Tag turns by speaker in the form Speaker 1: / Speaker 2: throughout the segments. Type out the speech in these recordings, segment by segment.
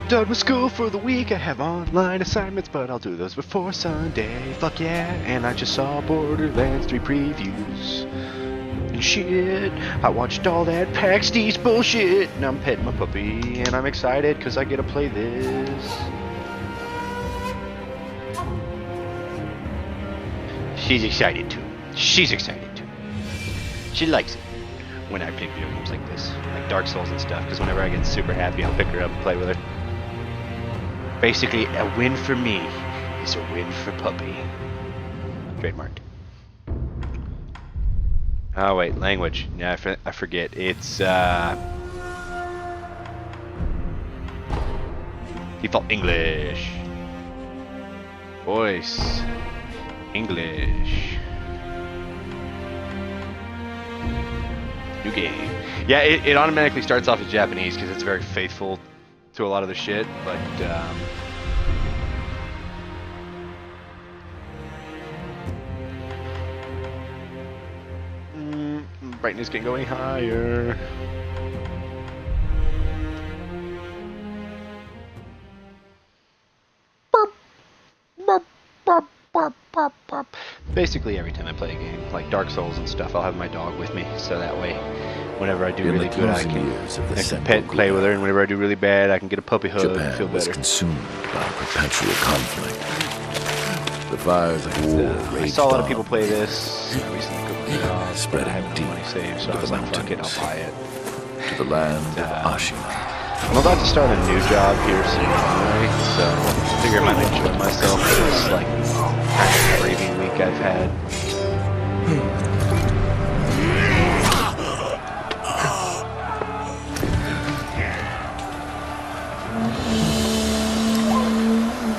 Speaker 1: Done with school for the week. I have online assignments, but I'll do those before Sunday. Fuck yeah. And I just saw Borderlands 3 previews. And shit. I watched all that PAX East bullshit. And I'm petting my puppy. And I'm excited because I get to play this. She's excited too. She's excited too. She likes it when I play video games like this. Like Dark Souls and stuff. Because whenever I get super happy, I'll pick her up and play with her. Basically, a win for me is a win for puppy. Trademarked. Oh wait, language. Yeah, I forget. It's default English. Voice English. New game. Yeah, it automatically starts off as Japanese because it's very faithful to a lot of the shit, but brightness can't go any higher. Basically every time I play a game, like Dark Souls and stuff, I'll have my dog with me, so that way whenever I do really good, I can play with her, and whenever I do really bad, I can get a puppy hug and feel better.
Speaker 2: Japan was consumed by perpetual conflict. The fires of war raged
Speaker 1: I saw a lot of people play this. I recently cooked it off,
Speaker 2: spreading
Speaker 1: I have no money saved, so I was like, fuck it, I'll buy it.
Speaker 2: To the land of Ashina.
Speaker 1: I'm about to start a new job here soon anyway, so I figure I might enjoy myself for this like kind of craving week I've had.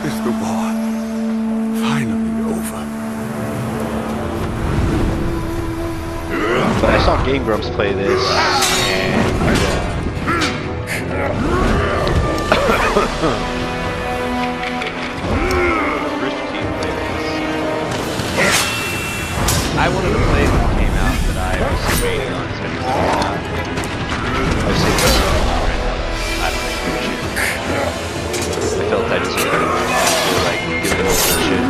Speaker 3: Is the war finally over?
Speaker 1: But I saw Game Grumps play this, and Rooster Teeth play this. I wanted to play it when it came out, but I was waiting on it to come out. I've seen this I don't think I felt I deserved it. Like, give it a little shit.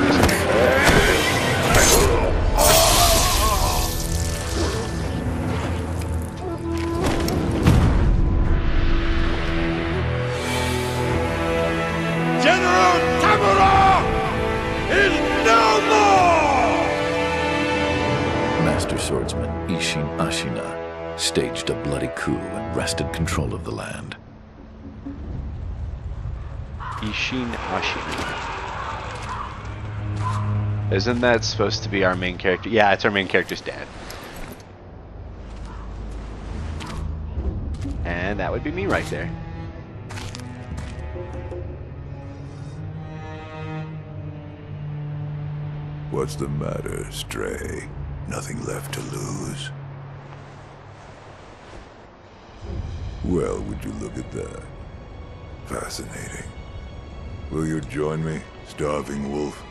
Speaker 3: General Tamura is no more!
Speaker 2: Master swordsman Ishin Ashina staged a bloody coup and wrested control of the land.
Speaker 1: Ishin Ashina. Isn't that supposed to be our main character? Yeah, it's our main character's dad. And that would be me right there.
Speaker 3: What's the matter, Stray? Nothing left to lose? Well, would you look at that? Fascinating. Will you join me, starving wolf?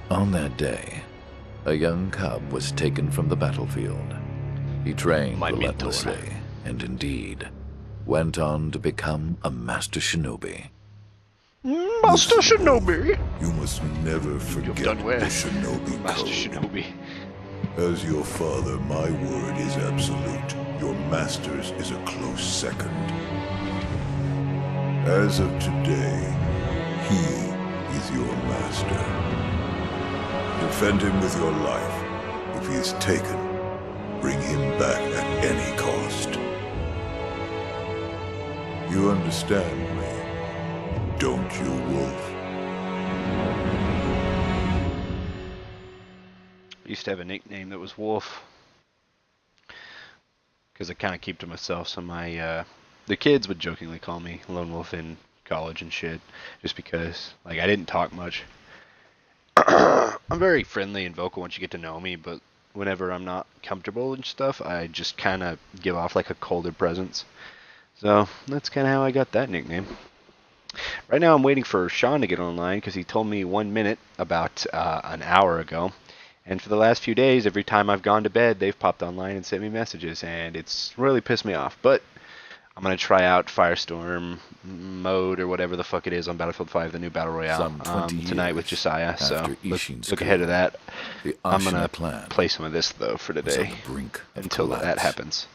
Speaker 2: On that day, a young cub was taken from the battlefield. He trained relentlessly, and indeed, went on to become a master shinobi.
Speaker 1: Master Shinobi!
Speaker 3: You must never forget
Speaker 1: done well,
Speaker 3: the shinobi
Speaker 1: Master
Speaker 3: code.
Speaker 1: Shinobi.
Speaker 3: As your father, my word is absolute. Your master's is a close second. As of today, he is your master. Defend him with your life. If he is taken, bring him back at any cost. You understand me, don't you, Wolf?
Speaker 1: I used to have a nickname that was Wolf. Because I kind of keep to myself, so my, the kids would jokingly call me Lone Wolf in college and shit. Just because, like, I didn't talk much. I'm very friendly and vocal once you get to know me, but whenever I'm not comfortable and stuff, I just kind of give off like a colder presence. So that's kind of how I got that nickname. Right now I'm waiting for Sean to get online because he told me 1 minute about an hour ago. And for the last few days, every time I've gone to bed, they've popped online and sent me messages, and it's really pissed me off. But I'm gonna try out Firestorm mode or whatever the fuck it is on Battlefield 5, the new battle royale,
Speaker 2: Some 20
Speaker 1: tonight with
Speaker 2: years
Speaker 1: Josiah. So
Speaker 2: after Ishin's
Speaker 1: look ahead
Speaker 2: coup,
Speaker 1: of that.
Speaker 2: the
Speaker 1: I'm gonna
Speaker 2: Ashina plan
Speaker 1: play some of this though for
Speaker 2: was on
Speaker 1: today
Speaker 2: the brink of
Speaker 1: until that
Speaker 2: collapse.
Speaker 1: happens.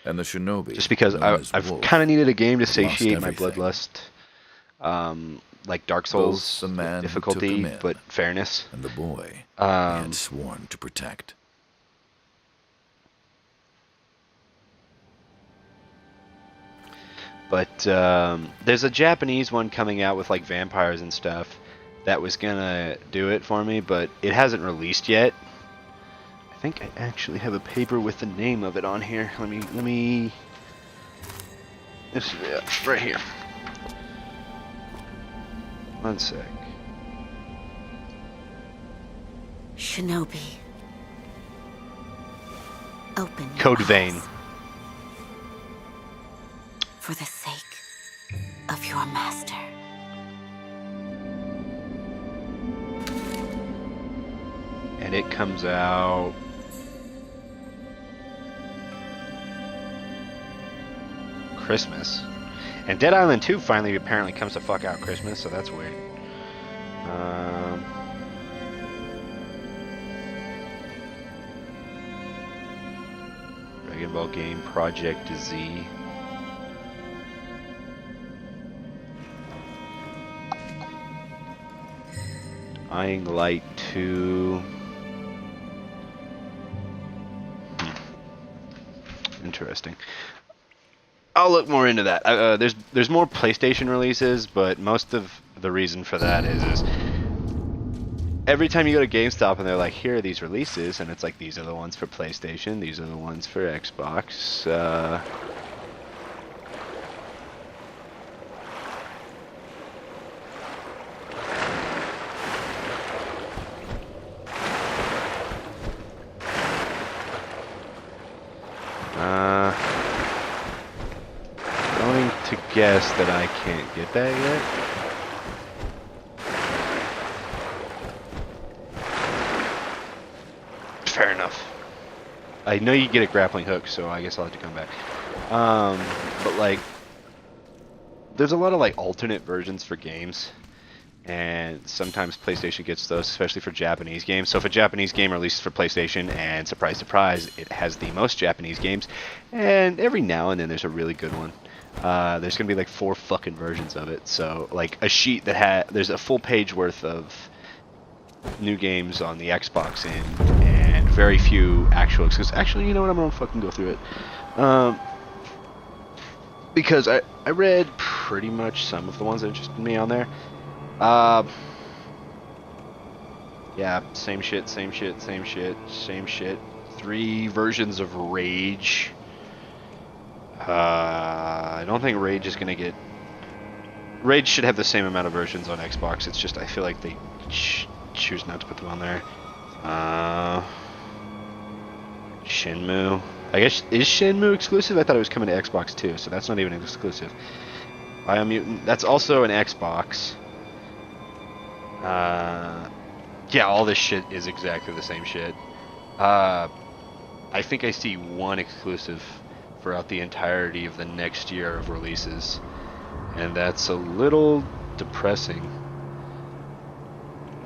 Speaker 2: And the shinobi,
Speaker 1: Just because
Speaker 2: known as
Speaker 1: I've
Speaker 2: Wolf,
Speaker 1: kind of needed a game to
Speaker 2: lost
Speaker 1: satiate my
Speaker 2: everything.
Speaker 1: bloodlust, like Dark
Speaker 2: Both
Speaker 1: Souls
Speaker 2: the man who took
Speaker 1: difficulty,
Speaker 2: him in
Speaker 1: but fairness.
Speaker 2: and the boy he had sworn to protect.
Speaker 1: But there's a Japanese one coming out with like vampires and stuff that was gonna do it for me, but it hasn't released yet. I think I actually have a paper with the name of it on here. Let me. This right here. One sec.
Speaker 4: Shinobi. Open your
Speaker 1: Code
Speaker 4: eyes.
Speaker 1: Vein.
Speaker 4: For the sake of your master.
Speaker 1: And it comes out Christmas. And Dead Island 2 finally apparently comes to fuck out Christmas, so that's weird. Dragon Ball game Project Z. Dying Light 2. Interesting. I'll look more into that. There's more PlayStation releases, but most of the reason for that is every time you go to GameStop and they're like, here are these releases, and it's like, these are the ones for PlayStation, these are the ones for Xbox. Going to guess that I can't get that yet. Fair enough. I know you get a grappling hook, so I guess I'll have to come back. But like, there's a lot of like alternate versions for games, and sometimes PlayStation gets those, especially for Japanese games. So if a Japanese game releases for PlayStation, and surprise, surprise, it has the most Japanese games, and every now and then there's a really good one. There's gonna be like 4 fucking versions of it. So like a sheet that there's a full page worth of new games on the Xbox and very few actual exclusives. Actually, you know what? I'm gonna fucking go through it. Because I read pretty much some of the ones that interested me on there. Yeah, same shit. 3 versions of Rage. I don't think Rage is gonna get... Rage should have the same amount of versions on Xbox. It's just I feel like they choose not to put them on there. Shenmue. I guess, is Shenmue exclusive? I thought it was coming to Xbox too, so that's not even exclusive. Biomutant, that's also an Xbox. Yeah, all this shit is exactly the same shit. I think I see one exclusive throughout the entirety of the next year of releases, and that's a little depressing.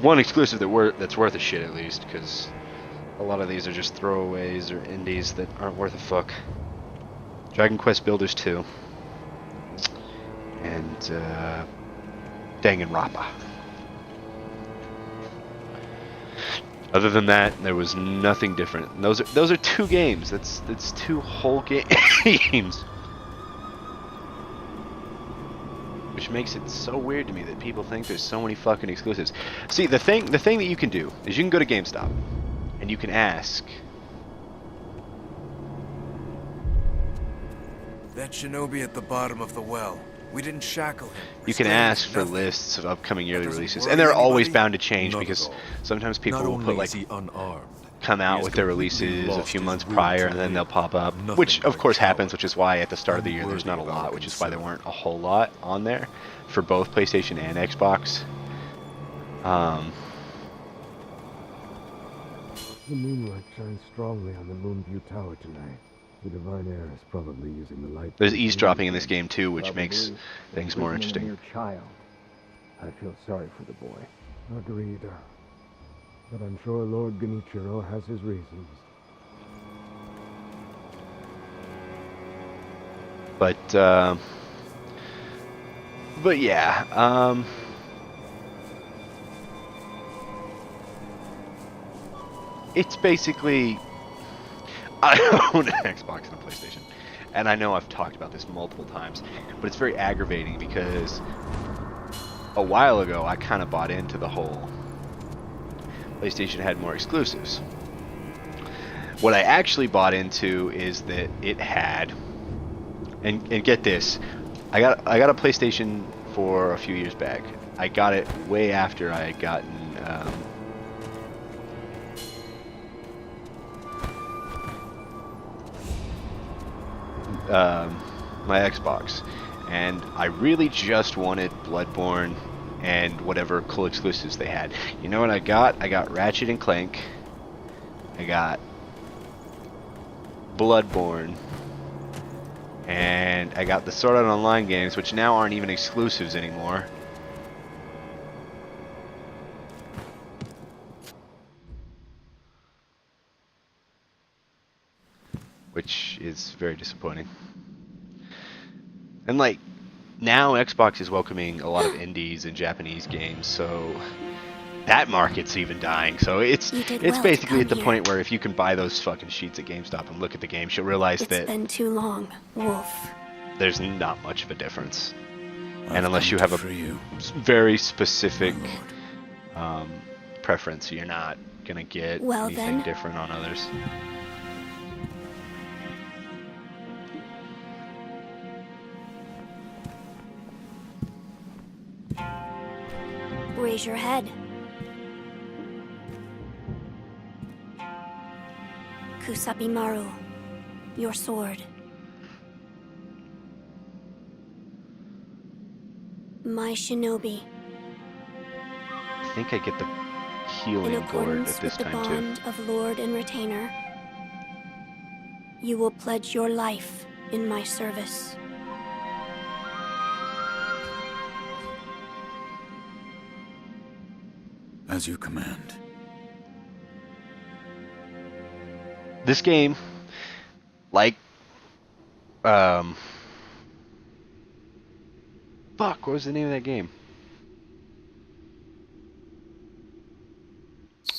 Speaker 1: One exclusive that's worth a shit at least, because a lot of these are just throwaways or indies that aren't worth a fuck. Dragon Quest Builders 2 and Danganronpa. Other than that, there was nothing different. And those are 2 games. That's 2 whole games. Which makes it so weird to me that people think there's so many fucking exclusives. See, the thing that you can do is you can go to GameStop and you can ask.
Speaker 5: That shinobi at the bottom of the well. We didn't shackle him.
Speaker 1: You can ask for lists of upcoming yearly releases, and they're always bound to change because sometimes people will put like come out with their releases a few months prior and then they'll pop up, which of course happens, which is why at the start of the year there's not a lot, which is why there weren't a whole lot on there for both PlayStation and Xbox.
Speaker 6: The moonlight shines strongly on the Moonview Tower tonight. The Divine Heir is probably using the light.
Speaker 1: There's eavesdropping in this game too, which
Speaker 6: Probably.
Speaker 1: makes things more
Speaker 6: Imprisoning a
Speaker 1: interesting.
Speaker 6: mere child. I feel sorry for the boy. Agreed. But I'm sure Lord Genichiro has his reasons.
Speaker 1: But yeah, it's basically I own an Xbox and a PlayStation, and I know I've talked about this multiple times, but it's very aggravating because a while ago I kind of bought into the whole PlayStation had more exclusives. What I actually bought into is that it had, and get this, I got a PlayStation for a few years back. I got it way after I had gotten my Xbox, and I really just wanted Bloodborne and whatever cool exclusives they had. You know what I got? I got Ratchet and Clank. I got Bloodborne. And I got the Sword Art Online games, which now aren't even exclusives anymore. Which is very disappointing. And like, now Xbox is welcoming a lot of indies and Japanese games, so that market's even dying. So it's
Speaker 7: well
Speaker 1: basically at the
Speaker 7: here.
Speaker 1: point where if you can buy those fucking sheets at GameStop and look at the games, you'll realize
Speaker 7: It's
Speaker 1: that
Speaker 7: been too long, Wolf.
Speaker 1: there's not much of a difference.
Speaker 8: I've
Speaker 1: And unless
Speaker 8: come
Speaker 1: you
Speaker 8: to
Speaker 1: have a
Speaker 8: free you,
Speaker 1: very specific
Speaker 8: my lord.
Speaker 1: preference, you're not gonna get
Speaker 7: Well,
Speaker 1: anything
Speaker 7: then.
Speaker 1: different on others.
Speaker 7: Raise your head. Kusabi Maru, your sword. My shinobi,
Speaker 1: I think I get the
Speaker 7: in
Speaker 1: healing gourd
Speaker 7: accordance
Speaker 1: at
Speaker 7: with
Speaker 1: this
Speaker 7: the
Speaker 1: time too.
Speaker 7: bond of lord and retainer, you will pledge your life in my service.
Speaker 8: As you command.
Speaker 1: This game, like, fuck, what was the name of that game?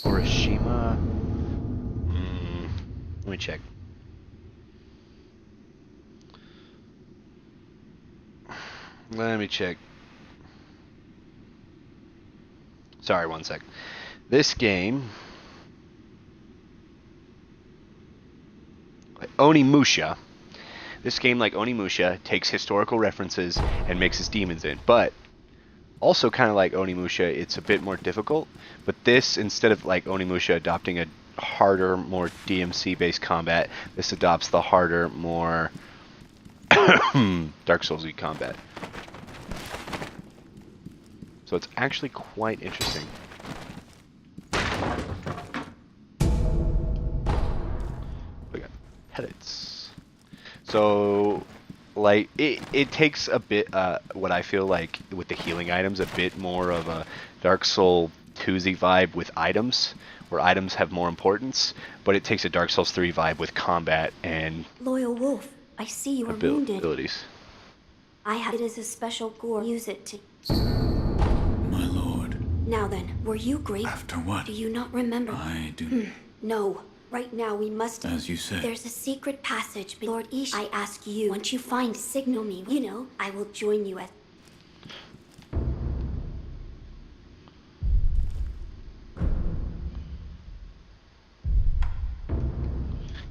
Speaker 1: Orishima? Let me check. Let me check. Sorry, one sec. This game, Onimusha. This game, like Onimusha, takes historical references and mixes demons in. But also kind of like Onimusha, it's a bit more difficult. But this, instead of like Onimusha adopting a harder, more DMC-based combat, this adopts the harder, more Dark Souls-y combat. So it's actually quite interesting. We got pellets. So, like, it takes a bit, what I feel like with the healing items, a bit more of a Dark Souls 2Z vibe with items, where items have more importance, but it takes a Dark Souls 3 vibe with combat and
Speaker 7: Loyal Wolf, I see you are wounded.
Speaker 1: abilities.
Speaker 7: I have it as a special gore. Use it to...
Speaker 8: My lord.
Speaker 7: Now then, were you great?
Speaker 8: After what?
Speaker 7: Do you not remember?
Speaker 8: I do.
Speaker 7: No. Right now we must...
Speaker 8: As you said.
Speaker 7: There's a secret passage. Lord Ish, I ask you, once you find, signal me. You know, I will join you at...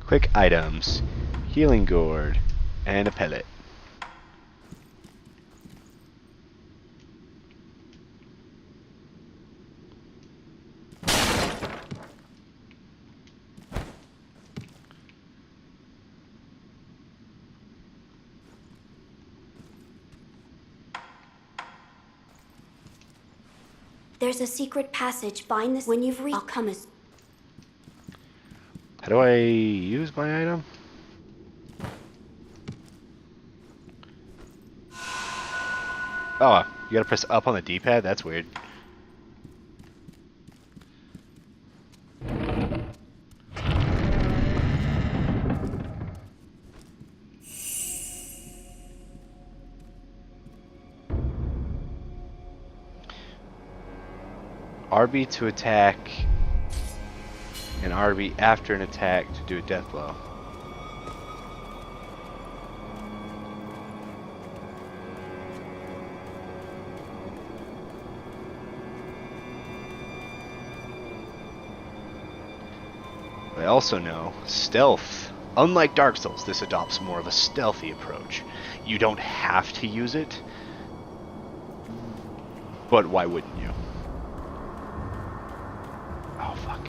Speaker 1: Quick items, healing gourd, and a pellet.
Speaker 7: There's a secret passage. Find this when you've reached... I'll come as...
Speaker 1: How do I use my item? Oh, you gotta press up on the D-pad? That's weird. RB to attack, and RB after an attack to do a death blow. I also know stealth. Unlike Dark Souls, this adopts more of a stealthy approach. You don't have to use it, but why wouldn't you? Oh, fuck.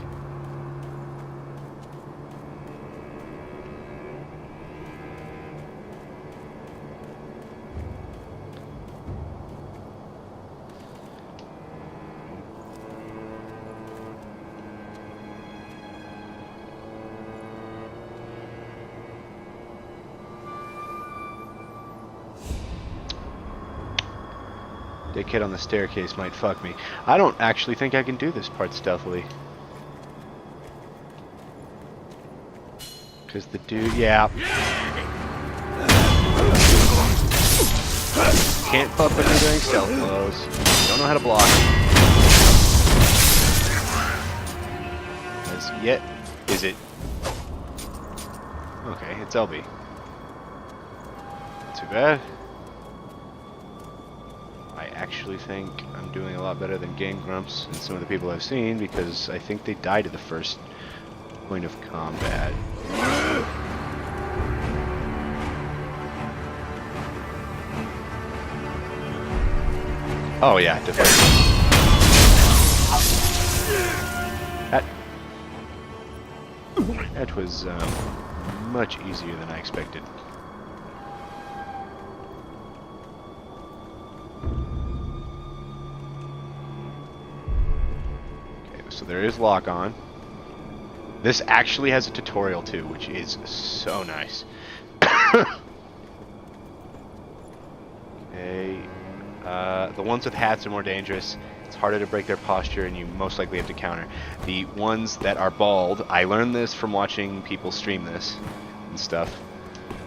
Speaker 1: The kid on the staircase might fuck me. I don't actually think I can do this part stealthily. Because the dude, yeah. Can't fuck when you're doing stealth blows. Don't know how to block. As yet, is it? Okay, it's LB. Not too bad. I actually think I'm doing a lot better than Game Grumps and some of the people I've seen because I think they died at the first point of combat. Oh yeah, definitely. That was much easier than I expected. So there is lock on. This actually has a tutorial too, which is so nice. Okay. The ones with hats are more dangerous. It's harder to break their posture and you most likely have to counter. The ones that are bald, I learned this from watching people stream this and stuff,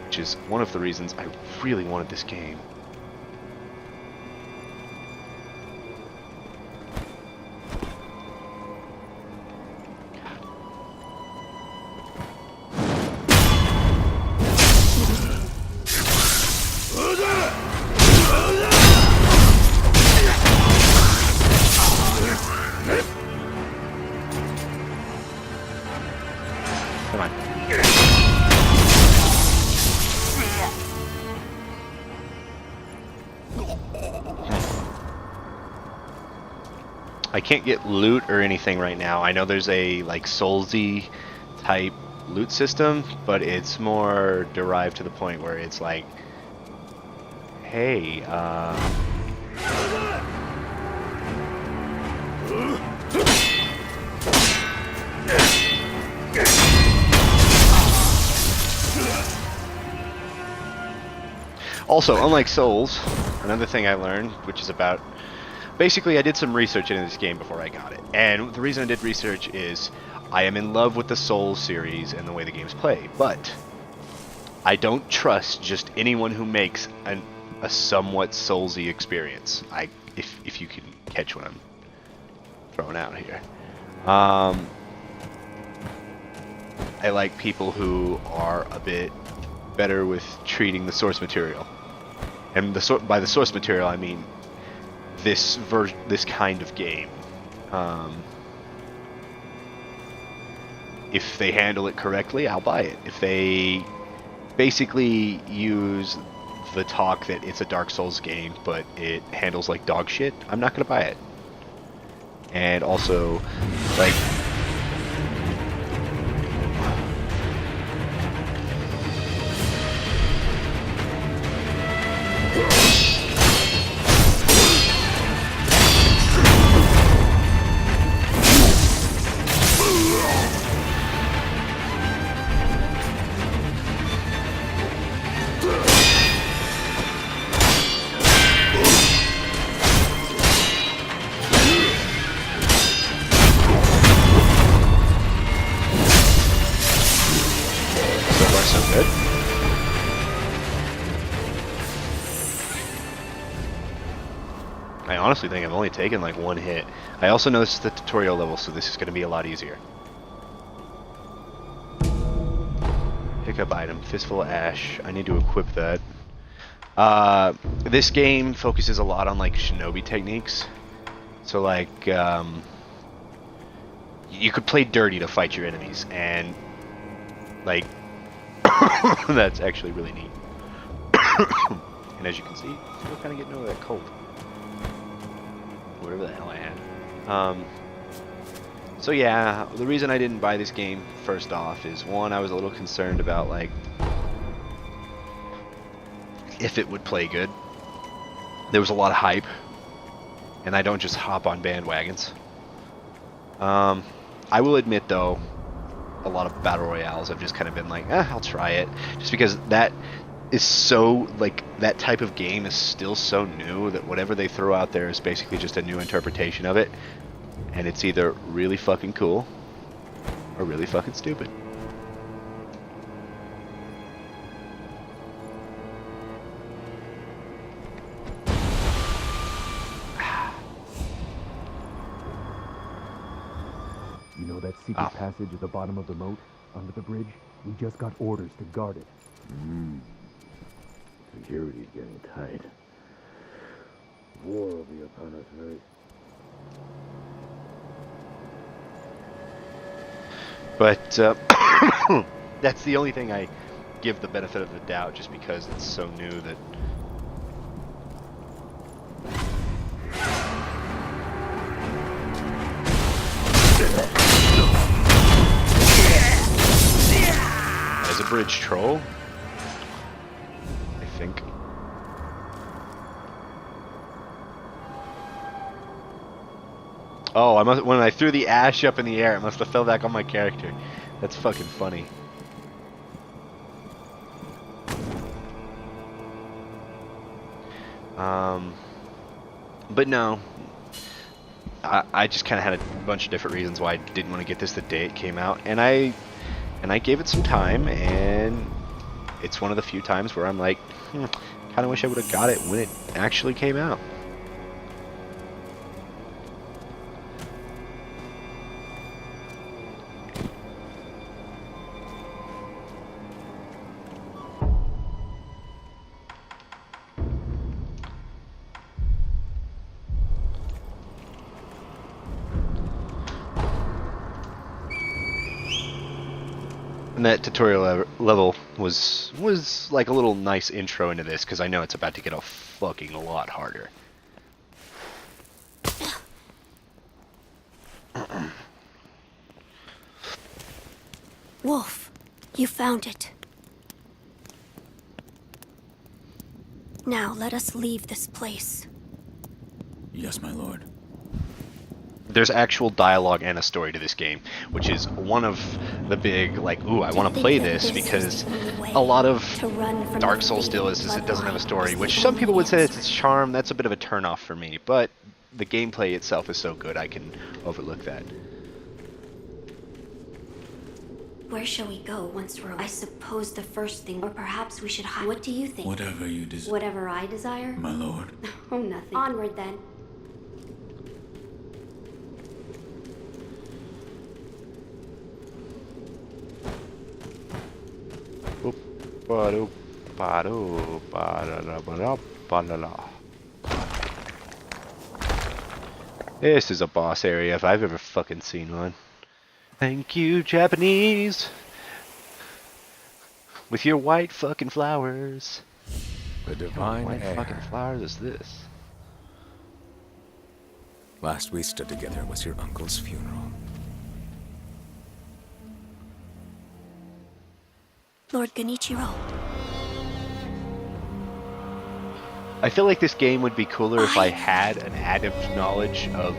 Speaker 1: which is one of the reasons I really wanted this game. Come on. I can't get loot or anything right now. I know there's a like Soulsy type loot system, but it's more derived to the point where it's like, hey, also, unlike Souls, another thing I learned, which is about... Basically, I did some research into this game before I got it. And the reason I did research is I am in love with the Souls series and the way the games play. But I don't trust just anyone who makes a somewhat Soulsy experience. If you can catch what I'm throwing out here. I like people who are a bit better with treating the source material. And by the source material, I mean this kind of game. If they handle it correctly, I'll buy it. If they basically use the talk that it's a Dark Souls game, but it handles like dog shit, I'm not gonna buy it. And also, like... I honestly think I've only taken like one hit. I also know this is the tutorial level, so this is going to be a lot easier. Pick up item, Fistful of Ash. I need to equip that. This game focuses a lot on like shinobi techniques. So like, you could play dirty to fight your enemies, and like, that's actually really neat. And as you can see, still kind of getting over that cold. Whatever the hell I had. So yeah, the reason I didn't buy this game, first off, is one, I was a little concerned about like if it would play good. There was a lot of hype, and I don't just hop on bandwagons. I will admit though, a lot of battle royales have just kind of been like, I'll try it, just because that is so, like, that type of game is still so new that whatever they throw out there is basically just a new interpretation of it, and it's either really fucking cool or really fucking stupid.
Speaker 6: You know that secret passage at the bottom of the moat, under the bridge? We just got orders to guard it. Security's getting tight. War will be upon us very
Speaker 1: But that's the only thing I give the benefit of the doubt, just because it's so new that as a bridge troll, I think. Oh, when I threw the ash up in the air, it must have fell back on my character. That's fucking funny. But no, I just kind of had a bunch of different reasons why I didn't want to get this the day it came out, and I gave it some time, and it's one of the few times where I'm like, kind of wish I would have got it when it actually came out. And that tutorial level was like a little nice intro into this, because I know it's about to get a fucking lot harder.
Speaker 7: Wolf, you found it. Now let us leave this place.
Speaker 8: Yes, my lord.
Speaker 1: There's actual dialogue and a story to this game, which is one of the big, like, ooh, I want to play this, because a lot of Dark Souls still is it doesn't have a story, which some people would say it's its charm. That's a bit of a turnoff for me, but the gameplay itself is so good I can overlook that.
Speaker 7: Where shall we go once we're... I suppose the first thing, or perhaps we should hide... What do you think?
Speaker 8: Whatever you desire.
Speaker 7: Whatever I desire?
Speaker 8: My lord.
Speaker 7: Oh, nothing. Onward, then.
Speaker 1: This is a boss area if I've ever fucking seen one. Thank you, Japanese, with your white fucking flowers.
Speaker 9: The divine
Speaker 1: What
Speaker 9: air.
Speaker 1: fucking flowers is this?
Speaker 9: Last we stood together was your uncle's funeral.
Speaker 7: Lord Genichiro.
Speaker 1: I feel like this game would be cooler if I had an added knowledge of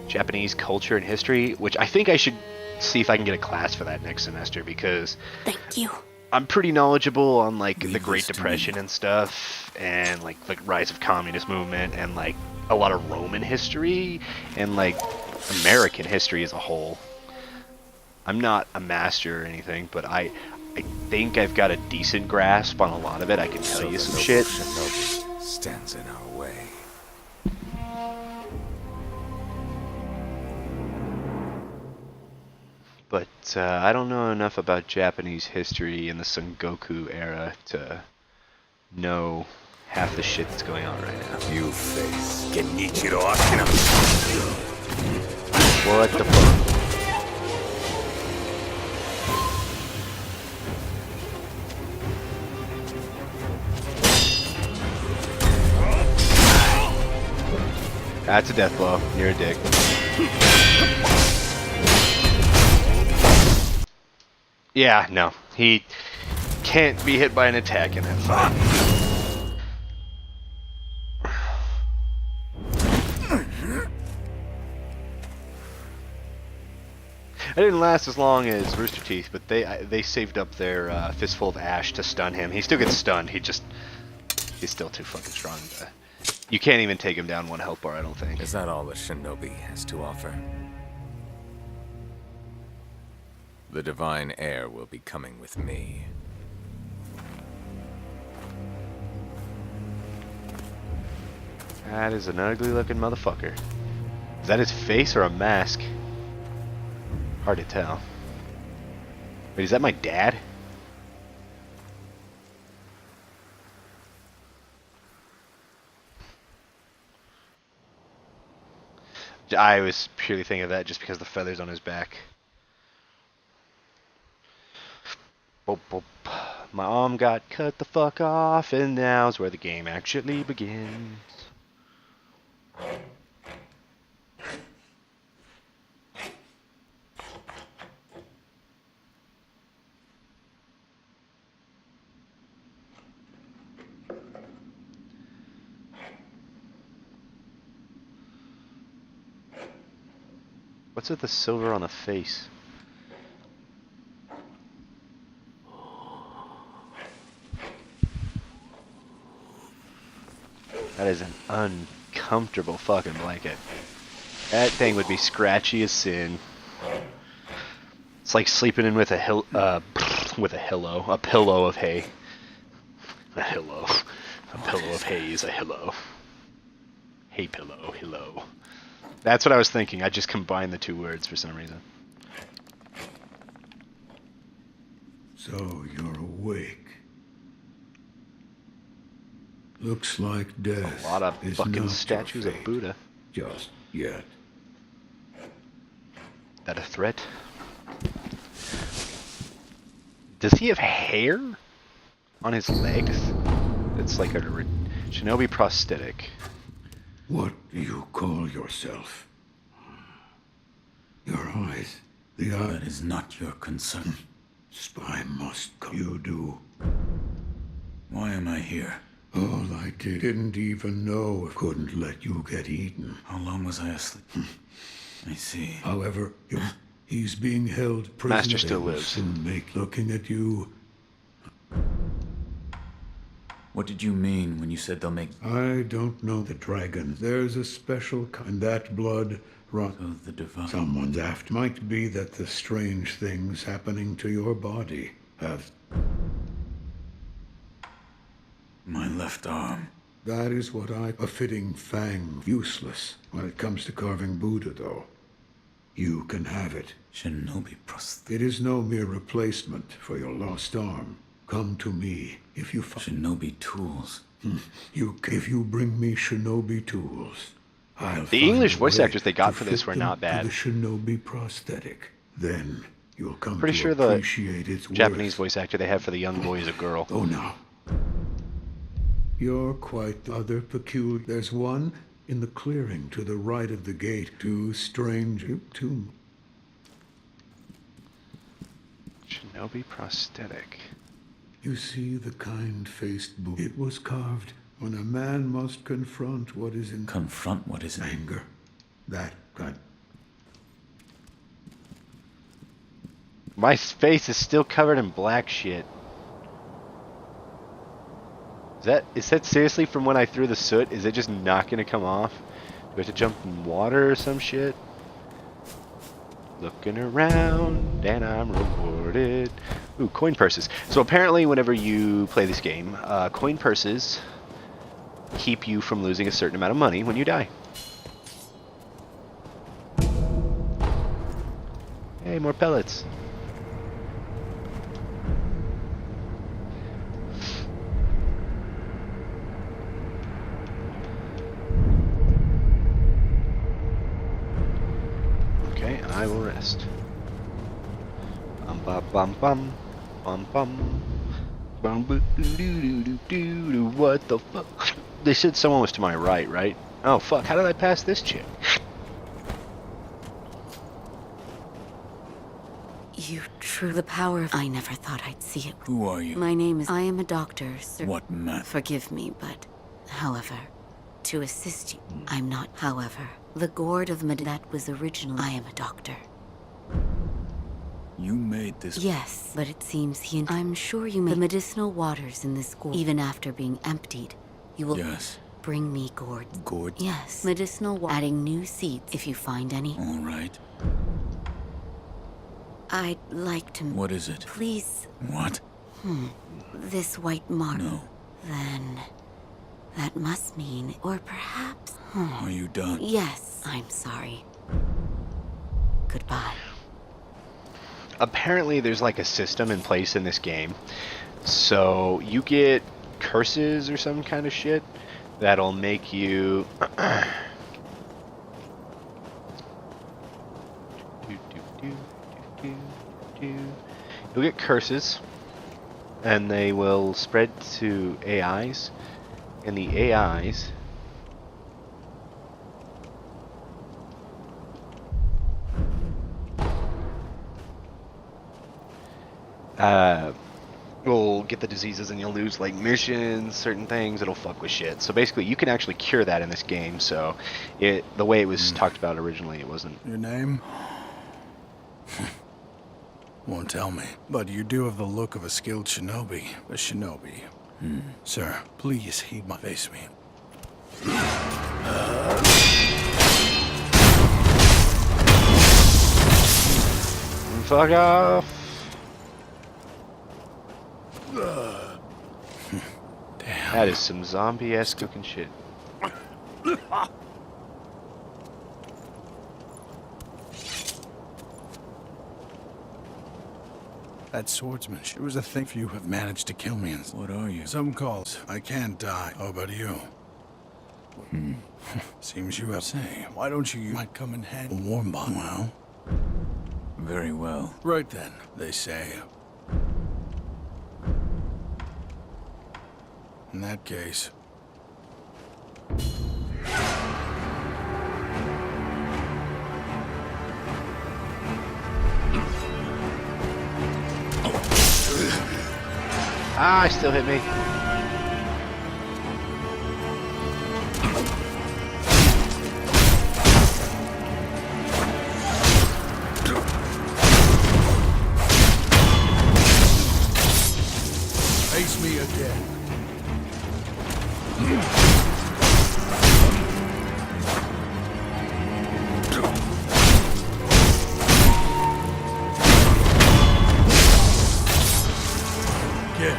Speaker 1: Japanese culture and history, which I think I should see if I can get a class for that next semester, because
Speaker 7: Thank you.
Speaker 1: I'm pretty knowledgeable on like the Great Depression and stuff, and like the rise of communist movement, and like a lot of Roman history, and like American history as a whole. I'm not a master or anything, but I think I've got a decent grasp on a lot of it. I can tell you some shit.
Speaker 9: Shinobi stands in our way.
Speaker 1: But I don't know enough about Japanese history in the Son Goku era to know half the shit that's going on right now.
Speaker 9: You face Genichiro Ashina.
Speaker 1: What the fuck? That's a death blow. You're a dick. Yeah, no. He can't be hit by an attack in that fight. I didn't last as long as Rooster Teeth, but they saved up their fistful of ash to stun him. He still gets stunned. He's still too fucking strong. You can't even take him down one health bar, I don't think.
Speaker 9: Is that all the shinobi has to offer? The divine heir will be coming with me.
Speaker 1: That is an ugly looking motherfucker. Is that his face or a mask? Hard to tell. Wait, is that my dad? I was purely thinking of that just because of the feathers on his back. Boop, boop. My arm got cut the fuck off, and now's where the game actually begins. What's with the silver on the face? That is an uncomfortable fucking blanket. That thing would be scratchy as sin. It's like sleeping in with a pillow of hay. A pillow of hay is a pillow. Hay pillow, pillow. That's what I was thinking. I just combined the two words for some reason.
Speaker 3: So you're awake. Looks like death.
Speaker 1: A lot of
Speaker 3: is
Speaker 1: fucking
Speaker 3: not
Speaker 1: statues
Speaker 3: your
Speaker 1: of
Speaker 3: fate,
Speaker 1: Buddha.
Speaker 3: just yet.
Speaker 1: That a threat? Does he have hair on his legs? It's like a shinobi prosthetic.
Speaker 3: What do you call yourself? Your eyes. The eye.
Speaker 8: That is not your concern.
Speaker 3: Spy must come. You do.
Speaker 8: Why am I here?
Speaker 3: All I didn't even know I couldn't let you get eaten.
Speaker 8: How long was I asleep? I see.
Speaker 3: However, he's being held prisoner.
Speaker 1: Master still
Speaker 3: They will
Speaker 1: lives.
Speaker 3: soon make looking at you.
Speaker 8: What did you mean when you said they'll make...
Speaker 3: I don't know the dragon. There's a special kind. That blood rot.
Speaker 8: So the divine...
Speaker 3: Someone's after. Might be that the strange things happening to your body have...
Speaker 8: My left arm.
Speaker 3: That is what a fitting fang. Useless when it comes to carving Buddha, though. You can have it.
Speaker 8: Shinobi prosthetic.
Speaker 3: It is no mere replacement for your lost arm. Come to me if you find...
Speaker 8: Shinobi tools.
Speaker 3: If you bring me shinobi tools, I'll
Speaker 1: The
Speaker 3: find
Speaker 1: English
Speaker 3: a
Speaker 1: voice
Speaker 3: way
Speaker 1: actors they got
Speaker 3: to
Speaker 1: for this
Speaker 3: fit
Speaker 1: were
Speaker 3: them
Speaker 1: not
Speaker 3: to
Speaker 1: bad.
Speaker 3: The shinobi prosthetic. Then you'll come
Speaker 1: Pretty
Speaker 3: to
Speaker 1: sure the
Speaker 3: appreciate its
Speaker 1: Japanese
Speaker 3: worth.
Speaker 1: voice actor they have for the young boy is a girl.
Speaker 3: Oh, now. You're quite the other peculiar. There's one in the clearing to the right of the gate. Too strange. Too...
Speaker 1: Shinobi prosthetic.
Speaker 3: You see the kind-faced Buddha. It was carved when a man must confront what is in...
Speaker 8: Confront what is in...
Speaker 3: Anger. That kind...
Speaker 1: My face is still covered in black shit. Is that seriously from when I threw the soot? Is it just not gonna come off? Do I have to jump in water or some shit? Looking around and I'm rewarded. Ooh, coin purses. So apparently whenever you play this game, coin purses keep you from losing a certain amount of money when you die. Hey, more pellets. Okay, I will rest. Bum bum bum bum bum bum bum boo doo doo doo doo doo. What the fuck? They said someone was to my right, right? Oh fuck! How did I pass this chick?
Speaker 4: You true the power of... I never thought I'd see it.
Speaker 8: Who are you?
Speaker 4: My name is... I am a doctor, sir.
Speaker 8: What matter?
Speaker 4: Forgive me, but... However, to assist you, I'm not... However, the gourd of that was original. I am a doctor.
Speaker 8: You made this...
Speaker 4: Yes, but it seems he... I'm sure you made the medicinal waters in this gourd. Even after being emptied, you will...
Speaker 8: Yes.
Speaker 4: Bring me gourd.
Speaker 8: Gourd?
Speaker 4: Yes, medicinal adding new seeds if you find any.
Speaker 8: All right.
Speaker 4: I'd like to...
Speaker 8: What is it?
Speaker 4: Please...
Speaker 8: What?
Speaker 4: This white mark.
Speaker 8: No.
Speaker 4: Then... That must mean... Or perhaps...
Speaker 8: Are you done?
Speaker 4: Yes, I'm sorry. Goodbye.
Speaker 1: Apparently there's like a system in place in this game. So you get curses or some kind of shit that'll make you... You'll get curses, and they will spread to AIs, and the AIs will get the diseases, and you'll lose like missions, certain things. It'll fuck with shit. So basically, you can actually cure that in this game. So, the way it was talked about originally, it wasn't.
Speaker 5: Your name? Won't tell me. But you do have the look of a skilled shinobi. A shinobi. Sir, please heed my face me.
Speaker 1: Fuck off.
Speaker 5: Damn.
Speaker 1: That is some zombie-esque looking shit.
Speaker 5: That swordsmanship was a thing you have managed to kill me in.
Speaker 8: What are you?
Speaker 5: Some calls. I can't die. How about you? Seems you have say. Why don't you might come in handy? A warm bond. Well,
Speaker 8: Very well.
Speaker 5: right then, they say. In that case.
Speaker 1: Ah, still hit me.
Speaker 5: Face me again. Get.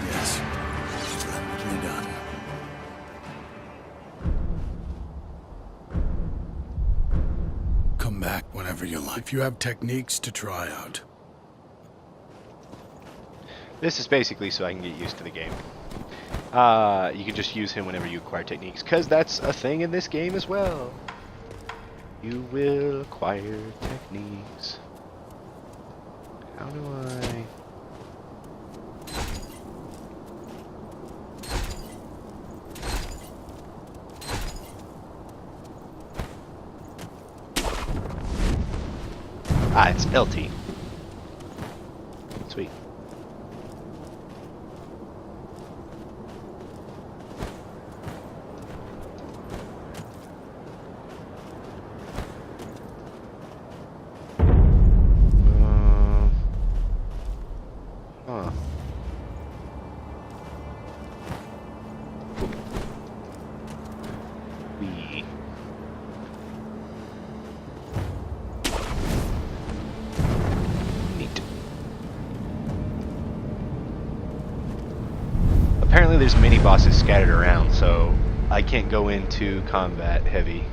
Speaker 5: Yes. Splendidly done. Come back whenever you like. If you have techniques to try out.
Speaker 1: This is basically so I can get used to the game. You can just use him whenever you acquire techniques, because that's a thing in this game as well. You will acquire techniques. How do I... Ah, it's LT. Sweet. Huh. We. apparently there's mini bosses scattered around, so I can't go into combat heavy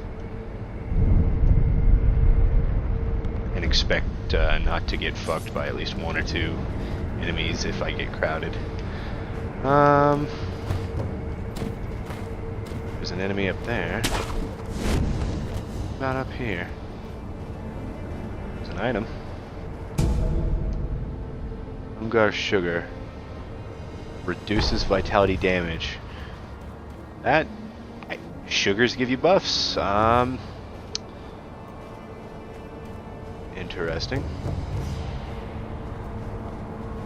Speaker 1: and expect not to get fucked by at least one or two enemies if I get crowded. There's an enemy up there. About up here. There's an item. Ungar sugar. Reduces vitality damage. Sugars give you buffs. Interesting.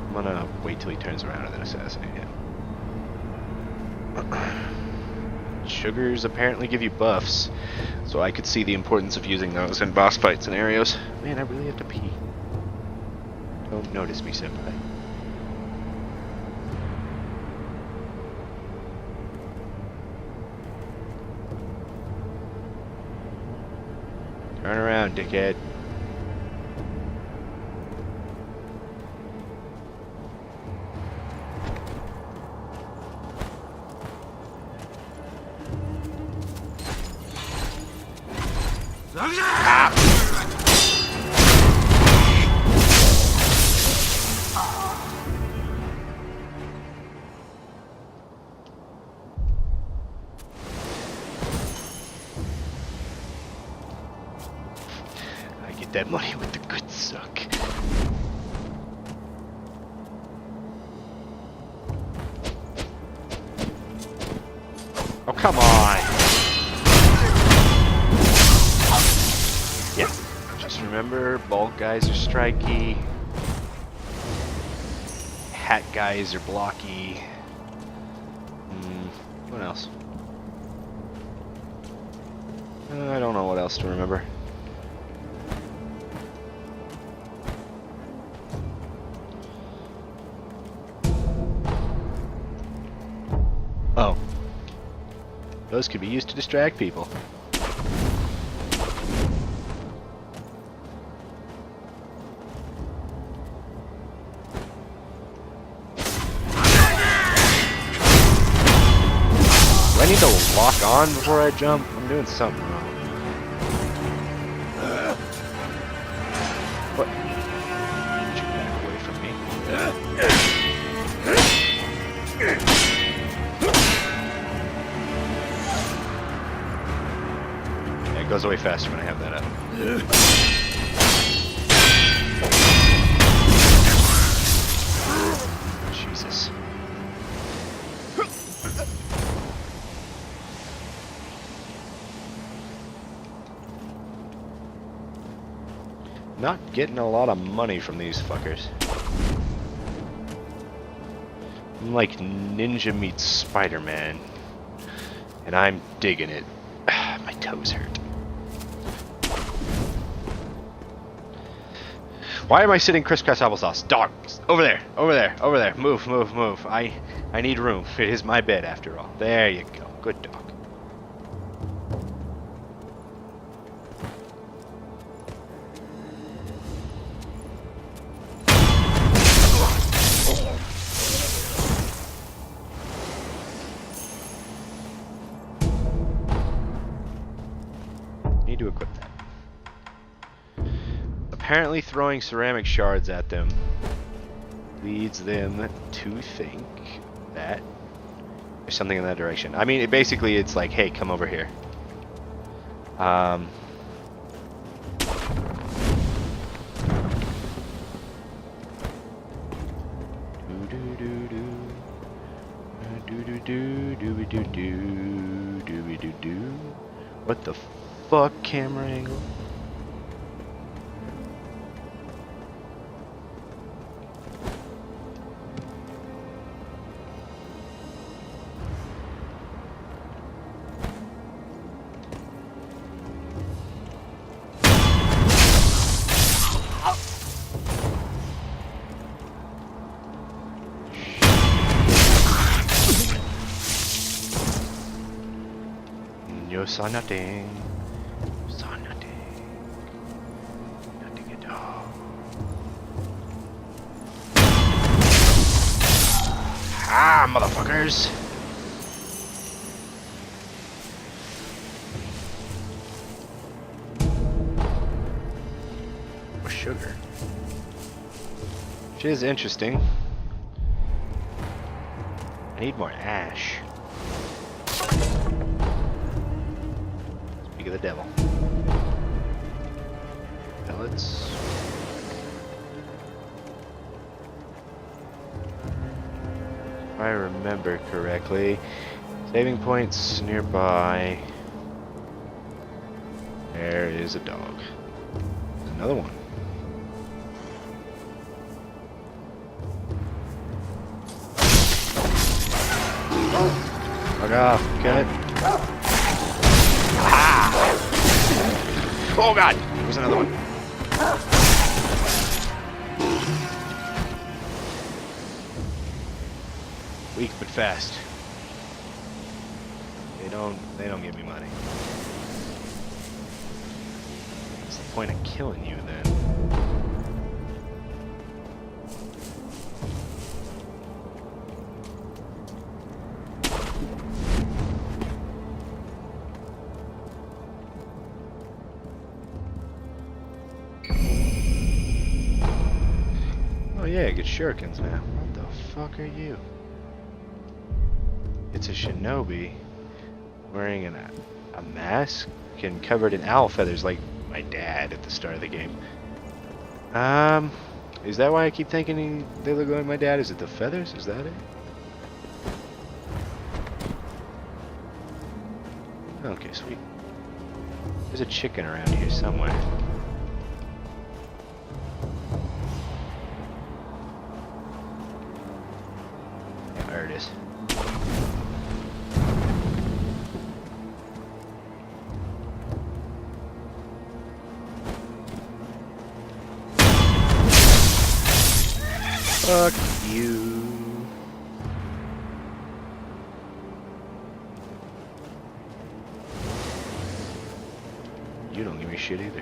Speaker 1: I'm gonna wait till he turns around and then assassinate him. Sugars apparently give you buffs, so I could see the importance of using those in boss fight scenarios. Man, I really have to pee. Don't notice me, senpai. Turn around, dickhead. I get that money with the good suck. Oh, come on! Yeah, just remember, bald guys are striky, hat guys are blocky. What else? I don't know what else to remember. Oh. Those could be used to distract people. Do I need to lock on before I jump? I'm doing something wrong. What? Get you back away from me. Yeah, it goes away faster when I have that up. Jesus. Not getting a lot of money from these fuckers. I'm like Ninja meets Spider-Man. And I'm digging it. My toes hurt. Why am I sitting crisscross applesauce? Dog! Over there! Over there! Over there! Move, move, move. I need room. It is my bed after all. There you go. Good dog. Need to equip that. Apparently throwing ceramic shards at them leads them to think that there's something in that direction. I mean, basically it's like, hey, come over here. What the fuck, camera angle? You saw nothing. You saw nothing. Nothing at all. Ah, motherfuckers! More sugar. Which is interesting. I need more ash. Speak of the devil. Pellets. If I remember correctly, saving points nearby. There is a dog. Another one. Fuck off, cut. Ah! Oh god! There's another one. Weak but fast. They don't give me money. What's the point of killing you then? Oh yeah, I get shurikens now. What the fuck are you? It's a shinobi wearing a mask and covered in owl feathers like my dad at the start of the game. Is that why I keep thinking they look like my dad? Is it the feathers? Is that it? Okay, sweet. There's a chicken around here somewhere. Yeah, there it is. Fuck you. You don't give me shit either.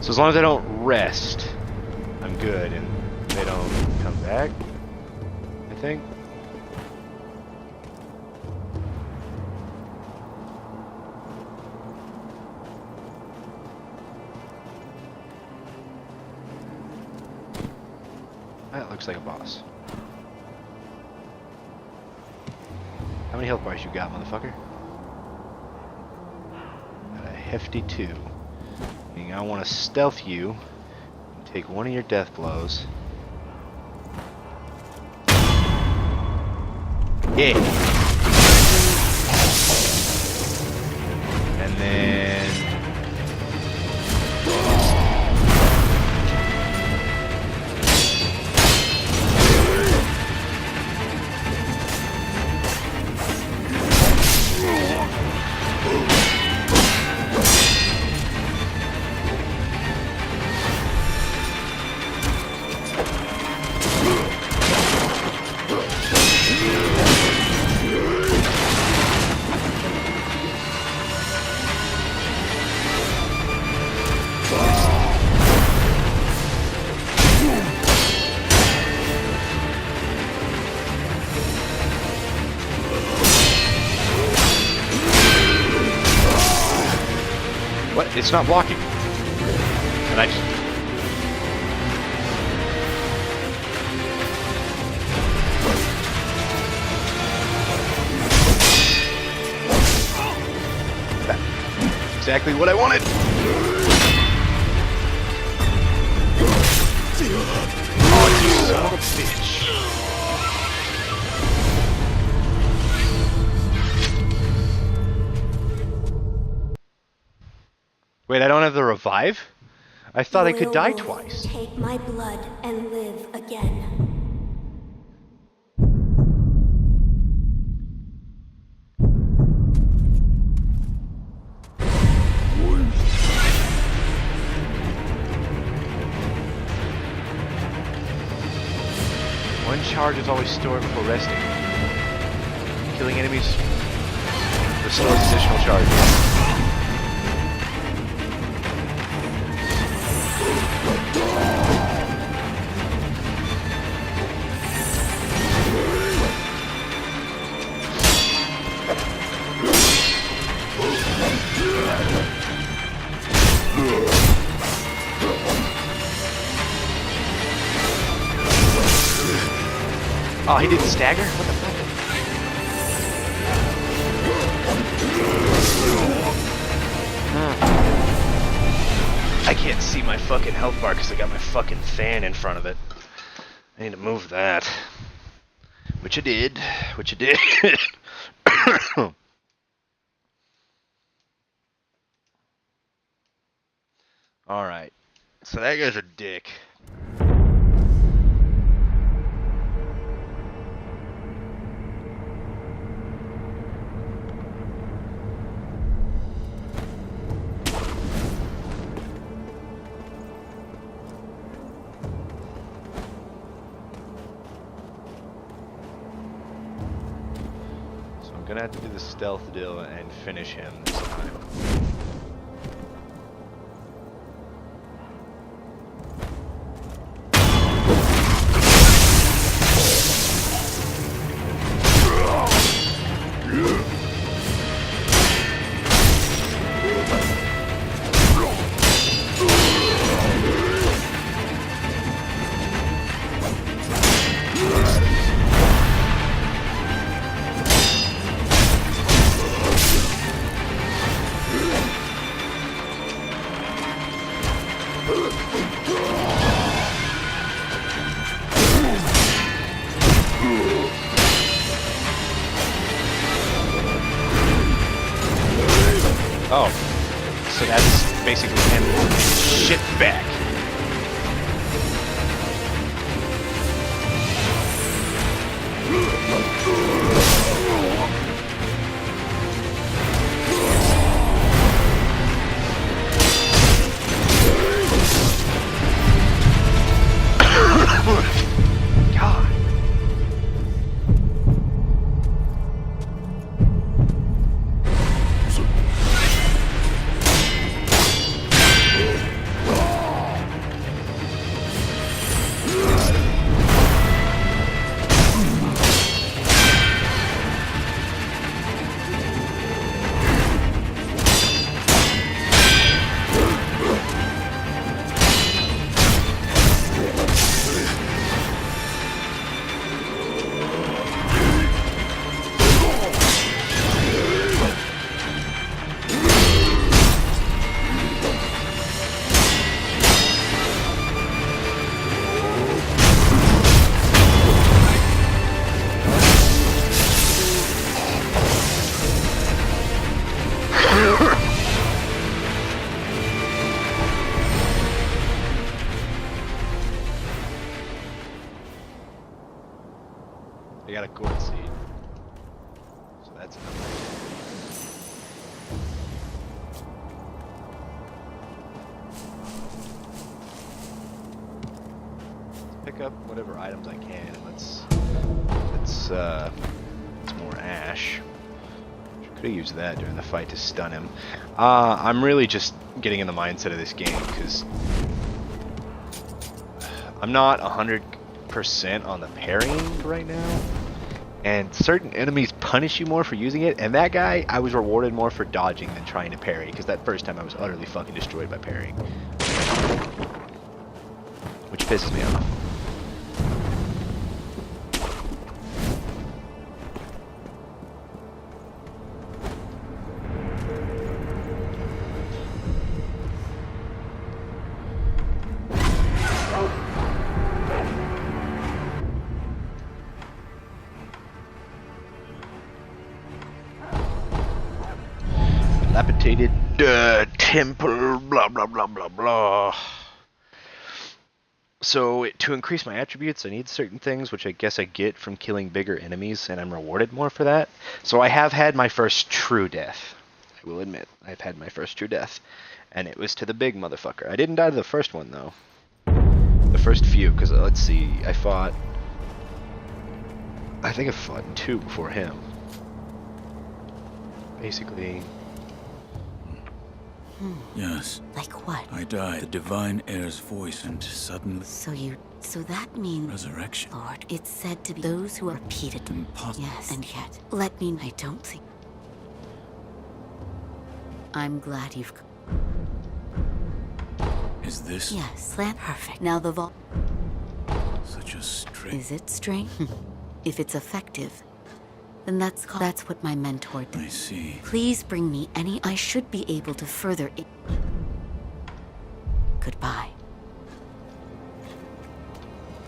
Speaker 1: So as long as I don't rest, I'm good, and they don't come back, I think. That looks like a boss. How many health bars you got, motherfucker? Got a hefty 2. I want to stealth you and take one of your death blows. Yeah. And then what? It's not blocking. And I just... That's exactly what I wanted. Oh, you son of a bitch. Wait, I don't have the revive? I thought I could die twice.
Speaker 7: Take my blood and live again.
Speaker 1: charge is always stored before resting. Killing enemies restores additional charge. Oh, he didn't stagger? What the fuck? I can't see my fucking health bar because I got my fucking fan in front of it. I need to move that. Which I did. Which I did. Alright. So that guy's a dick. I'm gonna have to do the stealth deal and finish him this time. Oh, so that's basically him shit back. God. I got a gourd seed. So that's enough. Let's pick up whatever items I can and let's more ash. Could have used that during the fight to stun him. I'm really just getting in the mindset of this game because I'm not 100% on the parrying right now, and certain enemies punish you more for using it, and that guy I was rewarded more for dodging than trying to parry, because that first time I was utterly fucking destroyed by parrying, which pisses me off. Dilapidated temple, blah blah blah blah blah. So to increase my attributes I need certain things, which I guess I get from killing bigger enemies, and I'm rewarded more for that. So I have had my first true death. I will admit, I've had my first true death, and it was to the big motherfucker. I didn't die to the first one though. The first few, because let's see, I fought I think I've fought 2 before him. Basically,
Speaker 8: Yes.
Speaker 4: Like what?
Speaker 8: I died. The divine heir's voice and suddenly
Speaker 4: So that means,
Speaker 8: resurrection.
Speaker 4: Lord, it's said to be those who are repeated.
Speaker 8: Impossible.
Speaker 4: Yes, and yet, I don't think. I'm glad you've.
Speaker 8: Is this
Speaker 4: Yes, plan perfect. Now the vault.
Speaker 8: such a strange?
Speaker 4: Is it strange? If it's effective, then that's what my mentor did.
Speaker 8: I see.
Speaker 4: Please bring me any. I should be able to further it. Goodbye.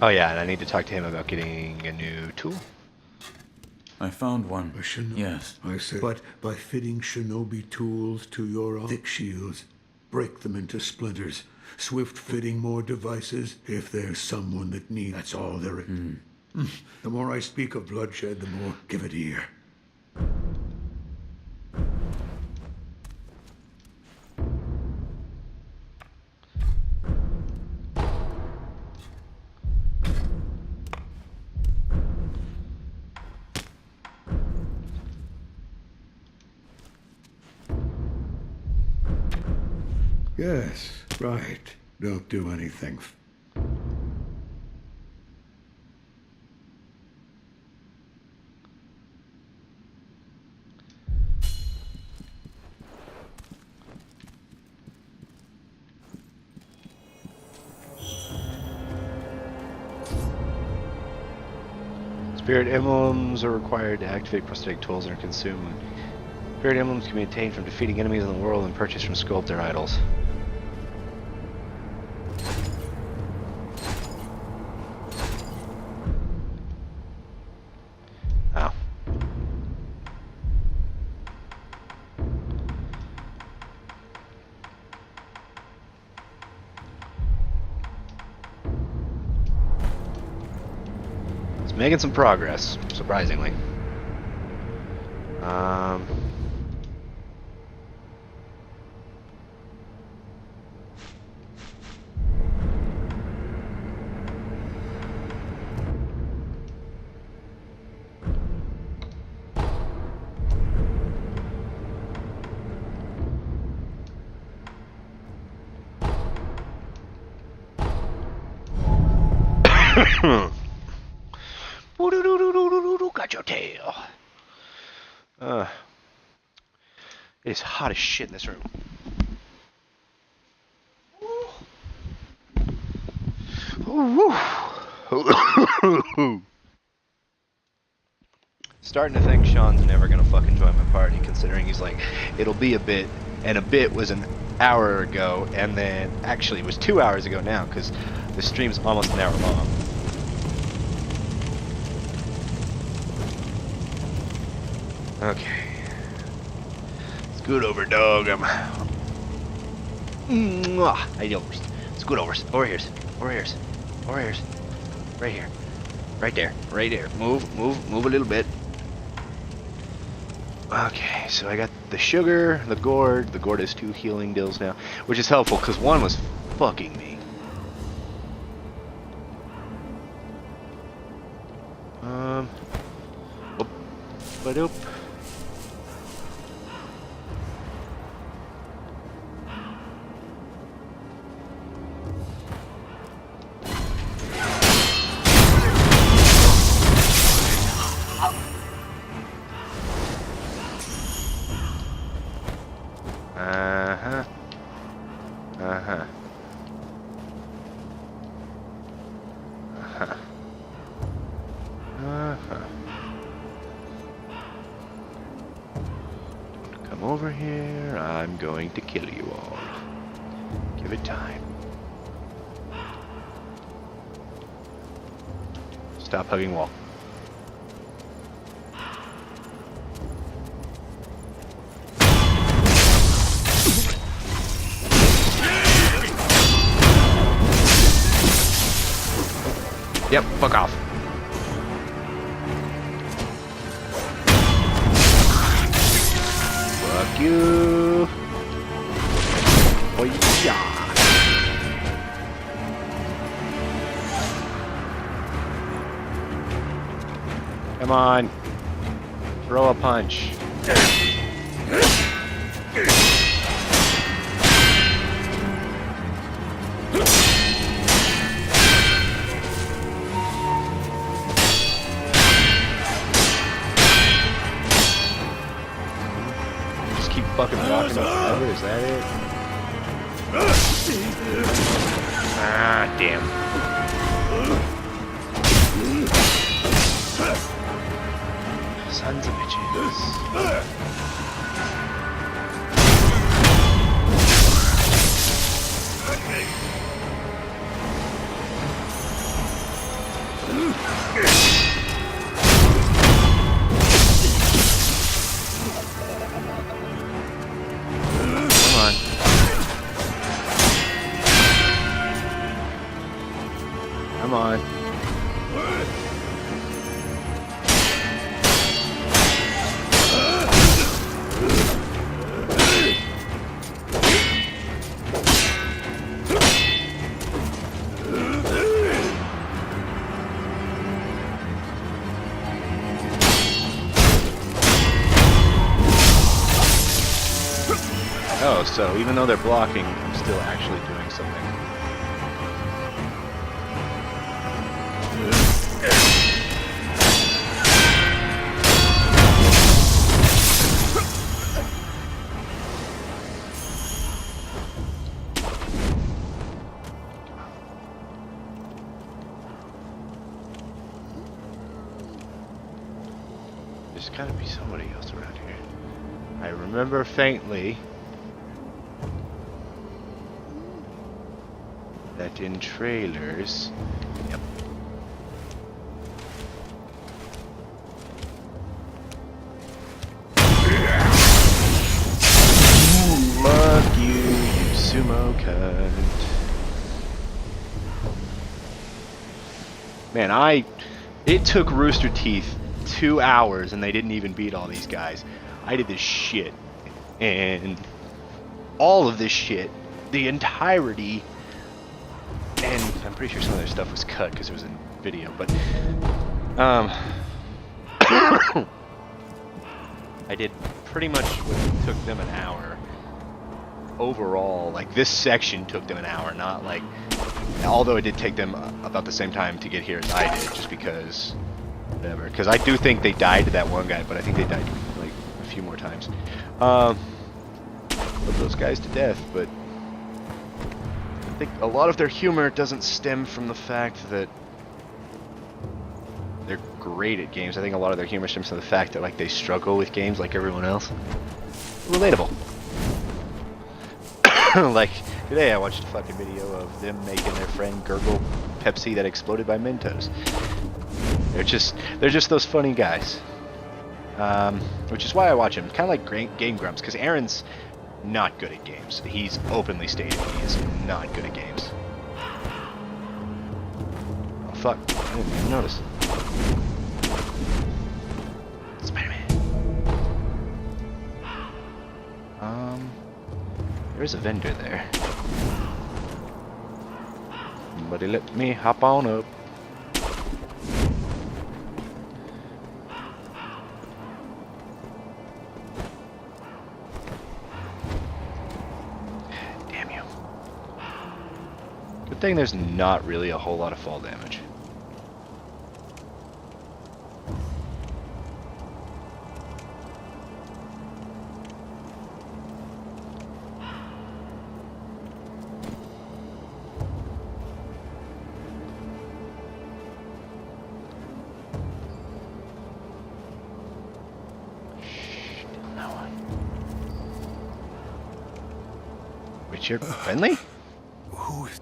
Speaker 1: oh yeah, and I need to talk to him about getting a new tool.
Speaker 8: I found one.
Speaker 3: A shinobi.
Speaker 8: Yes.
Speaker 3: I said, but by fitting shinobi tools to your thick shields, break them into splinters. Swift fitting more devices if there's someone that needs. That's all there is. The more I speak of bloodshed, the more give it ear. Yes, right. Don't do anything.
Speaker 1: Spirit emblems are required to activate prosthetic tools and are consumed. Spirit emblems can be obtained from defeating enemies in the world and purchased from sculptor idols. Oh. It's making some progress, surprisingly. Got your tail. It is hot as shit in this room. Starting to think Sean's never gonna fucking join my party, considering he's like, it'll be a bit, and a bit was an hour ago, and then actually it was 2 hours ago now, because the stream's almost an hour long. Okay. Scoot over, dog. I don't. Scoot over. Over here. Over here. Over here. Right here. Right there. Right there. Move a little bit. Okay, so I got the sugar, the gourd. The gourd has 2 healing dills now, which is helpful because one was fucking me. Oop. Ba-doop. Come over here. I'm going to kill you all. Give it time. Stop hugging wall. Yep, fuck off. Fuck you. Oh yeah. Come on. Throw a punch. Just keep fucking walking up forever, is that it? Ah, damn. Sons of bitches. Come on. Come on. Oh, so even though they're blocking, I'm still actually doing something. There's gotta be somebody else around here. I remember faintly that in trailers. Yep. Fuck you, you sumo cunt. Man, it took Rooster Teeth 2 hours and they didn't even beat all these guys. I did this shit. And all of this shit, the entirety, and I'm pretty sure some of their stuff was cut because it was in video, but I did pretty much what took them an hour overall. Like, this section took them an hour, not like, although it did take them about the same time to get here as I did, just because whatever, because I do think they died to that one guy, but I think they died like a few more times. Love those guys to death, but I think a lot of their humor doesn't stem from the fact that they're great at games. I think a lot of their humor stems from the fact that, like, they struggle with games like everyone else. Relatable. Like, today I watched a fucking video of them making their friend gurgle Pepsi that exploded by Mentos. They're just those funny guys. Which is why I watch him. Kind of like Game Grumps, because Aaron's not good at games. He's openly stated he is not good at games. Oh fuck, I didn't even notice. Spider-Man. There's a vendor there. Somebody let me hop on up. Damn you. Good thing there's not really a whole lot of fall damage. Richard Friendly?
Speaker 6: Who is...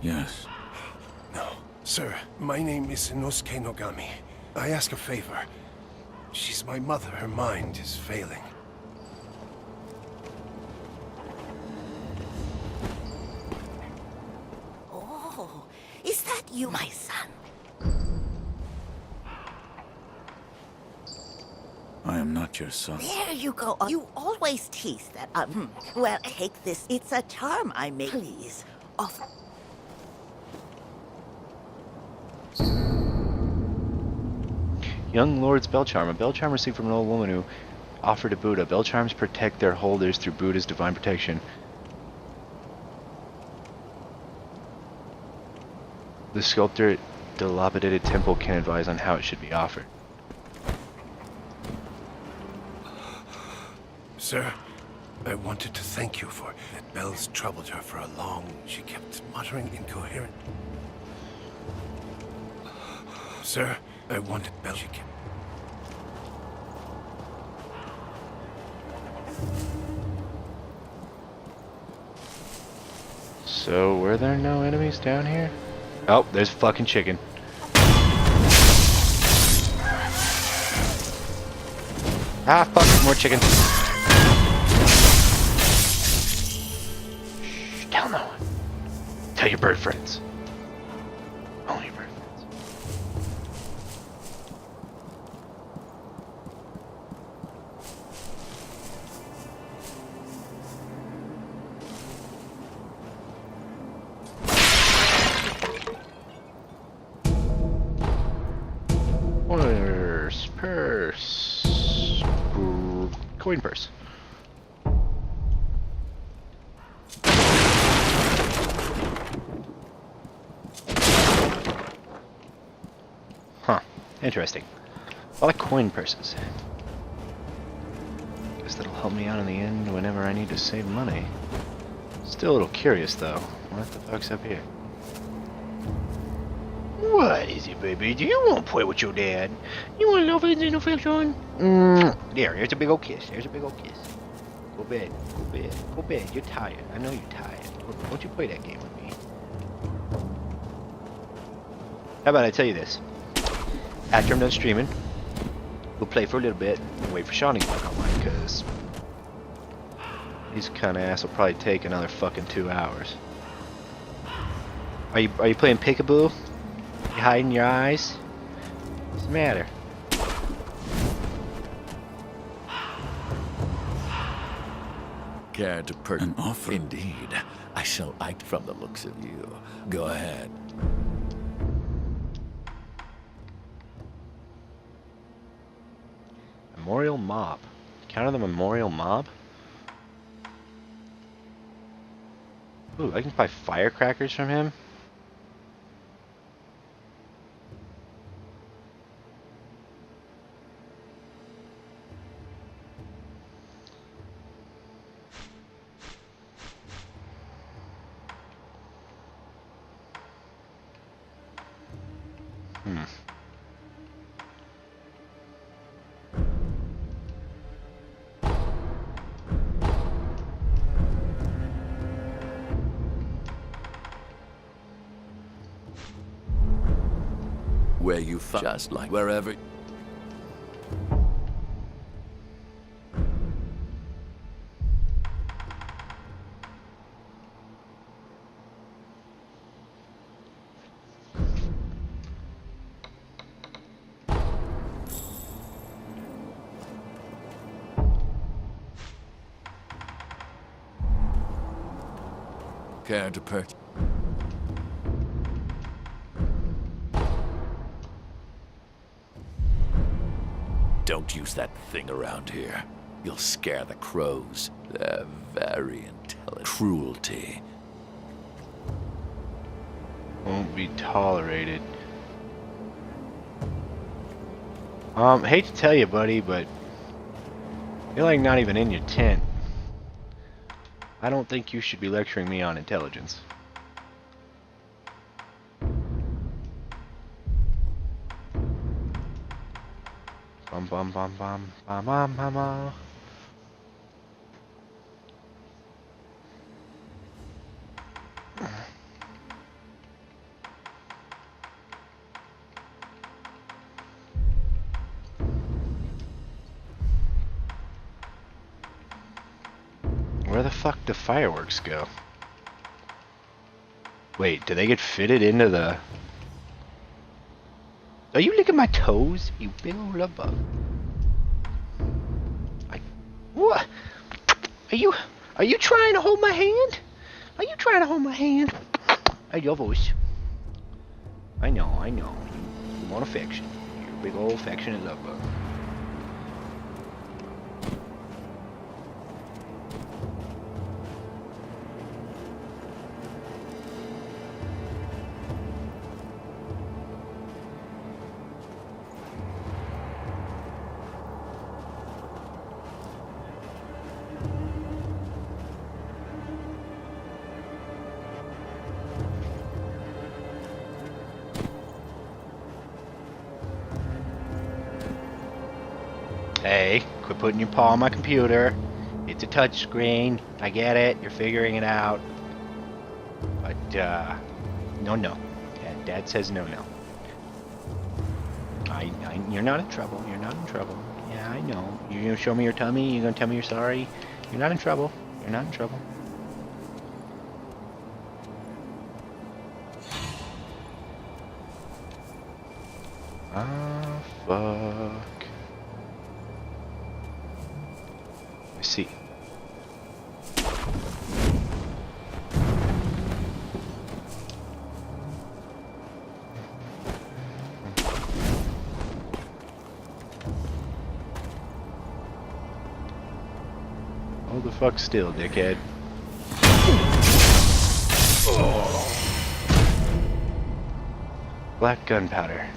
Speaker 8: Yes.
Speaker 6: No. Sir, my name is Inosuke Nogami. I ask a favor. She's my mother. Her mind is failing.
Speaker 10: Oh, is that you, my son?
Speaker 8: I am not your son.
Speaker 10: There you go. You always tease that. Well, take this. It's a charm I made. Please, offer.
Speaker 1: Young Lord's Bell Charm. A bell charm received from an old woman who offered to Buddha. Bell charms protect their holders through Buddha's divine protection. The sculptor at dilapidated temple can advise on how it should be offered.
Speaker 11: Sir, I wanted to thank you for that. Bells troubled her for a long. She kept muttering incoherent. Sir, I wanted Bell. She kept.
Speaker 1: So, were there no enemies down here? Oh, there's fucking chicken. Ah, fuck, more chicken. Shh, tell no one. Tell your bird friends. Only your bird friends. Purse. Coin purse. Huh. Interesting. A lot of coin purses. Guess that'll help me out in the end whenever I need to save money. Still a little curious though. What the fuck's up here? What is it, baby? Do you want to play with your dad? You want a little bit of affection? There's a big old kiss. There's a big old kiss. Go bed. Go bed. Go bed. You're tired. I know you're tired. Won't you play that game with me? How about I tell you this? After I'm done streaming, we'll play for a little bit and wait for Shawnee to come online, because these kind of ass will probably take another fucking 2 hours. Are you playing peekaboo? You hiding your eyes? What's the matter?
Speaker 2: Care to purchase?
Speaker 8: An offer?
Speaker 2: Indeed. I shall act from the looks of you. Go ahead.
Speaker 1: Memorial mob. Counter the memorial mob? Ooh, I can buy firecrackers from him?
Speaker 2: Where you find, just like wherever. Care to purchase? Don't use that thing around here. You'll scare the crows. They're very intelligent. Cruelty
Speaker 1: won't be tolerated. Hate to tell you, buddy, but you're like not even in your tent. I don't think you should be lecturing me on intelligence. Bum bum bum bum bum bum bum bum. Where the fuck do fireworks go? Wait, do they get fitted into the... Are you licking my toes, you big old love bug? What? Are you trying to hold my hand? Are you trying to hold my hand? Hey, your voice. I know. You want affection. You Big old affectionate love bug. Hey, quit putting your paw on my computer. It's a touch screen. I get it. You're figuring it out. But, no. Dad says no. You're not in trouble. You're not in trouble. Yeah, I know. You're gonna show me your tummy? You're gonna tell me you're sorry? You're not in trouble. You're not in trouble. Ah, fuck. I see. Hold the fuck still, dickhead. Oh. Black gunpowder.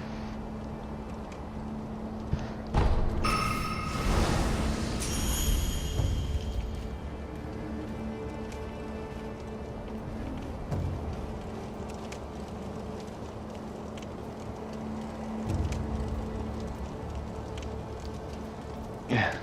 Speaker 1: Yeah.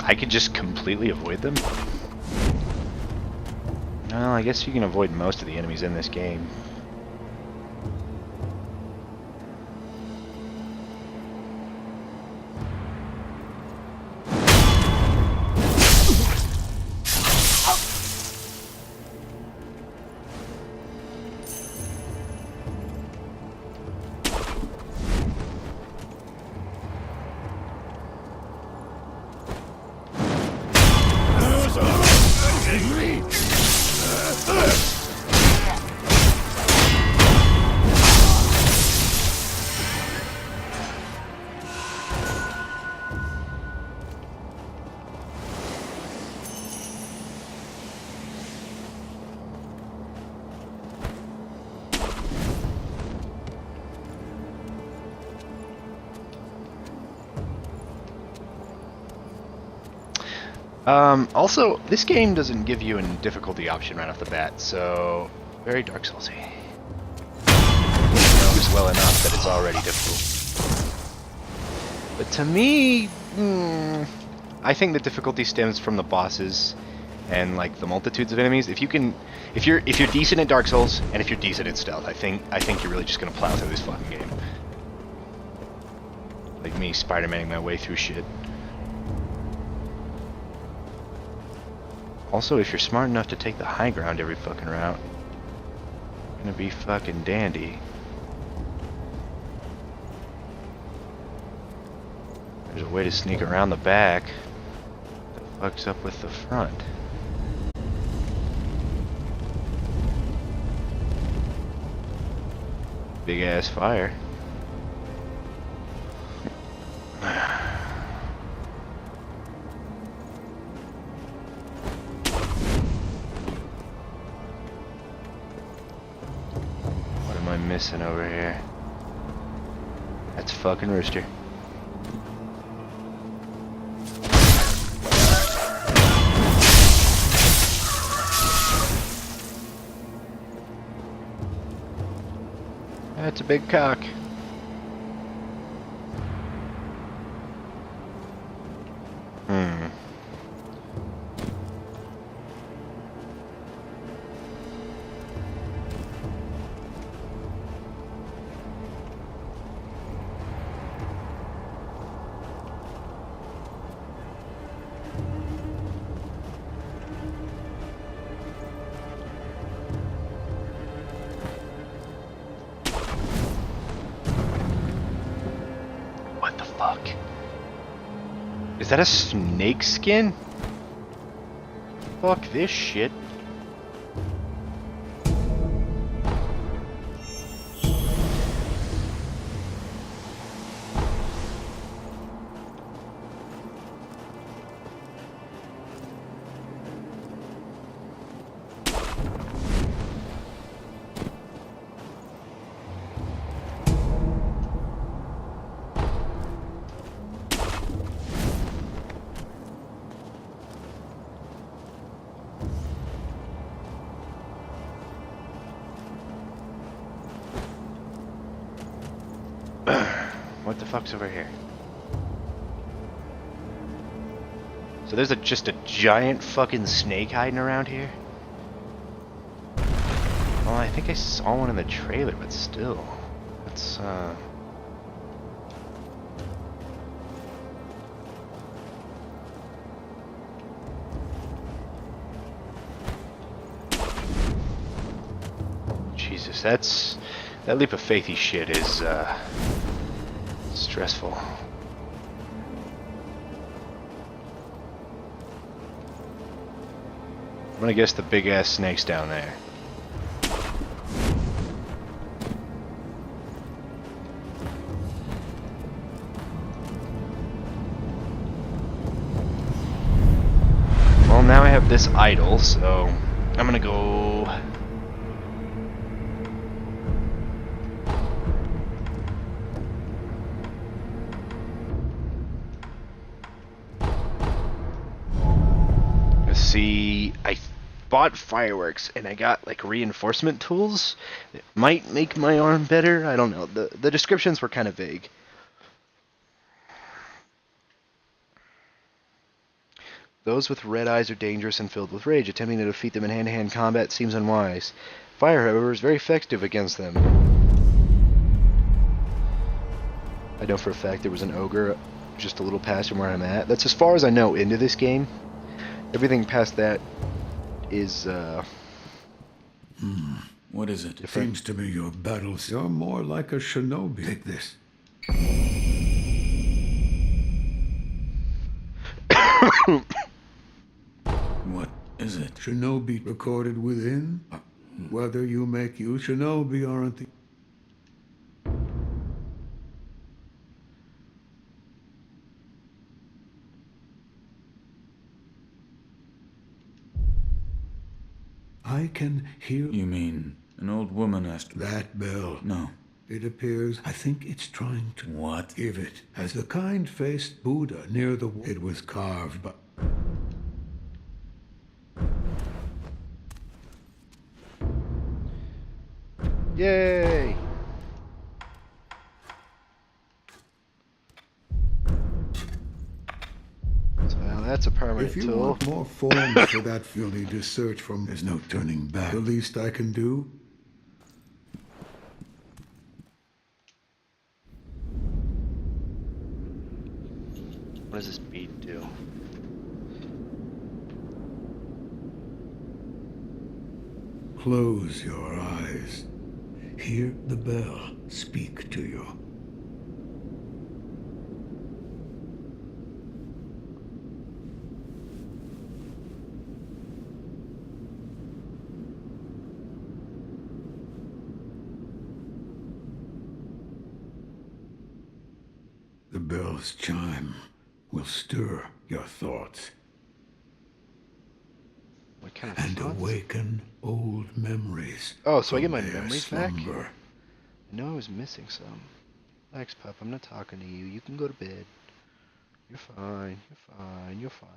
Speaker 1: I could just completely avoid them? Well, I guess you can avoid most of the enemies in this game. Also, this game doesn't give you a difficulty option right off the bat, so very Dark Soulsy. Knows well enough that it's already difficult. But to me, I think the difficulty stems from the bosses and like the multitudes of enemies. If you're decent at Dark Souls and if you're decent at stealth, I think you're really just gonna plow through this fucking game. Like me, Spider-Maning my way through shit. Also, if you're smart enough to take the high ground every fucking route, you're gonna be fucking dandy. There's a way to sneak around the back that fucks up with the front. Big ass fire. Missing over here. That's a fucking rooster. That's a big cock. Is that a snake skin? Fuck this shit. What the fuck's over here? So there's just a giant fucking snake hiding around here? Well, I think I saw one in the trailer, but still. That's, Jesus, that leap of faithy shit is, stressful. I'm gonna guess the big ass snake's down there. Well, now I have this idol, so I'm gonna go. See, I bought fireworks and I got like reinforcement tools. It might make my arm better. I don't know. The descriptions were kind of vague. Those with red eyes are dangerous and filled with rage. Attempting to defeat them in hand-to-hand combat seems unwise. Fire, however, is very effective against them. I know for a fact there was an ogre just a little past from where I'm at. That's as far as I know into this game. Everything past that is,
Speaker 8: What is it?
Speaker 3: It seems to me your battles are more like a shinobi. Take this.
Speaker 8: What is it?
Speaker 3: Shinobi recorded within. Whether you make you shinobi aren't the... I can hear...
Speaker 8: You mean an old woman asked...
Speaker 3: That bell.
Speaker 8: No.
Speaker 3: It appears, I think it's trying to...
Speaker 8: What?
Speaker 3: Give it. As the kind-faced Buddha near the... It was carved by...
Speaker 1: yay! So now that's a permanent
Speaker 3: If you
Speaker 1: tool.
Speaker 3: want more forms for that, you'll need to search from... There's no turning back. The least I can do...
Speaker 1: What does this bead do?
Speaker 3: Close your eyes. Hear the bell speak to you. The bell's chime will stir your thoughts.
Speaker 1: What kind of
Speaker 3: and
Speaker 1: thoughts?
Speaker 3: awaken old memories.
Speaker 1: Oh, so I get my
Speaker 3: from their
Speaker 1: memories back?
Speaker 3: slumber.
Speaker 1: I know I was missing some. Relax, pup. I'm not talking to you. You can go to bed. You're fine. You're fine. You're fine.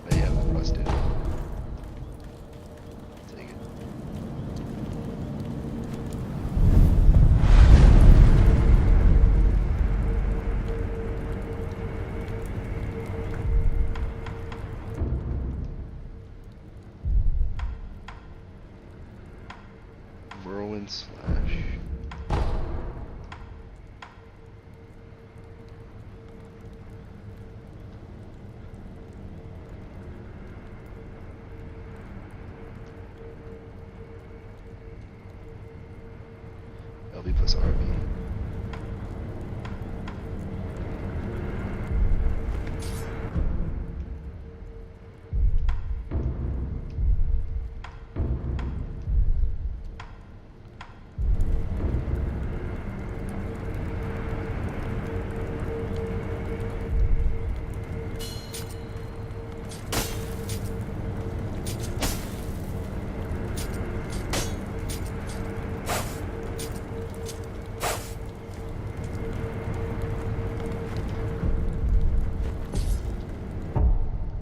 Speaker 1: But yeah, it was busted. violence slash. LB plus RB.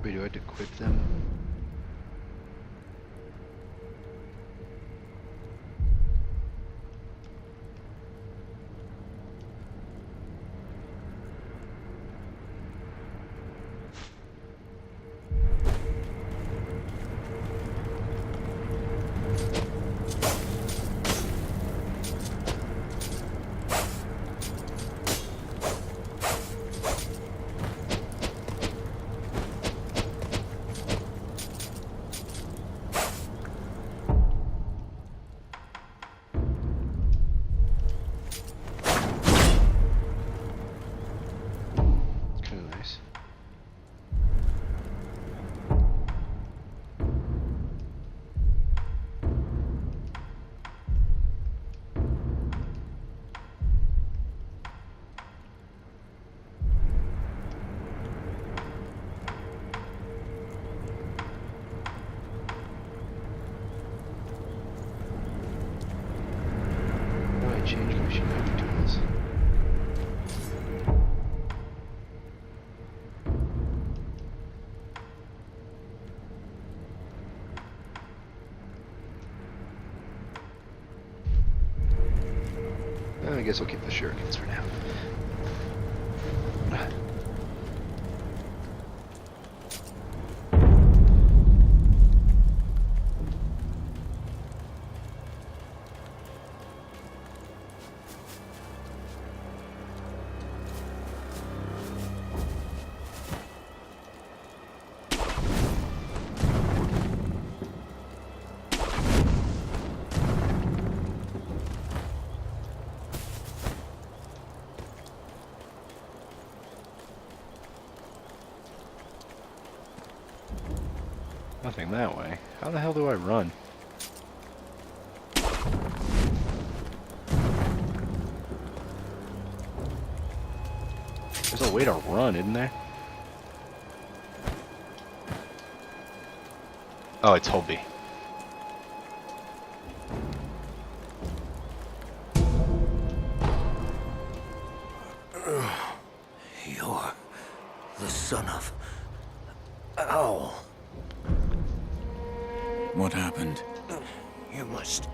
Speaker 1: Wait, do I have to equip them? Change machinery tools. I guess we'll keep the shurikens for now. Nothing that way. How the hell do I run? There's a way to run, isn't there? Oh, it's hold B.
Speaker 11: You're the son of... Owl.
Speaker 8: What happened?
Speaker 11: You must...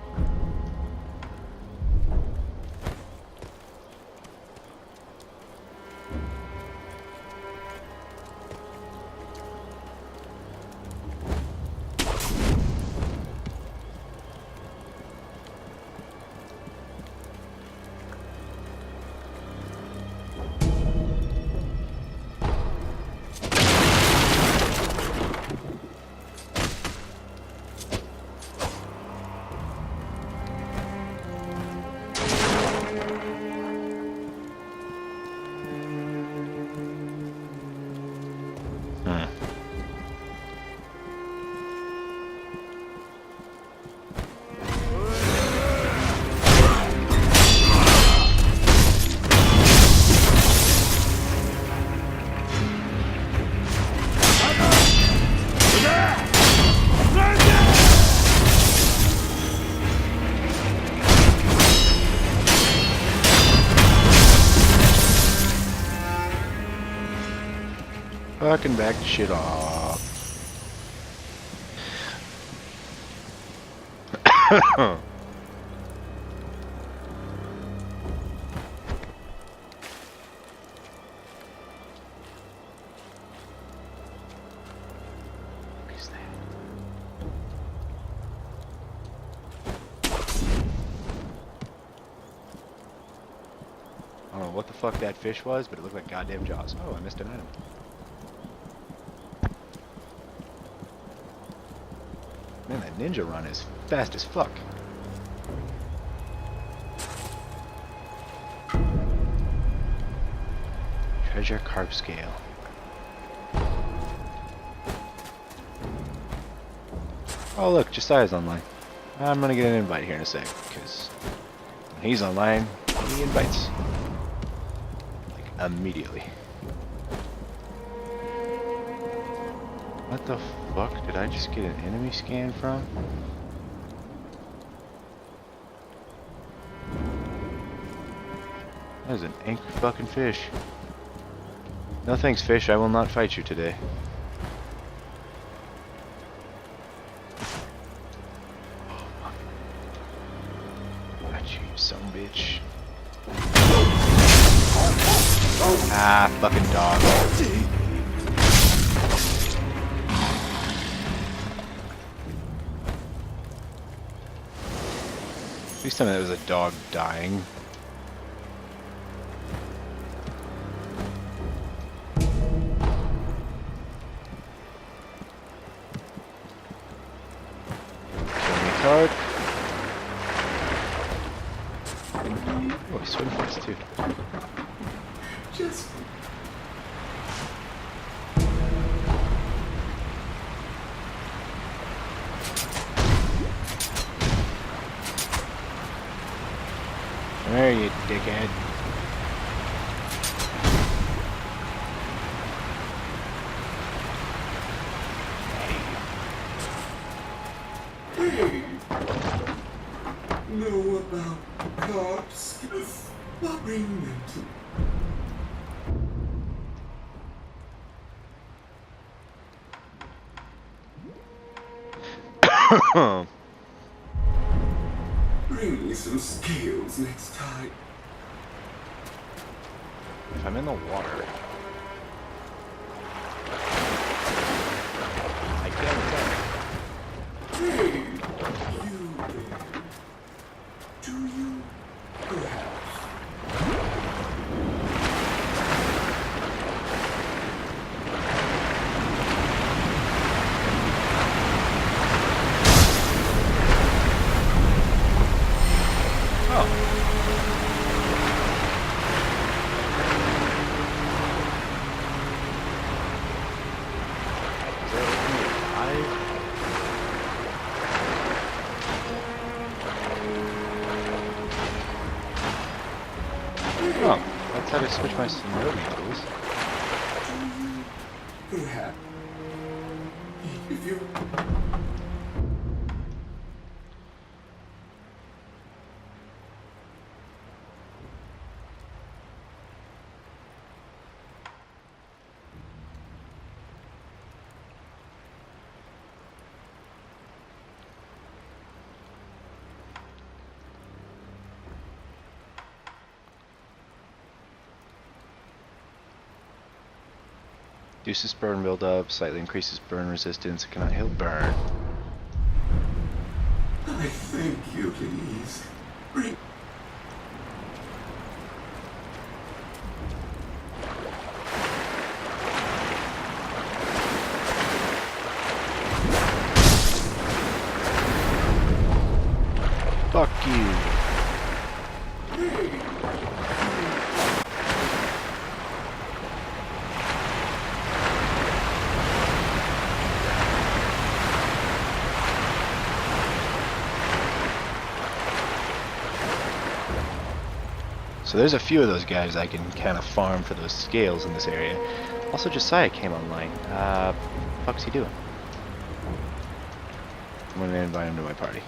Speaker 1: Fucking back the shit off. What is that? fuck that fish was, but it looked like goddamn Jaws. Oh, I missed an item. Man, that ninja run is fast as fuck. Treasure carp scale. Oh look, Josiah's online. I'm gonna get an invite here in a sec, because when he's online, he invites. Like, immediately. What the fuck did I just get an enemy scan from? That is an angry fucking fish. No thanks, fish. I will not fight you today. Got you, son of a bitch. Ah, fucking dog. Please tell me that was a dog dying. Card. Oh, he swim fast too.
Speaker 11: Just...
Speaker 1: There you dickhead.
Speaker 11: Hey! Know about cops? Bring them to... Bring me some scales next time.
Speaker 1: If I'm in the water, I can't tell.
Speaker 11: Hey, you there. Do you perhaps?
Speaker 1: Oh, that's how to switch my Shinobi tools.
Speaker 11: Perhaps. If you...
Speaker 1: Reduces burn buildup, slightly increases burn resistance, it cannot heal burn.
Speaker 11: I thank you, please. Bring...
Speaker 1: Fuck you. So there's a few of those guys I can kind of farm for those scales in this area. Also, Josiah came online. Fuck's he doing? I'm gonna invite him to my party.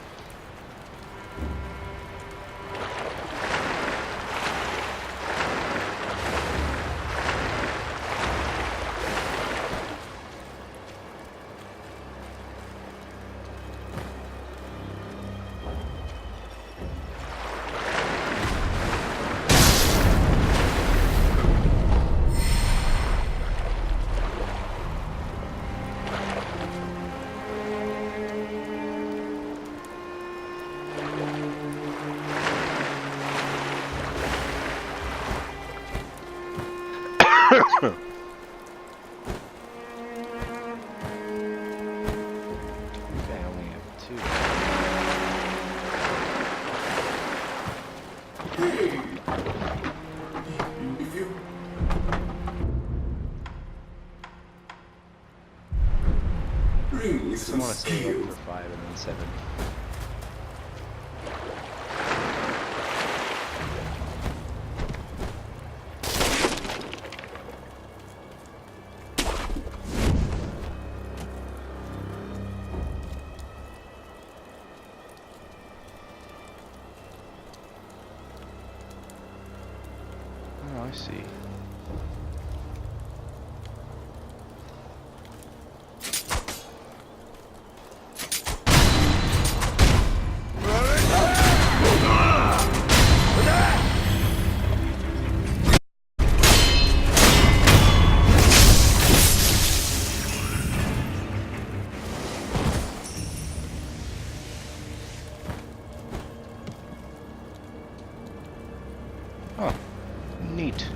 Speaker 1: I only have two.
Speaker 11: Bring me
Speaker 1: I
Speaker 11: some
Speaker 1: want to save up
Speaker 11: skills.
Speaker 1: for 5 and then 7. Oh, I see. Oh, neat.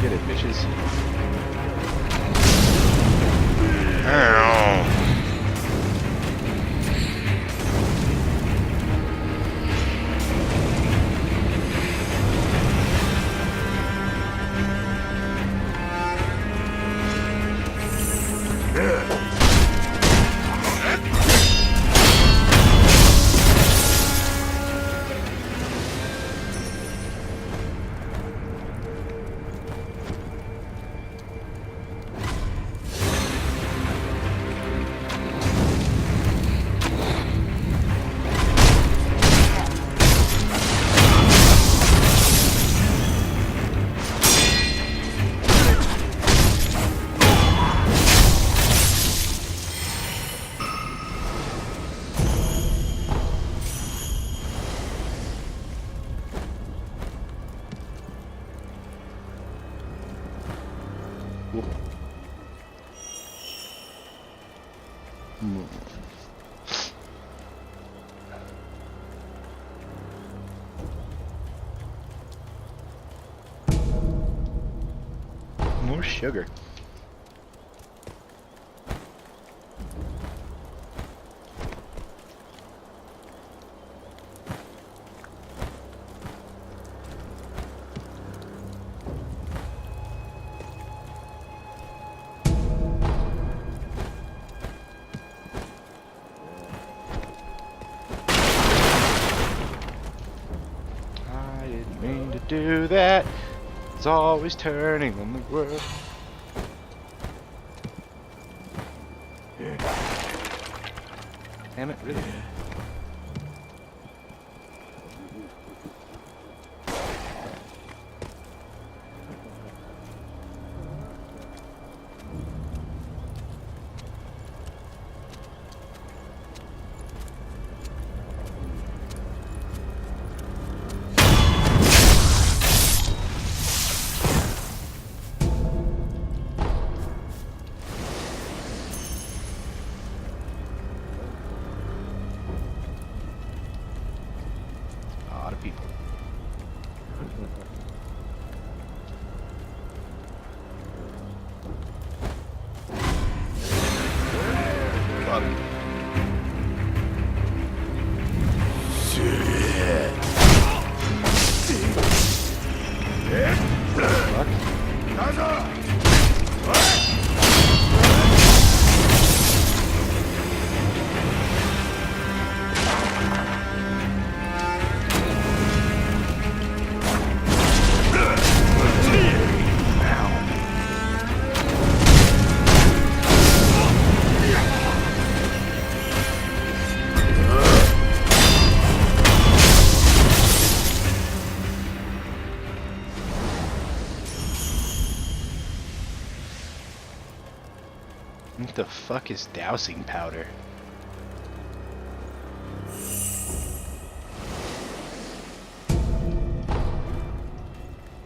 Speaker 1: Get it, bitches. Ow. More sugar. I didn't mean to do that. It's always turning on the world. Damn it, really? What the fuck is dowsing powder?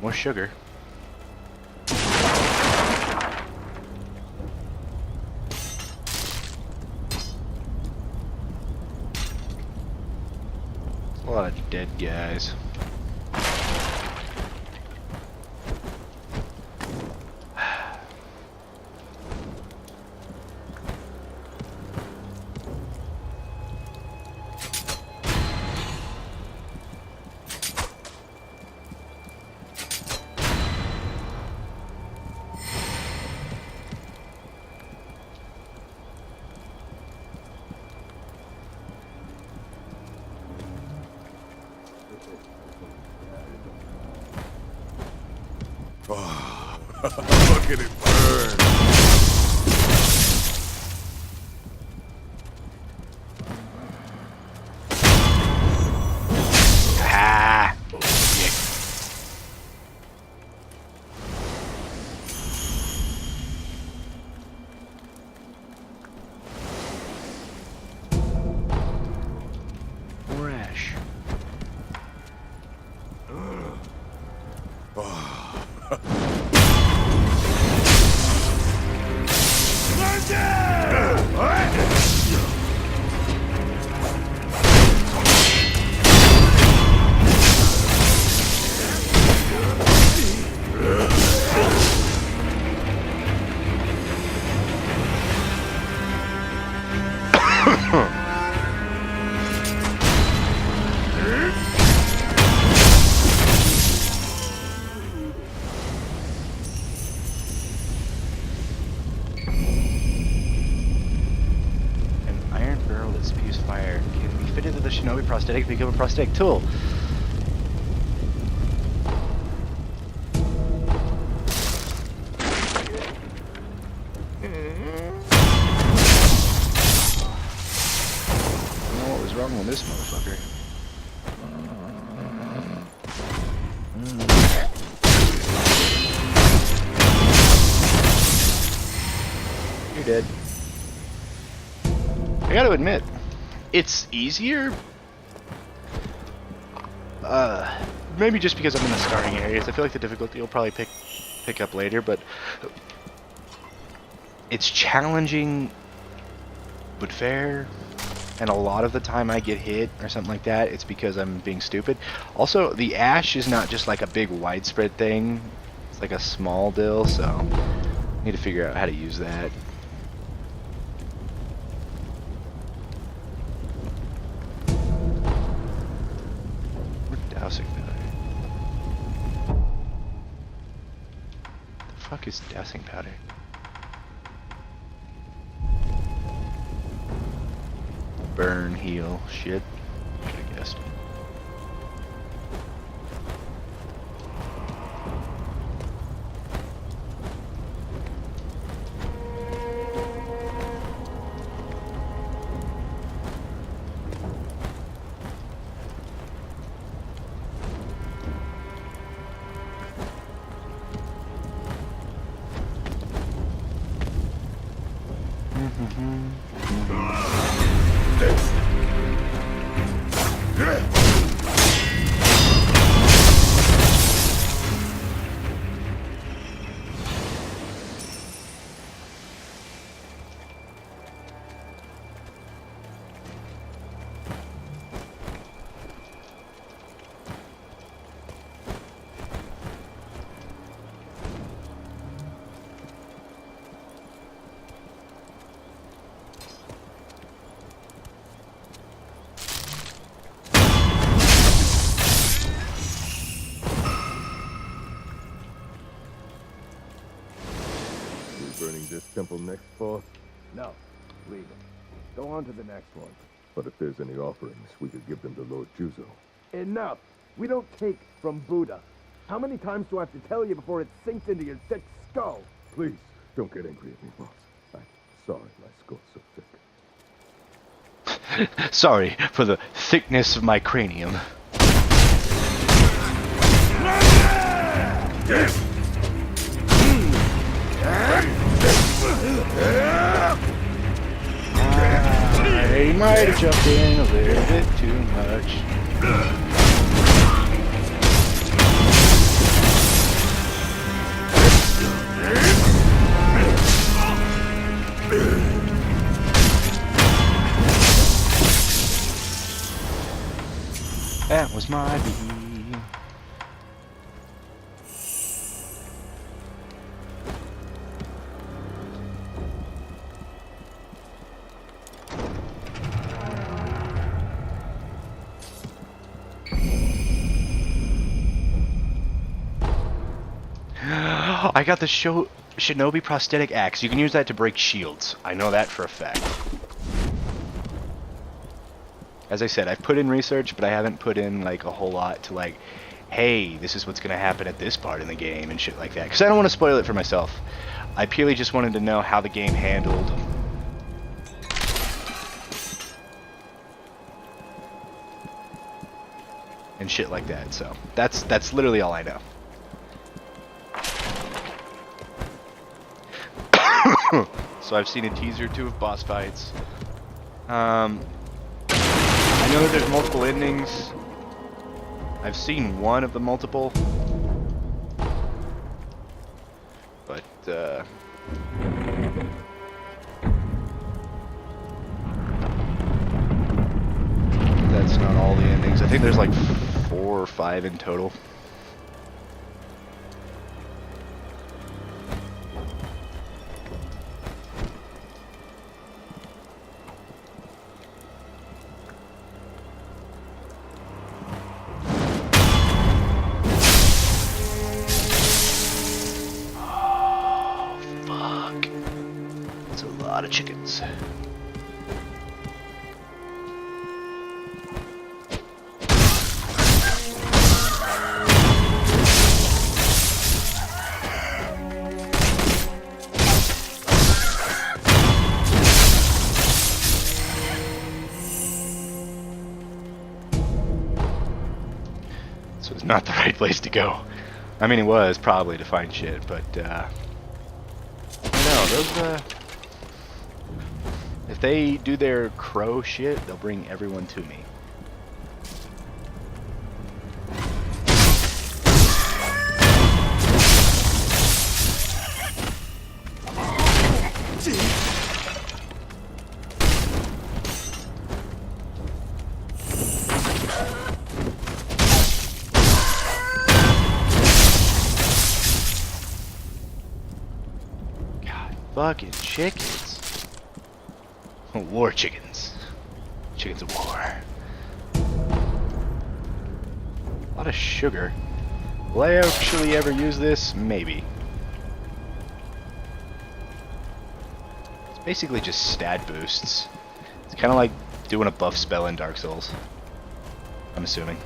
Speaker 1: More sugar. A lot of dead guys.
Speaker 3: Oh, look at it burn.
Speaker 1: Ah! More ash. Fire can be fitted to the shinobi prosthetic to become a prosthetic tool. I don't know what was wrong with this motherfucker. You're dead. I gotta admit, it's easier. Maybe just because I'm in the starting areas. I feel like the difficulty will probably pick up later, but it's challenging but fair. And a lot of the time I get hit or something like that, it's because I'm being stupid. Also, the ash is not just like a big widespread thing. It's like a small deal, so I need to figure out how to use that. Dowsing powder. The fuck is dowsing powder? Burn, heal, shit. Should have guessed.
Speaker 6: Burning this temple next, boss? No. Leave it. Go on to the next one.
Speaker 3: But if there's any offerings, we could give them to Lord Juzo.
Speaker 6: Enough! We don't take from Buddha. How many times do I have to tell you before it sinks into your thick skull?
Speaker 3: Please, don't get angry at me, boss. I'm sorry my skull's so thick.
Speaker 1: Sorry for the thickness of my cranium. might have jumped in a little bit too much. That was my bee. I got the Shinobi prosthetic axe. You can use that to break shields. I know that for a fact. As I said, I've put in research, but I haven't put in like a whole lot to like, hey, this is what's going to happen at this part in the game and shit like that. Because I don't want to spoil it for myself. I purely just wanted to know how the game handled and shit like that. So that's literally all I know. So I've seen a teaser or two of boss fights. I know that there's multiple endings. I've seen one of the multiple. But, that's not all the endings. I think there's like 4 or 5 in total. Lot of chickens. So it's not the right place to go. I mean, it was probably to find shit, but no, those if they do their crow shit, they'll bring everyone to me. God, fucking chickens. War chickens. Chickens of war. A lot of sugar. Will I actually ever use this? Maybe. It's basically just stat boosts. It's kind of like doing a buff spell in Dark Souls. I'm assuming.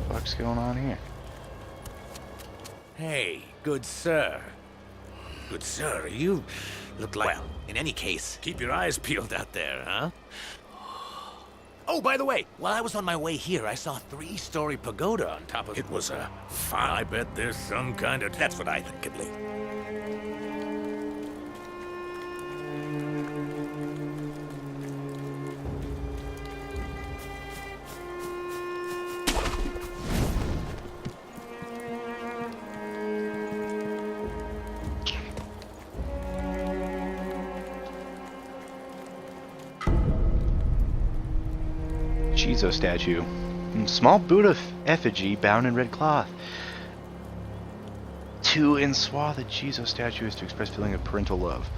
Speaker 1: What's going on here?
Speaker 12: Hey, good sir. Good sir, you look like... Well, in any case, keep your eyes peeled out there, huh? Oh, by the way, while I was on my way here, I saw a 3-story pagoda on top of... It was a fine... I bet there's some kind of... That's what I think, at least.
Speaker 1: Shizo statue. Small Buddha effigy bound in red cloth. To enswathe a Shizo statue is to express feeling of parental love.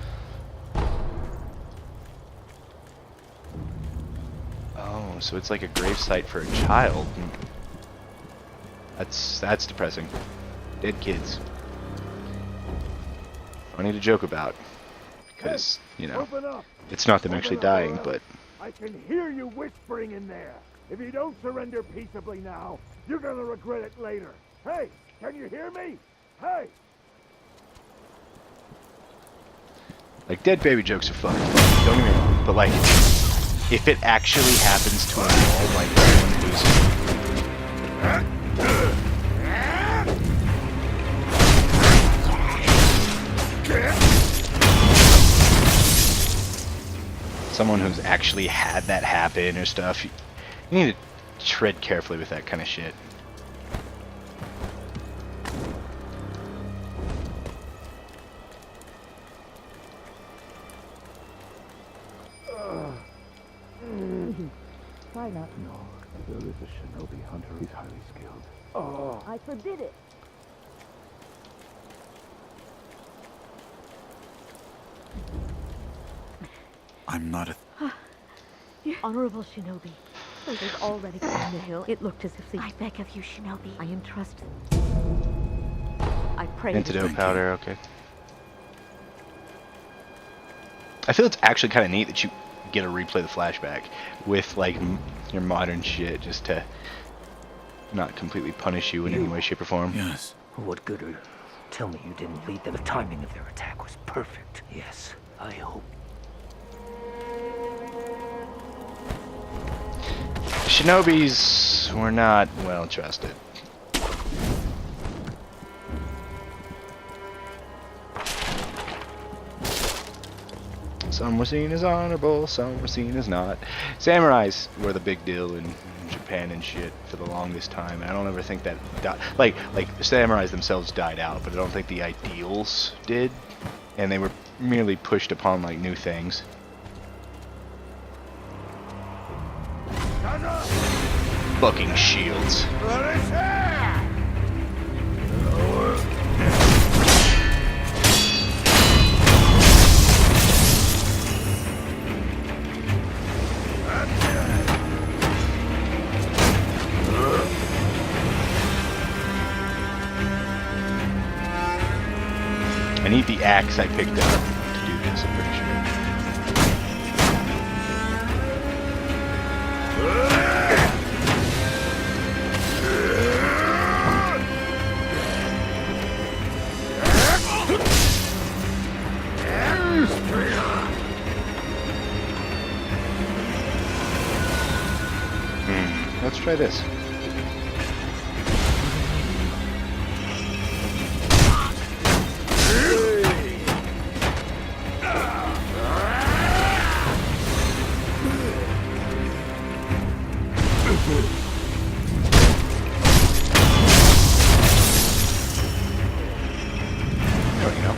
Speaker 1: Oh, so it's like a gravesite for a child. That's depressing. Dead kids. Funny to joke about. Because, you know, it's not them actually dying, but...
Speaker 6: I can hear you whispering in there. If you don't surrender peaceably now, you're gonna regret it later. Hey, can you hear me? Hey!
Speaker 1: Like, dead baby jokes are fucking funny, don't get me wrong, but like, if it actually happens to involve like someone who's actually had that happen or stuff, you need to tread carefully with that kind of shit.
Speaker 13: Try not.
Speaker 6: No, there is a shinobi hunter. He's highly skilled. Oh.
Speaker 13: I forbid it.
Speaker 5: I'm not a...
Speaker 13: Honorable shinobi, soldiers already climbed the hill. It looked as if the... I beg of you, shinobi. I entrust. I pray.
Speaker 1: Antidote powder, okay. I feel it's actually kind of neat that you get to replay the flashback with like your modern shit just to not completely punish you in any way, shape, or form.
Speaker 5: Yes.
Speaker 14: What good are... Tell me you didn't lead them. The timing of their attack was perfect. Yes, I hope.
Speaker 1: Shinobis were not well trusted. Some were seen as honorable, some were seen as not. Samurais were the big deal in Japan and shit for the longest time, and I don't ever think that like the samurais themselves died out, but I don't think the ideals did, and they were merely pushed upon like new things. Fucking shields. I need the axe I picked up to do this, I'm pretty sure. Let's try this. There we go.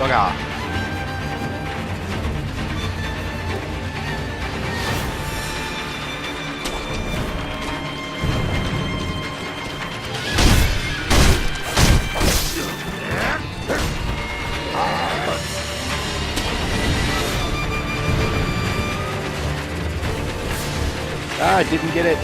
Speaker 1: Fuck off. Ah, I didn't get it.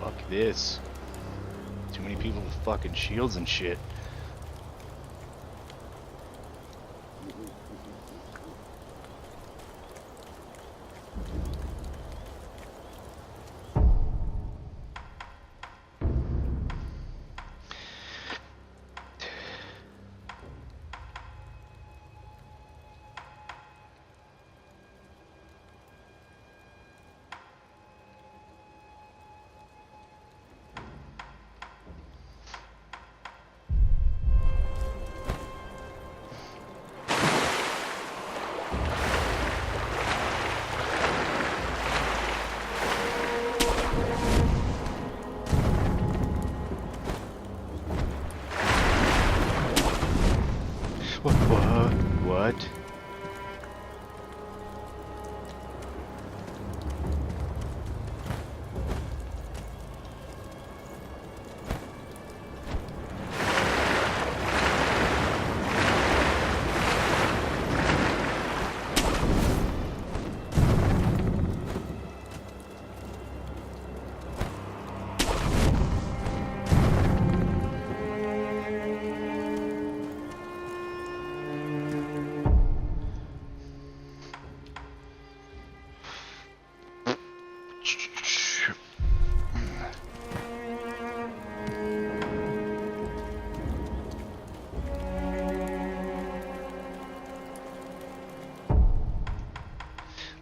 Speaker 1: Fuck this. Too many people with fucking shields and shit. What?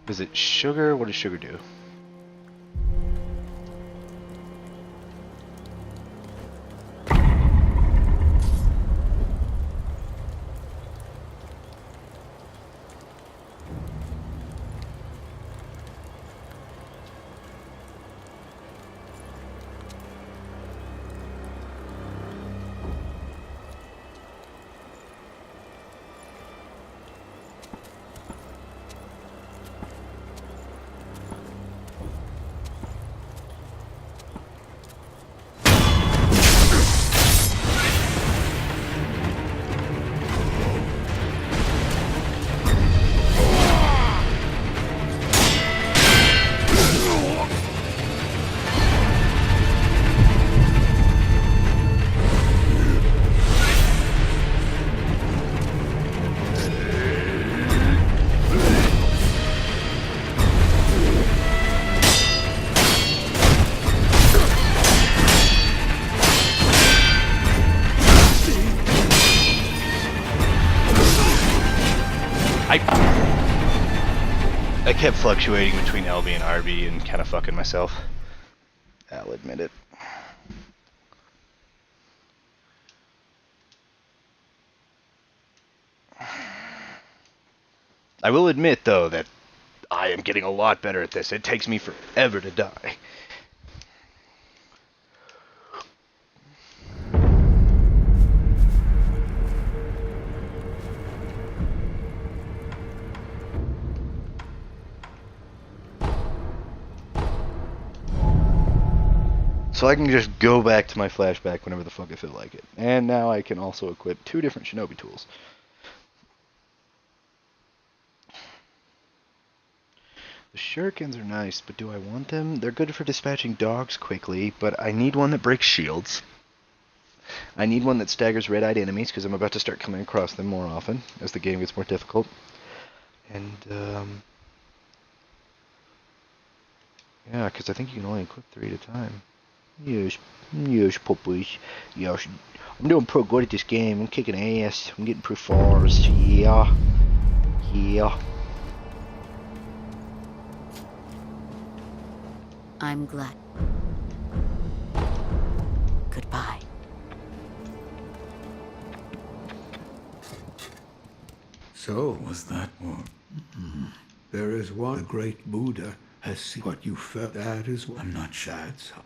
Speaker 1: Is it sugar? What does sugar do? kept fluctuating between LB and RB and kind of fucking myself. I'll admit it. I will admit, though, that I am getting a lot better at this. It takes me forever to die. So I can just go back to my flashback whenever the fuck I feel like it. And now I can also equip 2 different shinobi tools. The shurikens are nice, but do I want them? They're good for dispatching dogs quickly, but I need one that breaks shields. I need one that staggers red-eyed enemies, because I'm about to start coming across them more often as the game gets more difficult. And, yeah, because I think you can only equip 3 at a time. Yes, puppies. Yes, I'm doing pretty good at this game. I'm kicking ass. I'm getting pretty far. Yeah. Yeah.
Speaker 4: I'm glad. Goodbye.
Speaker 3: So,
Speaker 8: Was that or...
Speaker 3: there is one great Buddha has seen what you felt. That is what
Speaker 8: I'm not sure.
Speaker 3: That's how.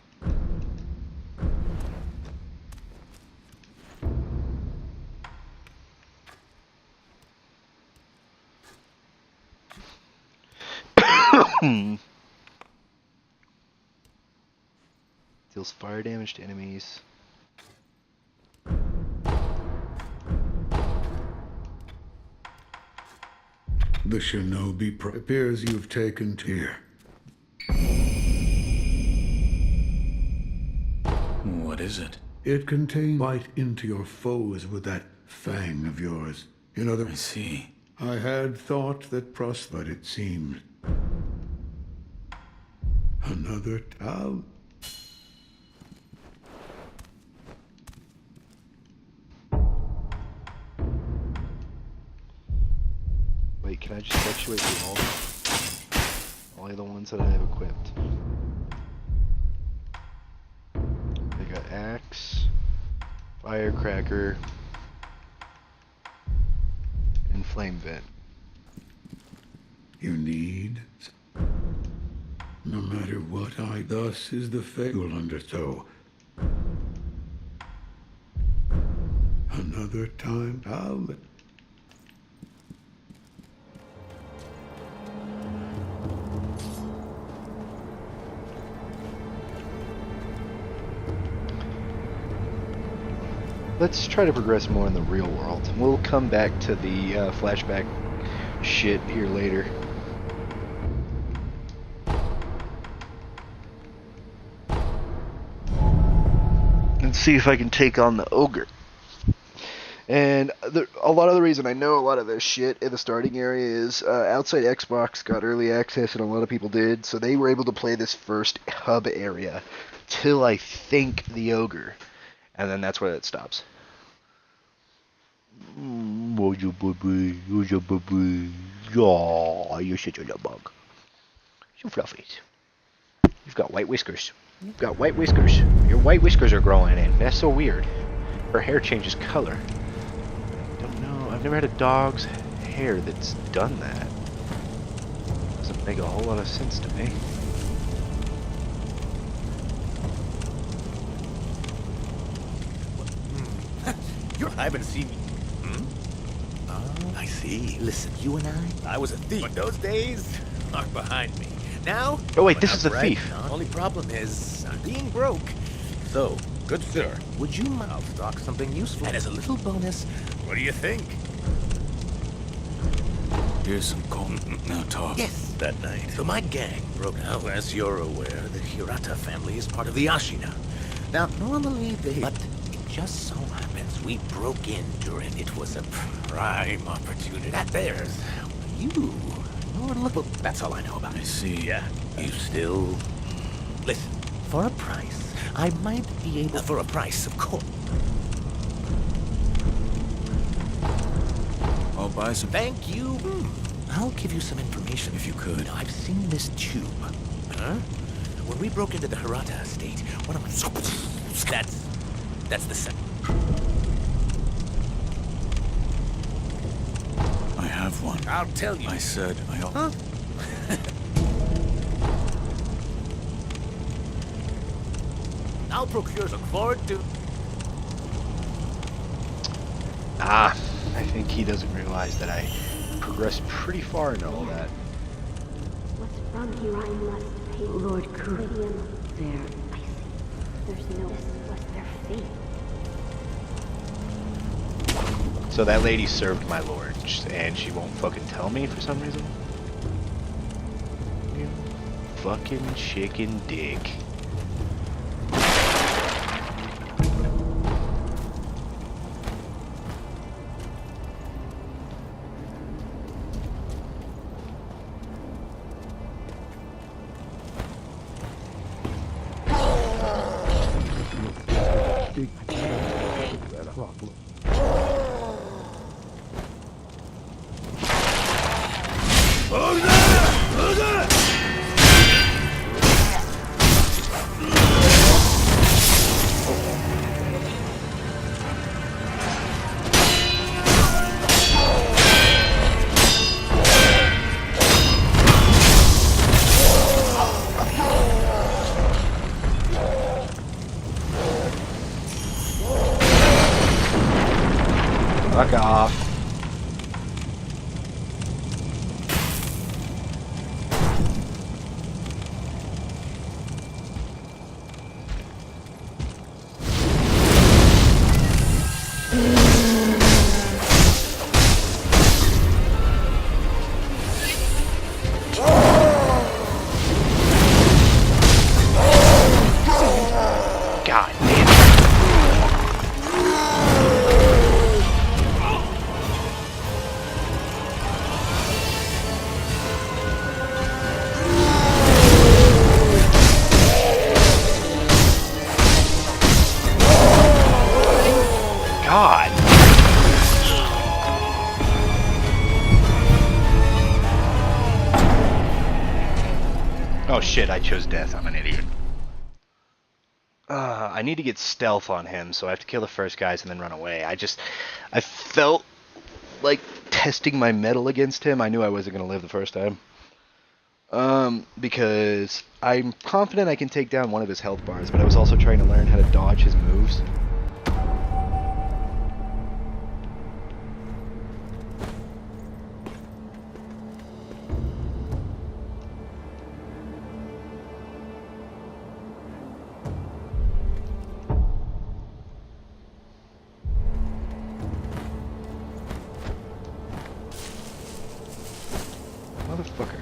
Speaker 1: Deals fire damage to enemies.
Speaker 3: The shinobi appears you've taken to here.
Speaker 8: What is it?
Speaker 3: It contains bite into your foes with that fang of yours. In other
Speaker 8: I see.
Speaker 3: I had thought that but it seemed. Another tal.
Speaker 1: Wait, can I just fluctuate through all of the ones that I have equipped? I got axe, firecracker, and flame vent.
Speaker 3: You need. No matter what thus is the fate you'll undertow. Another time, I'll.
Speaker 1: Let's try to progress more in the real world. We'll come back to the flashback shit here later. And see if I can take on the ogre. And a lot of the reason I know a lot of this shit in the starting area is Outside Xbox got early access, and a lot of people did, so they were able to play this first hub area till I think the ogre, and then that's where it stops. Oh, you baby, you're such a little bug. So fluffy. You've got white whiskers. You've got white whiskers. Your white whiskers are growing in. That's so weird. Her hair changes color. I don't know. I've never had a dog's hair that's done that. Doesn't make a whole lot of sense to me.
Speaker 12: I haven't seen you. I see. Listen, you and I was a thief. But those days are behind me. Now?
Speaker 1: Oh wait, this is the thief.
Speaker 12: Only problem is I'm being broke. So, good sir, would you mind? I'll stock something useful. And as a little bonus, what do you think?
Speaker 8: Here's some coin. Now talk.
Speaker 12: Yes, that night. So my gang broke out. As you're aware, the Hirata family is part of the Ashina. Now, normally they... But it just so happens we broke in during... It was a prime opportunity. That there's... You... Look, that's all I know about it.
Speaker 8: I see.
Speaker 12: Yeah. You still... Listen, for a price, I might be able... For a price, of course.
Speaker 8: I'll buy some...
Speaker 12: Thank you. I'll give you some information if you could. I've seen this tube. Huh? When we broke into the Hirata estate, one of my... That's the set.
Speaker 8: I have one.
Speaker 12: I'll tell you.
Speaker 8: I said I...
Speaker 12: Huh? I'll procure. Look forward to...
Speaker 1: Ah, I think he doesn't realize that I progressed pretty far into all that.
Speaker 7: What's from here I must pay.
Speaker 4: Lord Ku.
Speaker 7: There. I see. There's no... What's their fate?
Speaker 1: So that lady served my lord, and she won't fucking tell me for some reason? You fucking chicken dick. Fuck off. God damn it. God. Oh shit, I chose death. I'm an idiot. I need to get stealth on him, so I have to kill the first guys and then run away. I felt like testing my mettle against him. I knew I wasn't going to live the first time. Because I'm confident I can take down one of his health bars, but I was also trying to learn how to dodge his moves. Motherfucker.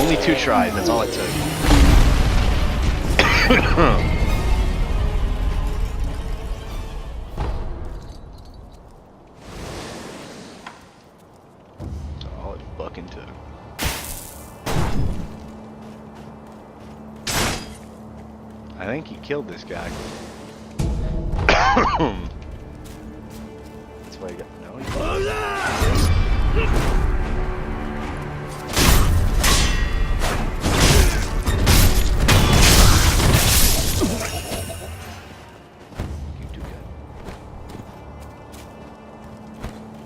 Speaker 1: Only 2 tries, that's all it took. That's all it fucking took. I think he killed this guy. That's why he got... No, he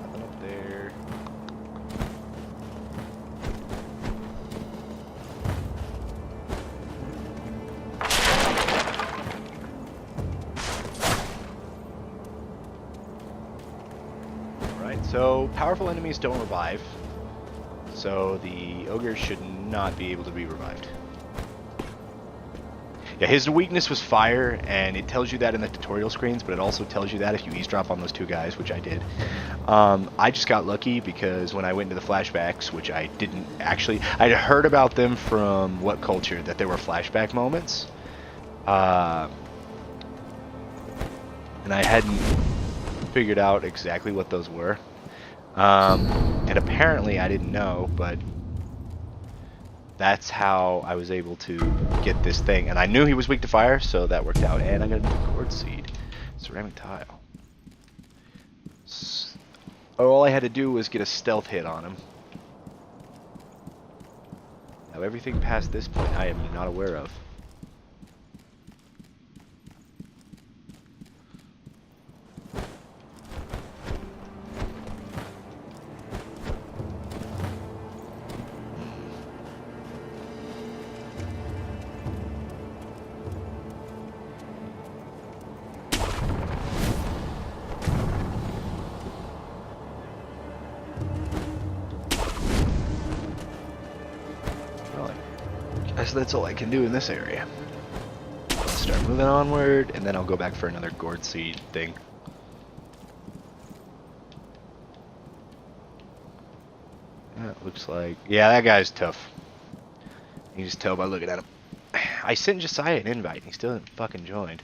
Speaker 1: nothing up there. Alright, so powerful enemies don't revive. So the ogre should not be able to be revived. Yeah, his weakness was fire, and it tells you that in the tutorial screens, but it also tells you that if you eavesdrop on those 2 guys, which I did. I just got lucky because when I went into the flashbacks, which I didn't actually... I'd heard about them from What Culture, that there were flashback moments. And I hadn't figured out exactly what those were. And apparently I didn't know, but that's how I was able to get this thing. And I knew he was weak to fire, so that worked out. And I got a gourd seed. Ceramic tile. All I had to do was get a stealth hit on him. Now everything past this point I am not aware of. So that's all I can do in this area. Let's start moving onward, and then I'll go back for another gourd seed thing. That looks like... Yeah, that guy's tough. You can just tell by looking at him. I sent Josiah an invite, and he still didn't fucking join.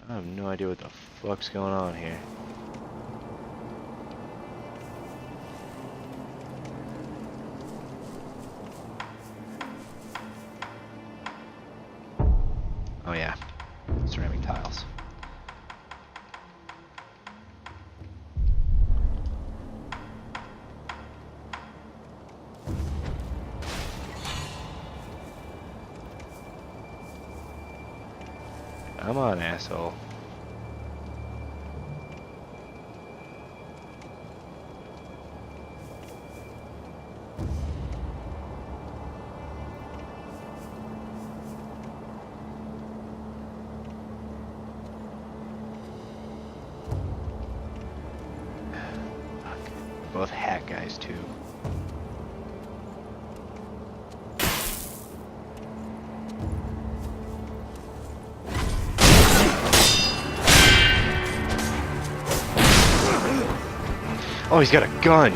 Speaker 1: I have no idea what the fuck's going on here. Oh yeah, ceramic tiles. Come on, asshole. Both hat guys too. Oh, he's got a gun.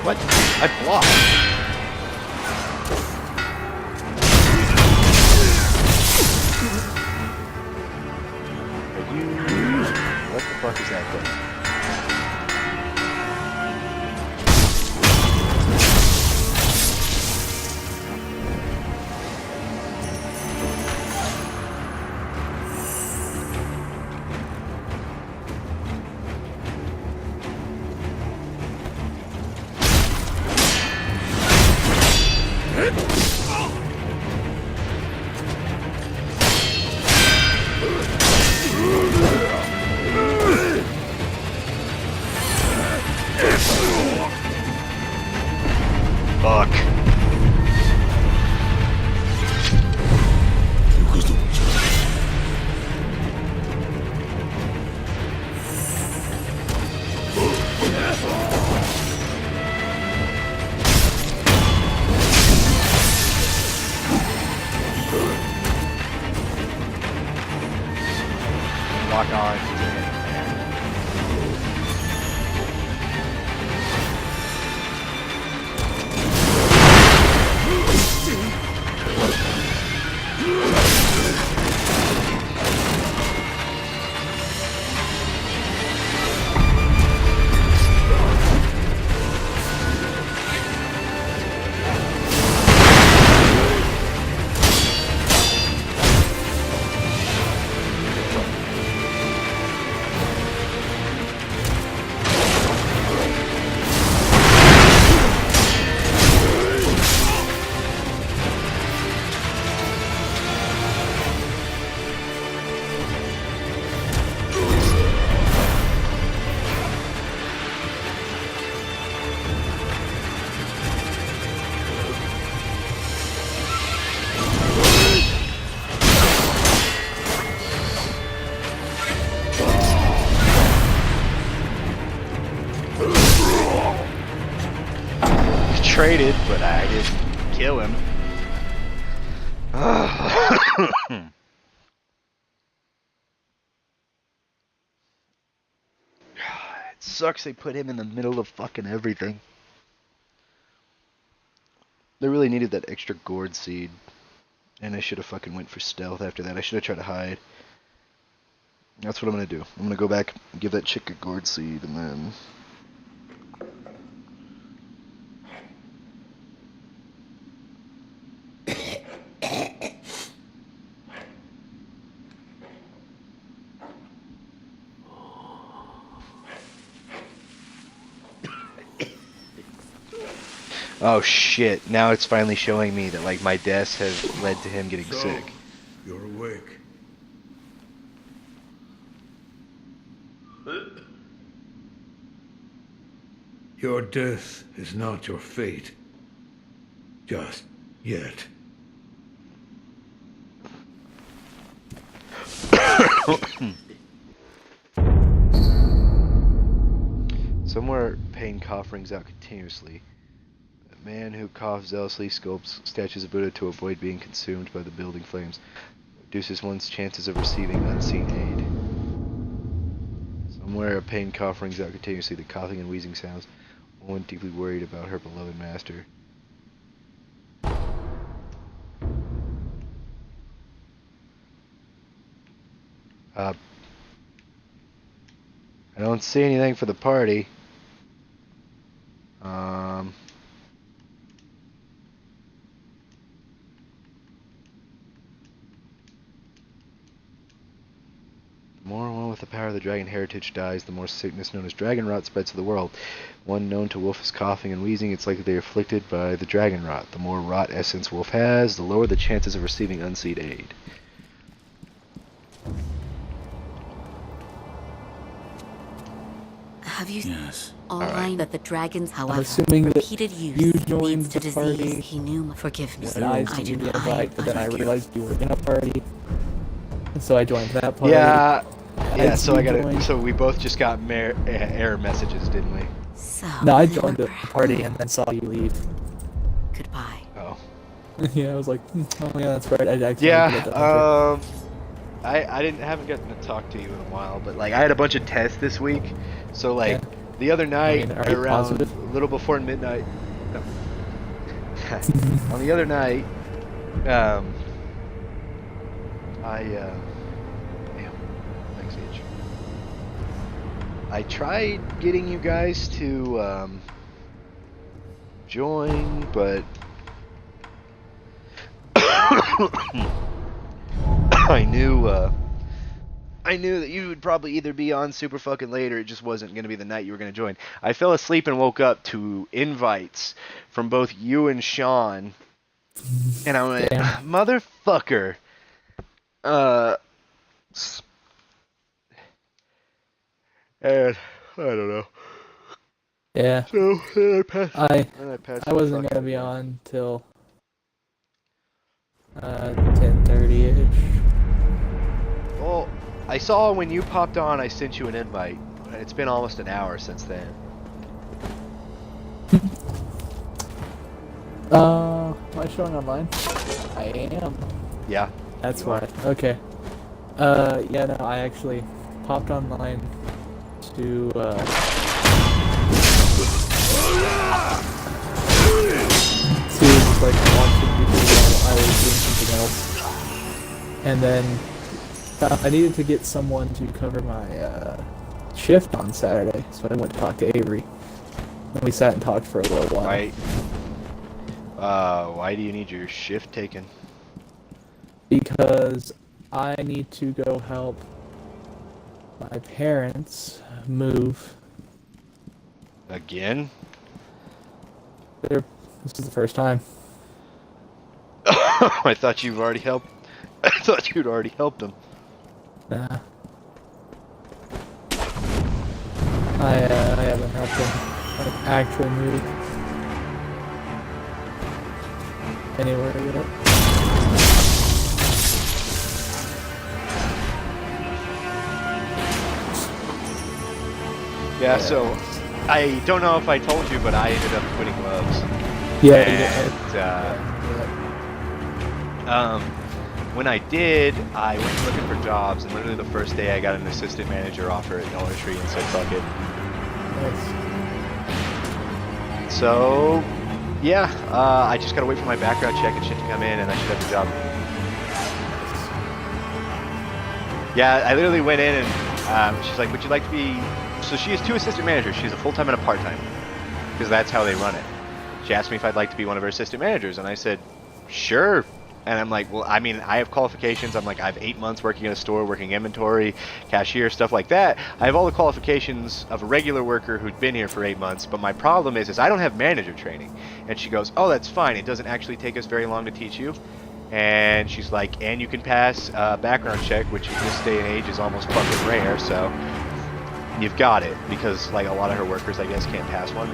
Speaker 1: What? I blocked. Are you... What the fuck is that thing? lock on to hitting there. Traded, but I didn't kill him. It sucks they put him in the middle of fucking everything. They really needed that extra gourd seed. And I should have fucking went for stealth after that. I should have tried to hide. That's what I'm gonna do. I'm gonna go back and give that chick a gourd seed and then... Oh shit, now it's finally showing me that like my deaths have led to him getting sick.
Speaker 3: You're awake. Your death is not your fate. Just yet.
Speaker 1: Somewhere pain cough rings out continuously. A man who coughs zealously sculpts statues of Buddha to avoid being consumed by the building flames. Reduces one's chances of receiving unseen aid. Somewhere a pain cough rings out continuously, the coughing and wheezing sounds. One deeply worried about her beloved master. I don't see anything for the party. The more one with the power of the dragon heritage dies, the more sickness known as dragon rot spreads to the world. One known to Wolf is coughing and wheezing. It's likely they are afflicted by the dragon rot. The more rot essence Wolf has, the lower the chances of receiving unseen aid.
Speaker 4: Have you
Speaker 8: Yes.
Speaker 4: all right. That the dragons, however,
Speaker 15: assuming that
Speaker 4: repeated use
Speaker 15: you joined
Speaker 4: leads to
Speaker 15: the
Speaker 4: disease.
Speaker 15: party
Speaker 4: He knew. Forgive me.
Speaker 15: when I
Speaker 4: do
Speaker 15: sent you the
Speaker 4: not.
Speaker 15: invite, but then I realized you were in a party, and so I joined that party.
Speaker 1: Yeah, yeah.
Speaker 15: As
Speaker 1: So I
Speaker 15: you
Speaker 1: got it.
Speaker 15: joined-
Speaker 1: So we both just got error messages, didn't we?
Speaker 4: So
Speaker 15: No, I joined the party and then saw you leave.
Speaker 4: Goodbye.
Speaker 1: Oh.
Speaker 15: Yeah, I was like, oh yeah, that's right. I actually
Speaker 1: Yeah. Haven't gotten to talk to you in a while, but like I had a bunch of tests this week, so like the other night
Speaker 15: are you
Speaker 1: around
Speaker 15: positive?
Speaker 1: a little before midnight. No. On the other night, damn, thanks, H. I tried getting you guys to join, but I knew that you would probably either be on super fucking late or it just wasn't going to be the night you were going to join. I fell asleep and woke up to invites from both you and Sean. And I went, motherfucker. And I don't know.
Speaker 15: Yeah.
Speaker 1: So
Speaker 15: I wasn't gonna be on till 10:30ish.
Speaker 1: Well, I saw when you popped on, I sent you an invite. It's been almost an hour since then.
Speaker 15: Am I showing online? I am.
Speaker 1: Yeah.
Speaker 15: That's
Speaker 1: you
Speaker 15: why.
Speaker 1: are.
Speaker 15: Okay. Yeah, no, I actually popped online to like watching YouTube while I was doing something else, and then I needed to get someone to cover my shift on Saturday, so I went to talk to Avery, and we sat and talked for a little while.
Speaker 1: Why do you need your shift taken?
Speaker 15: Because I need to go help my parents move.
Speaker 1: Again?
Speaker 15: This is the first time.
Speaker 1: I thought you've already helped. I thought you'd already helped them.
Speaker 15: Nah. I haven't helped them like, actually move anywhere yet.
Speaker 1: Yeah, so I don't know if I told you, but I ended up quitting Loves.
Speaker 15: Yeah.
Speaker 1: And, when I did, I went looking for jobs, and literally the first day I got an assistant manager offer at Dollar Tree and said, fuck it.
Speaker 15: Nice.
Speaker 1: So, yeah, I just gotta wait for my background check and shit to come in, and I should have the job. Yeah, I literally went in, and she's like, would you like to be... So she has 2 assistant managers. She's a full-time and a part-time, because that's how they run it. She asked me if I'd like to be one of her assistant managers, and I said, sure. And I'm like, well, I mean, I have qualifications. I'm like, I have 8 months working in a store, working inventory, cashier, stuff like that. I have all the qualifications of a regular worker who'd been here for 8 months, but my problem is I don't have manager training. And she goes, oh, that's fine. It doesn't actually take us very long to teach you. And she's like, and you can pass a background check, which in this day and age is almost fucking rare, so you've got it. Because, like, a lot of her workers, I guess, can't pass one.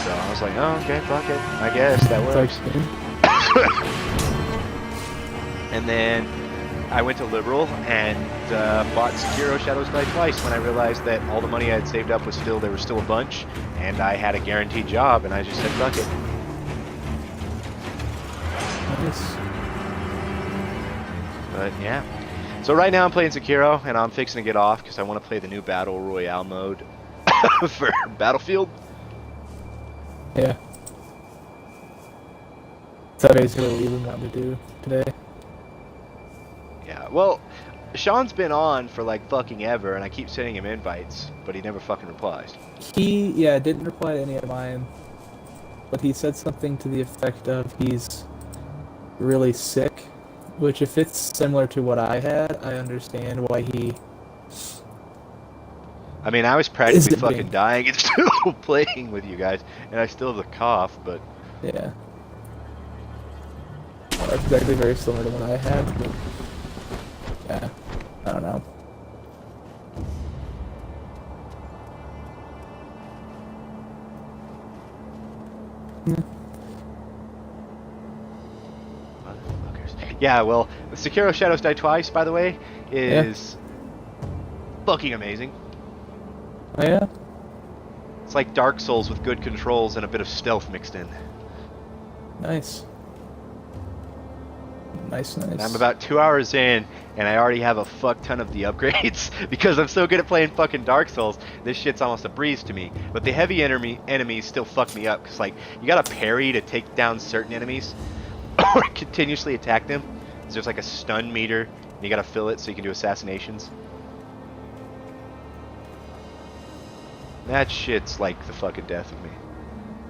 Speaker 1: So I was like, oh, okay, fuck it. I guess that works. And then I went to Liberal and bought Sekiro Shadows Die Twice when I realized that all the money I had saved up was still, there was still a bunch, and I had a guaranteed job, and I just said, fuck it.
Speaker 15: Nice.
Speaker 1: But yeah. So right now I'm playing Sekiro, and I'm fixing to get off because I want to play the new Battle Royale mode for Battlefield.
Speaker 15: Yeah. So basically what you've been wanting to do today.
Speaker 1: Yeah, well, Sean's been on for like fucking ever, and I keep sending him invites, but he never fucking replies.
Speaker 15: He, didn't reply to any of mine, but he said something to the effect of he's really sick, which if it's similar to what I had, I understand why he...
Speaker 1: I mean, I was practically fucking dying and still playing with you guys, and I still have the cough, but...
Speaker 15: Yeah. Well, that's exactly very similar to what I had, but... Yeah, I don't know.
Speaker 1: Motherfuckers. Yeah, well, Sekiro Shadows Die Twice, by the way, is fucking amazing.
Speaker 15: Oh yeah?
Speaker 1: It's like Dark Souls with good controls and a bit of stealth mixed in.
Speaker 15: Nice. Nice.
Speaker 1: And I'm about 2 hours in, and I already have a fuck ton of the upgrades, because I'm so good at playing fucking Dark Souls, this shit's almost a breeze to me. But the heavy enemies still fuck me up, because like, you gotta parry to take down certain enemies, or continuously attack them. There's like a stun meter, and you gotta fill it so you can do assassinations. That shit's like the fucking death of me.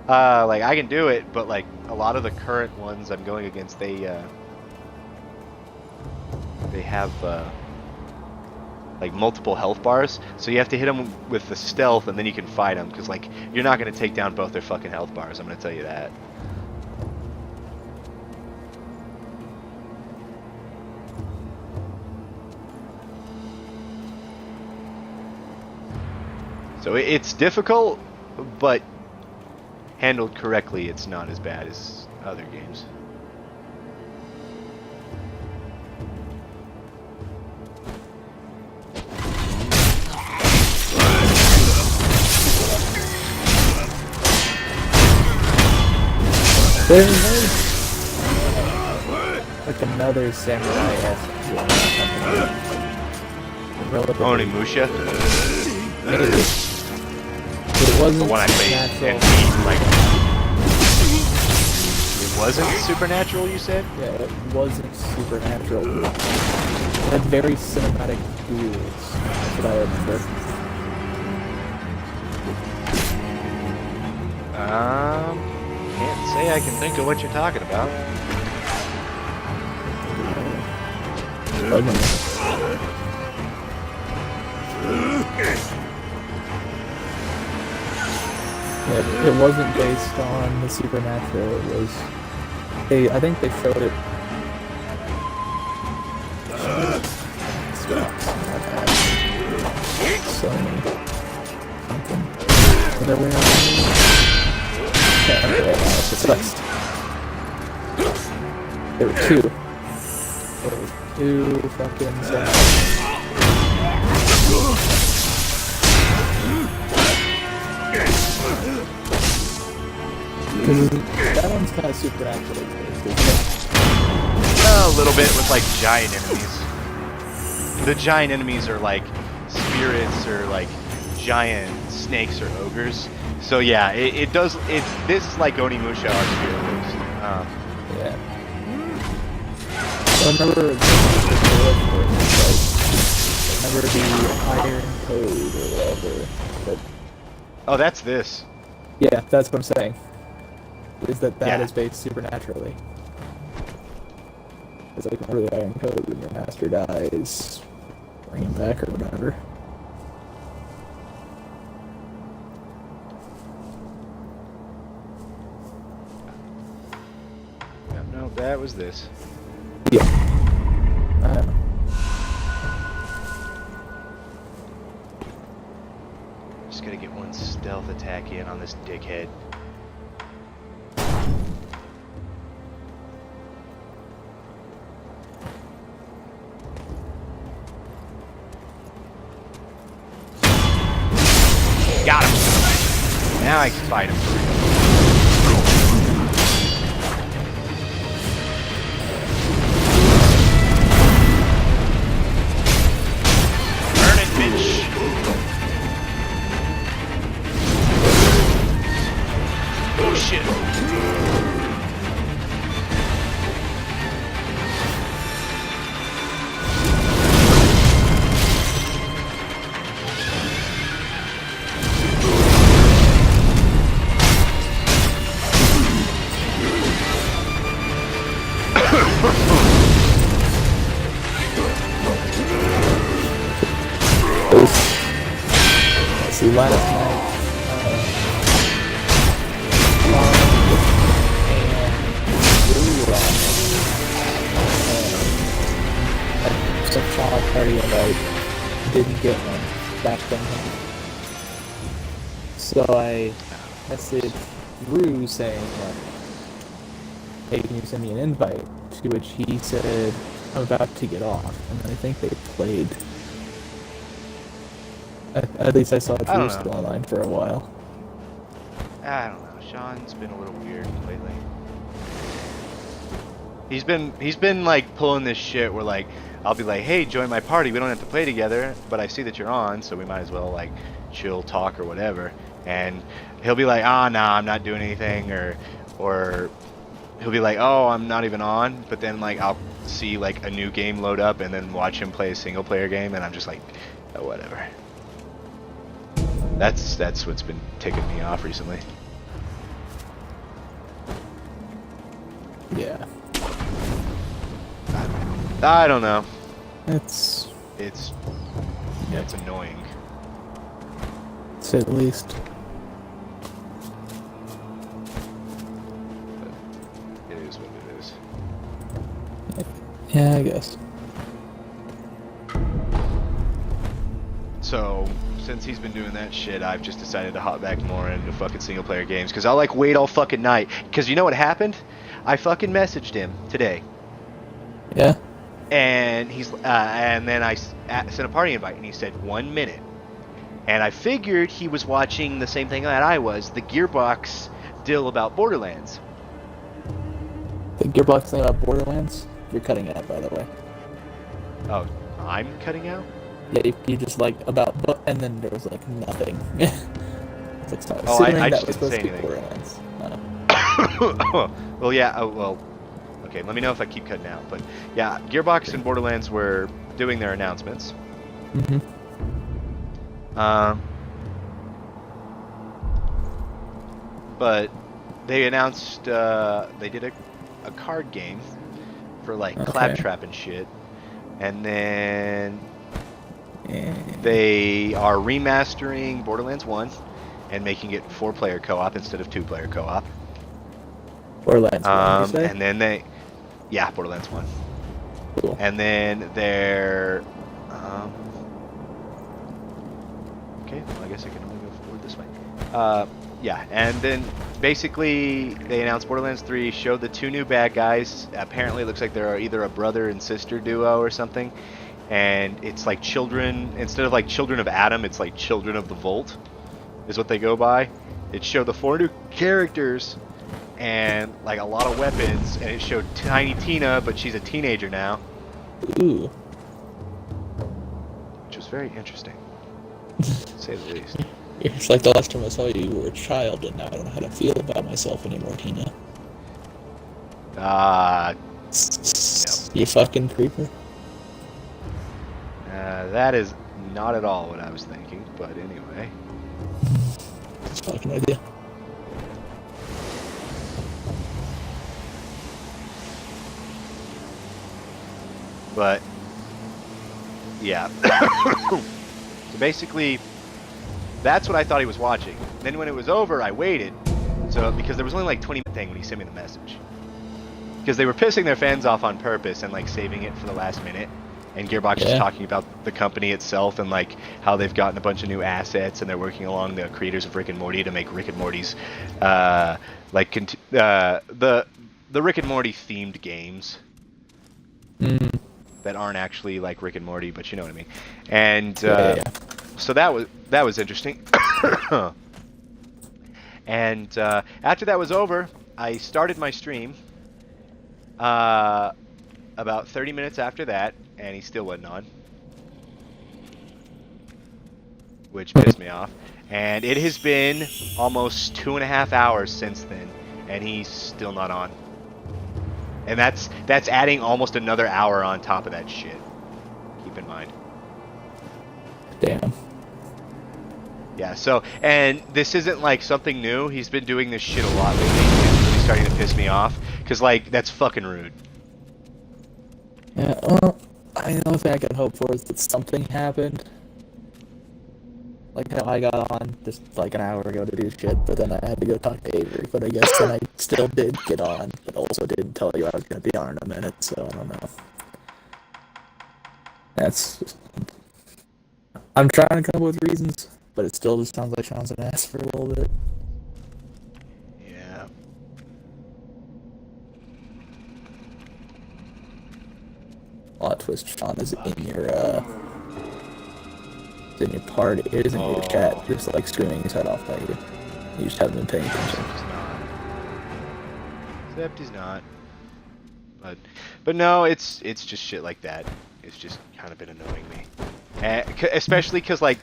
Speaker 1: Like, I can do it, but like, a lot of the current ones I'm going against, they have like multiple health bars, so you have to hit them with the stealth, and then you can fight them, because like, you're not going to take down both their fucking health bars, I'm going to tell you that. So it's difficult, but handled correctly, it's not as bad as other games.
Speaker 15: like another samurai-esque relatively.
Speaker 1: Onimusha?
Speaker 15: Maybe. But it wasn't
Speaker 1: The one I played
Speaker 15: natural.
Speaker 1: and beat, like... It wasn't supernatural, you said?
Speaker 15: Yeah, it wasn't supernatural. It had very cinematic duels. That's what I remember.
Speaker 1: Can't say I can think of what you're talking about.
Speaker 15: It wasn't based on the supernatural. It was. I think they showed it. Sony. Something. Whatever. Can't remember right now. It's discussed. There were two. There were two fucking. Because that one's kind of supernatural based, isn't it?
Speaker 1: A little bit with like giant enemies. The giant enemies are like spirits or like giant snakes or ogres. So yeah, it does. This is like Onimusha are spirit based.
Speaker 15: Yeah. I remember the Iron Code or whatever. But
Speaker 1: oh, that's this.
Speaker 15: yeah, that's what I'm saying. Is that
Speaker 1: Yeah.
Speaker 15: is based supernaturally. It's like remember the Iron Code when your master dies, bring him back or whatever.
Speaker 1: No, that was this.
Speaker 15: Yeah.
Speaker 1: Just gotta get one stealth attack in on this dickhead. Got him! Now I can fight him. Burn it, bitch! Oh shit!
Speaker 15: See, last night, at some fall party and I didn't get one back from him. So I messaged Rue saying, like, hey, can you send me an invite? To which he said, I'm about to get off. And I think they played. At least I saw Drew still online for a while.
Speaker 1: I don't know. Sean's been a little weird lately. He's been like pulling this shit where like I'll be like, hey, join my party. We don't have to play together, but I see that you're on, so we might as well like chill, talk, or whatever. And he'll be like, nah, I'm not doing anything, or he'll be like, oh, I'm not even on. But then like I'll see like a new game load up and then watch him play a single player game, and I'm just like, oh, whatever. That's what's been ticking me off recently.
Speaker 15: Yeah.
Speaker 1: I don't know.
Speaker 15: It's
Speaker 1: annoying.
Speaker 15: To say the least.
Speaker 1: It is what it is.
Speaker 15: Yeah, I guess.
Speaker 1: So, since he's been doing that shit, I've just decided to hop back more into fucking single player games because I like wait all fucking night. Because you know what happened? I fucking messaged him today.
Speaker 15: Yeah.
Speaker 1: And and then I sent a party invite, and he said 1 minute. And I figured he was watching the same thing that I was, the Gearbox deal about Borderlands.
Speaker 15: The Gearbox thing about Borderlands? You're cutting out, by the way.
Speaker 1: Oh, I'm cutting out?
Speaker 15: Yeah, you just like about, and then there was like nothing. It's like, sorry,
Speaker 1: Oh, I
Speaker 15: that
Speaker 1: just
Speaker 15: was
Speaker 1: didn't
Speaker 15: supposed
Speaker 1: say
Speaker 15: to be
Speaker 1: anything.
Speaker 15: Borderlands.
Speaker 1: Well, yeah. Oh, well. Okay, let me know if I keep cutting out. But yeah, Gearbox and Borderlands were doing their announcements.
Speaker 15: Mm-hmm.
Speaker 1: But they announced they did a card game for like Claptrap and shit, and then they are remastering Borderlands 1 and making it 4-player co-op instead of 2-player co-op.
Speaker 15: Borderlands 1, you say?
Speaker 1: And then Borderlands 1.
Speaker 15: Cool.
Speaker 1: And then they're okay, well, I guess I can only go forward this way. Yeah, and then basically they announced Borderlands 3, showed the 2 new bad guys. Apparently it looks like they're either a brother and sister duo or something. And it's like children, instead of like children of Adam, it's like children of the Vault, is what they go by. It showed the 4 new characters and like a lot of weapons, and it showed Tiny Tina, but she's a teenager now.
Speaker 15: Ooh.
Speaker 1: Which was very interesting, to say the least.
Speaker 15: It's like the last time I saw you, you were a child, and now I don't know how to feel about myself anymore, Tina.
Speaker 1: No.
Speaker 15: You fucking creeper.
Speaker 1: That is not at all what I was thinking, but anyway.
Speaker 15: It's a fucking idea.
Speaker 1: But yeah. So basically, that's what I thought he was watching. Then when it was over, I waited. So because there was only like 20-minute thing when he sent me the message. Because they were pissing their fans off on purpose and like saving it for the last minute. And Gearbox is talking about the company itself and like how they've gotten a bunch of new assets and they're working along the creators of Rick and Morty to make Rick and Morty's the Rick and Morty themed games. That aren't actually like Rick and Morty, but you know what I mean. And so that was interesting. And after that was over, I started my stream about 30 minutes after that, and he still wasn't on, which pissed me off. And it has been almost 2.5 hours since then, and he's still not on. And that's adding almost another hour on top of that shit. Keep in mind.
Speaker 15: Damn.
Speaker 1: Yeah, so, and this isn't like something new. He's been doing this shit a lot lately. It's really starting to piss me off. Because, like, that's fucking rude.
Speaker 15: Yeah, well, the only thing I can hope for is that something happened. Like how I got on just like an hour ago to do shit, but then I had to go talk to Avery. But I guess then I still did get on, but also didn't tell you I was going to be on in a minute, so I don't know. That's just... I'm trying to come up with reasons, but it still just sounds like Sean's an ass for a little bit.
Speaker 1: Yeah.
Speaker 15: Plot twist, Sean is in your, in your party. It isn't your chat. Just like screaming his head off by you. You just haven't been paying attention.
Speaker 1: Except he's not. But no, it's just shit like that. It's just kind of been annoying me. Especially because like,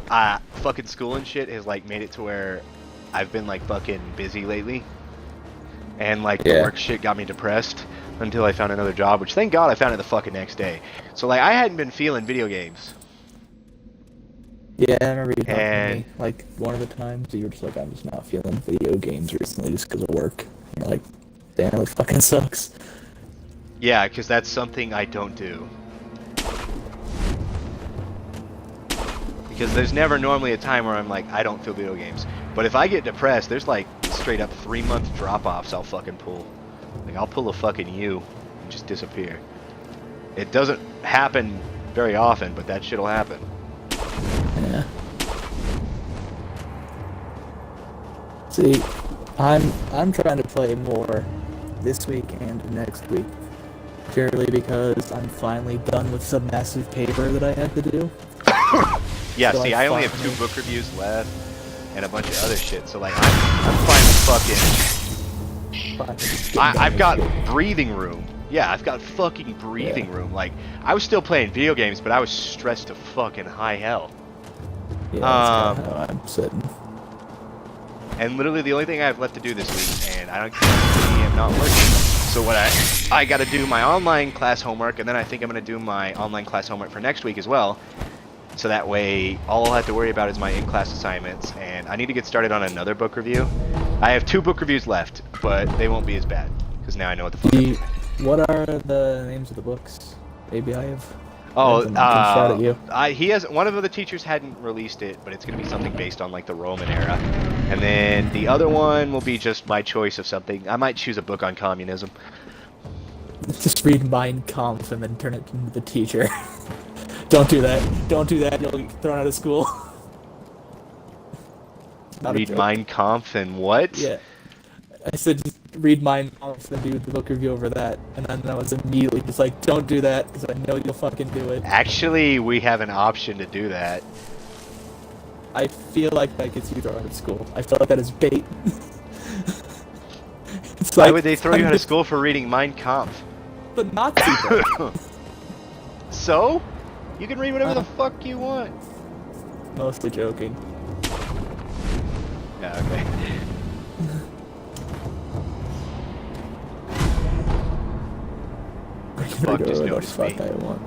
Speaker 1: fucking school and shit has like made it to where I've been like fucking busy lately. And like the work shit got me depressed until I found another job, which thank God I found it the fucking next day. So like I hadn't been feeling video games.
Speaker 15: Yeah, I remember you talking to me, like, one of the times you were just like, I'm just not feeling video games recently just because of work. And you're like, damn, it fucking sucks.
Speaker 1: Yeah, because that's something I don't do. Because there's never normally a time where I'm like, I don't feel video games. But if I get depressed, there's like straight up 3-month drop-offs I'll fucking pull. Like, I'll pull a fucking U and just disappear. It doesn't happen very often, but that shit'll happen.
Speaker 15: Yeah. See, I'm trying to play more this week and next week, purely because I'm finally done with some massive paper that I had to do.
Speaker 1: Yeah,
Speaker 15: so
Speaker 1: see, I only have 2 book reviews left and a bunch of other shit, so like I'm finally fucking... I've got breathing room Yeah, I've got fucking breathing room. Like, I was still playing video games, but I was stressed to fucking high hell.
Speaker 15: Yeah, that's kinda how I'm sitting.
Speaker 1: And literally the only thing I have left to do this week, and I am not working. So what I got to do my online class homework, and then I think I'm going to do my online class homework for next week as well. So that way, all I'll have to worry about is my in-class assignments, and I need to get started on another book review. I have 2 book reviews left, but they won't be as bad, because now I know what the fuck I'm doing.
Speaker 15: What are the names of the books? Maybe I have.
Speaker 1: Oh,
Speaker 15: shout at you.
Speaker 1: he has one of the teachers hadn't released it, but it's gonna be something based on like the Roman era, and then the other one will be just my choice of something. I might choose a book on communism.
Speaker 15: Just read Mein Kampf and then turn it into the teacher. Don't do that. Don't do that. You'll get thrown out of school.
Speaker 1: Read Mein Kampf and what?
Speaker 15: Yeah. I said just read Mein Kampf and do the book review over that, and then I was immediately just like, don't do that, because I know you'll fucking do it.
Speaker 1: Actually, we have an option to do that.
Speaker 15: I feel like that gets you thrown out of school. I feel like that is bait.
Speaker 1: Why would they throw you out of school for reading Mein Kampf?
Speaker 15: The Nazi book.
Speaker 1: So? You can read whatever the fuck you want.
Speaker 15: Mostly joking.
Speaker 1: Yeah, okay. Fuck just noticed me.
Speaker 15: I want.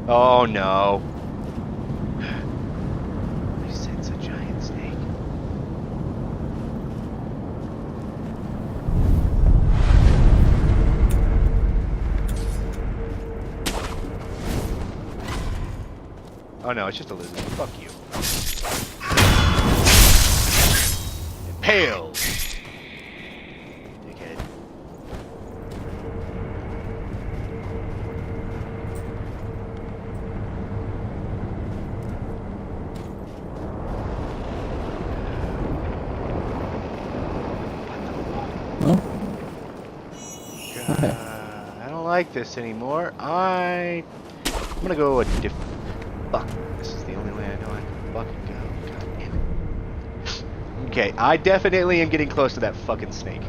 Speaker 1: Oh no. I sense a giant snake. Oh no, it's just a lizard. Fuck you. Impale! Dickhead. I don't like this anymore. I'm gonna go a different. Fuck. This is the only way I know I can fucking go. God damn it. Okay, I definitely am getting close to that fucking snake.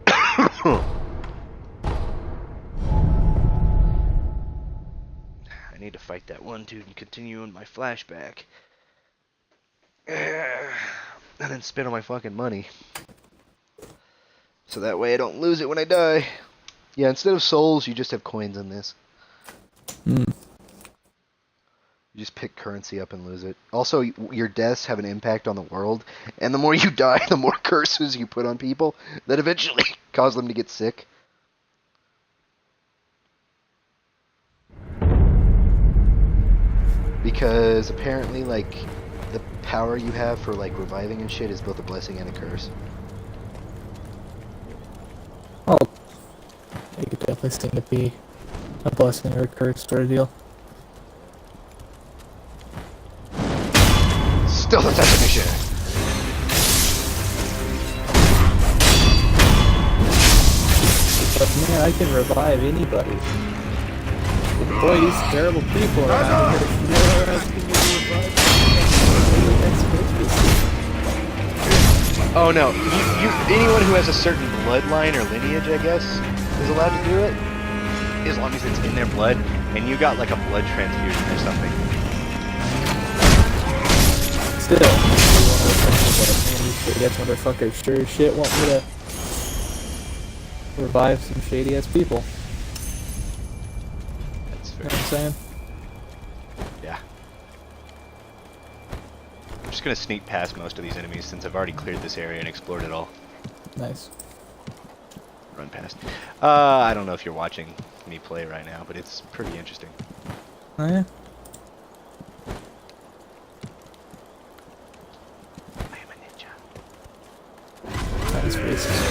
Speaker 1: I need to fight that one dude and continue in my flashback. And then spend all my fucking money. So that way I don't lose it when I die. Yeah, instead of souls, you just have coins in this.
Speaker 15: Hmm.
Speaker 1: You just pick currency up and lose it. Also, your deaths have an impact on the world, and the more you die, the more curses you put on people that eventually cause them to get sick. Because apparently, like, the power you have for, like, reviving and shit is both a blessing and a curse.
Speaker 15: Oh. You could definitely seem to be a blessing or a curse sort of deal.
Speaker 1: Still the mission.
Speaker 15: But man, I can revive anybody. But boy, these terrible people are out here. Never asking me to revive.
Speaker 1: Oh no, anyone who has a certain bloodline or lineage, I guess, is allowed to do it, as long as it's in their blood, and you got like a blood transfusion or something.
Speaker 15: Still, these motherfuckers sure as shit want me to revive some shady ass people.
Speaker 1: That's fair.
Speaker 15: You know what I'm saying?
Speaker 1: Yeah. I'm just gonna sneak past most of these enemies since I've already cleared this area and explored it all.
Speaker 15: Nice.
Speaker 1: Run past. I don't know if you're watching me play right now, but it's pretty interesting.
Speaker 15: Oh yeah?
Speaker 1: I am a ninja.
Speaker 15: That is racist.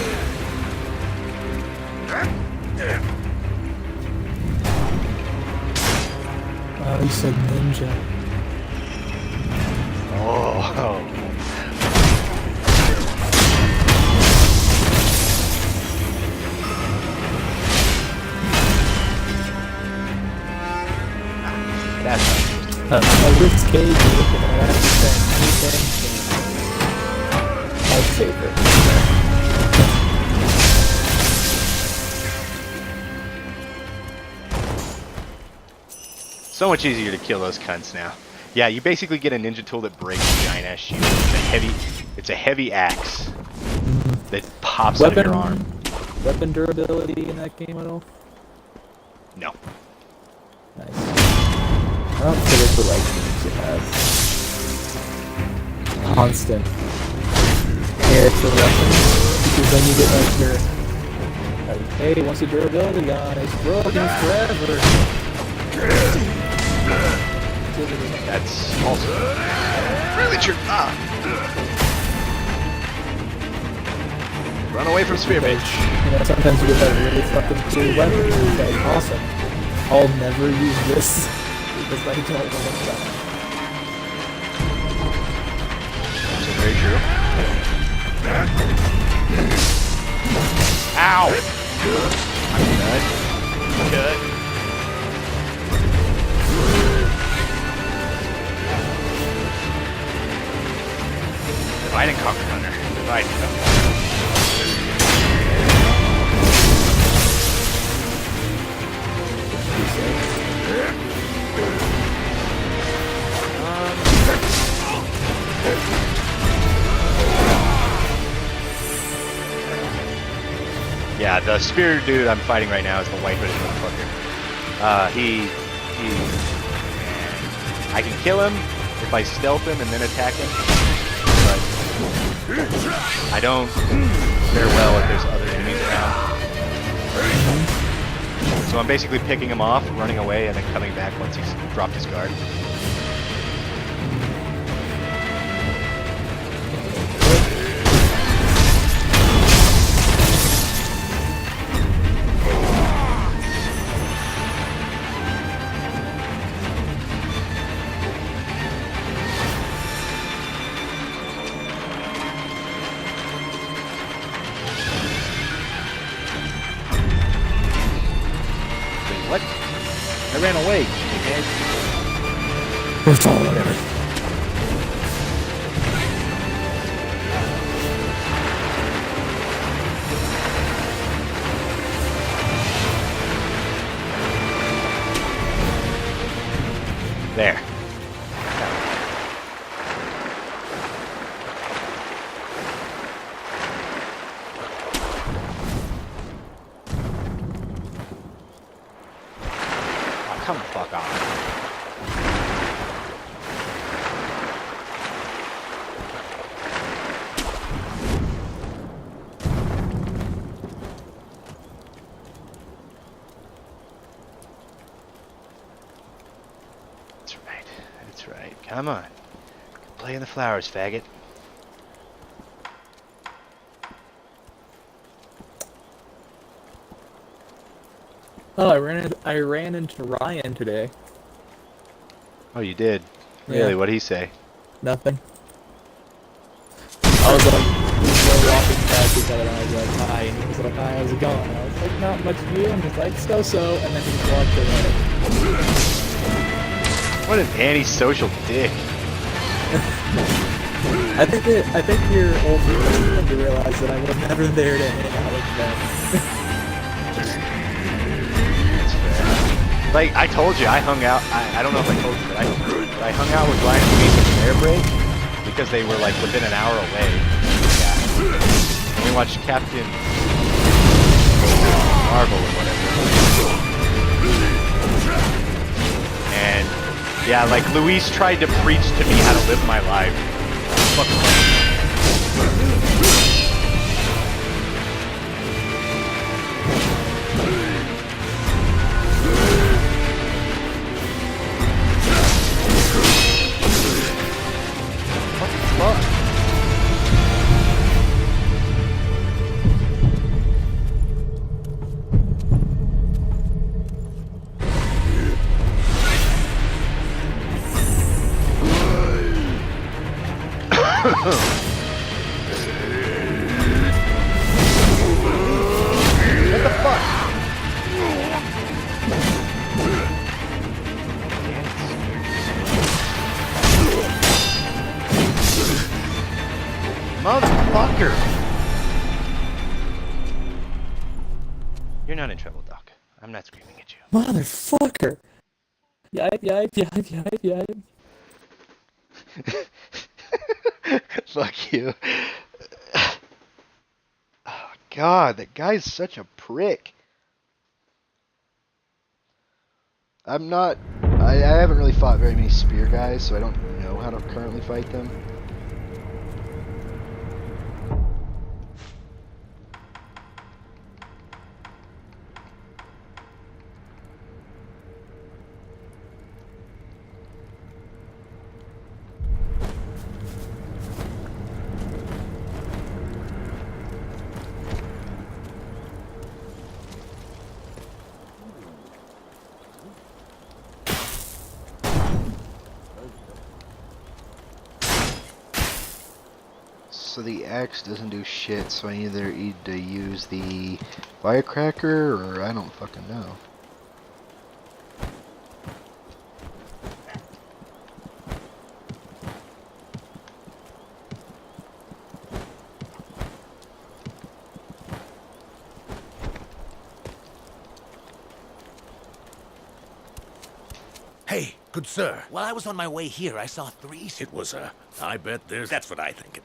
Speaker 15: Oh, you said ninja.
Speaker 1: Oh. That's
Speaker 15: a risque vehicle that I have to spend anything.
Speaker 1: So much easier to kill those cunts now. Yeah, you basically get a ninja tool that breaks a giant ass shield. It's a heavy axe that pops out of your arm.
Speaker 15: Weapon durability in that game at all?
Speaker 1: No.
Speaker 15: Nice. I don't think it's the right thing to have constant air for weapons, because then you get like your hey, what's the durability, guys? Broken forever.
Speaker 1: That's also really true. Run away from spear, bitch.
Speaker 15: You know, sometimes you get that really fucking cool weapon. It's like, awesome. I'll never use this because I don't want to die.
Speaker 1: Also very true. Ow! I'm good. Divide and conquer, Hunter. Divide and conquer. Yeah, the spear dude I'm fighting right now is the white hooded motherfucker. I can kill him if I stealth him and then attack him, but I don't fare well if there's other enemies around. So I'm basically picking him off, running away, and then coming back once he's dropped his guard. What? I ran away, dickhead.
Speaker 15: It's all whatever.
Speaker 1: There. Come the fuck on. That's right. That's right. Come on. Play in the flowers, faggot.
Speaker 15: Oh, I ran into Ryan today.
Speaker 1: Oh, you did?
Speaker 15: Yeah.
Speaker 1: Really? What'd he say?
Speaker 15: Nothing. I was like, we were walking past each other, and I was like, hi, and he was like, hi, how's it going? And I was like, not much to you, and he's like, so, and then he just walked away.
Speaker 1: What an antisocial dick.
Speaker 15: I think you're old enough to realize that I was never there to hang out with them.
Speaker 1: Like, I told you, I hung out, I don't know if I told you, but I hung out with Ryan and Mason at Air Break because they were like within an hour away. Yeah. And we watched Captain Marvel or whatever. And yeah, like Luis tried to preach to me how to live my life. Fuck. What the fuck? Motherfucker! You're not in trouble, Doc. I'm not screaming at you.
Speaker 15: Motherfucker! Yipe, yipe, yipe, yipe, yipe.
Speaker 1: Fuck you. Oh, God, that guy's such a prick. I'm not... I haven't really fought very many spear guys, so I don't know how to currently fight them. So the axe doesn't do shit, so I either need to use the firecracker, or I don't fucking know.
Speaker 12: Hey, good sir. While I was on my way here, I saw 3... It was I bet there's... That's what I think.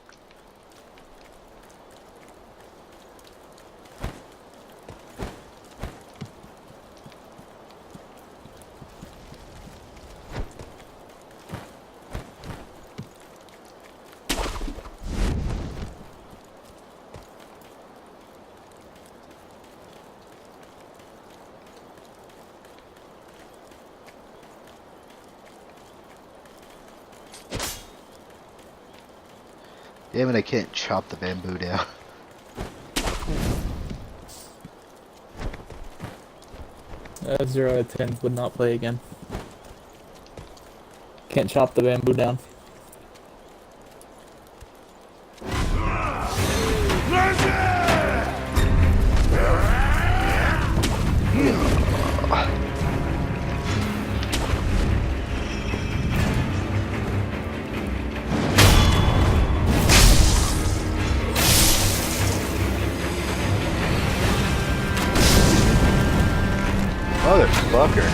Speaker 1: Damn it, I can't chop the bamboo down.
Speaker 15: 0 out of 10 would not play again. Can't chop the bamboo down.
Speaker 1: Motherfucker.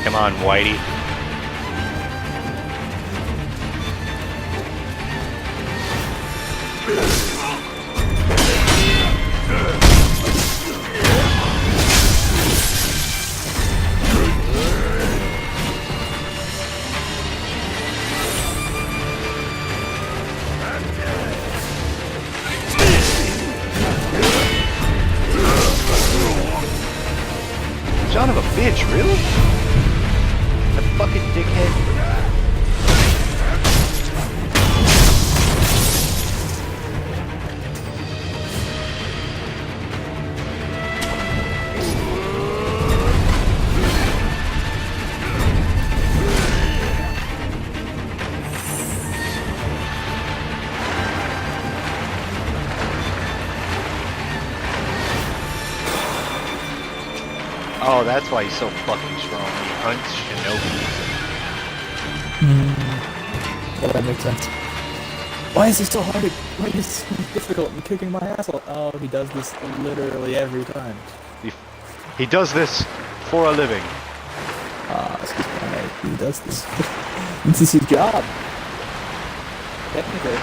Speaker 16: Come on, Whitey.
Speaker 1: Son of a bitch, really? That fucking dickhead. Oh, that's why he's so fucking strong. He hunts shinobi.
Speaker 15: Yeah, that makes sense. Why is he so hard? Why is he so difficult in kicking my ass? Oh, he does this literally every time.
Speaker 1: He does this for a living.
Speaker 15: Excuse me, he does this. This is his job. Technically.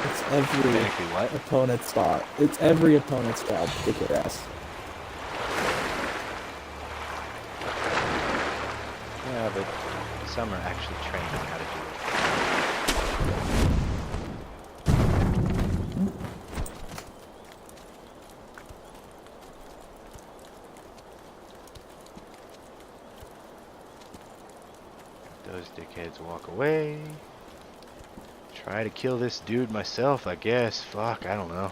Speaker 15: It's every opponent's spot. It's every opponent's job to kick your ass.
Speaker 16: Yeah, but some are actually trained on how to do it.
Speaker 1: Those dickheads walk away. Try to kill this dude myself, I guess. Fuck, I don't know.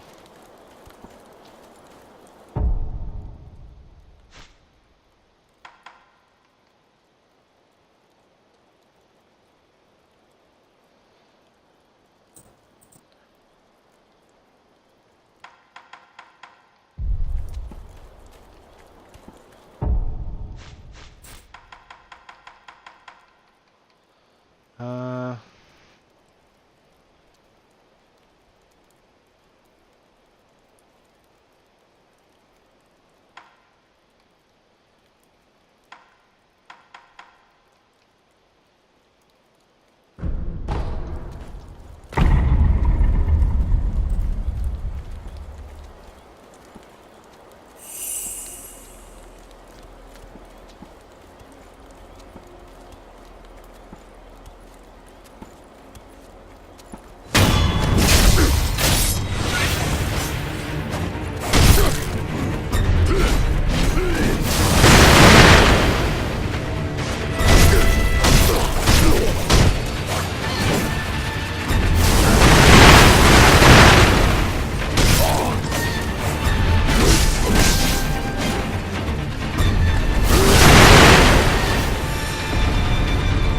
Speaker 1: Uh,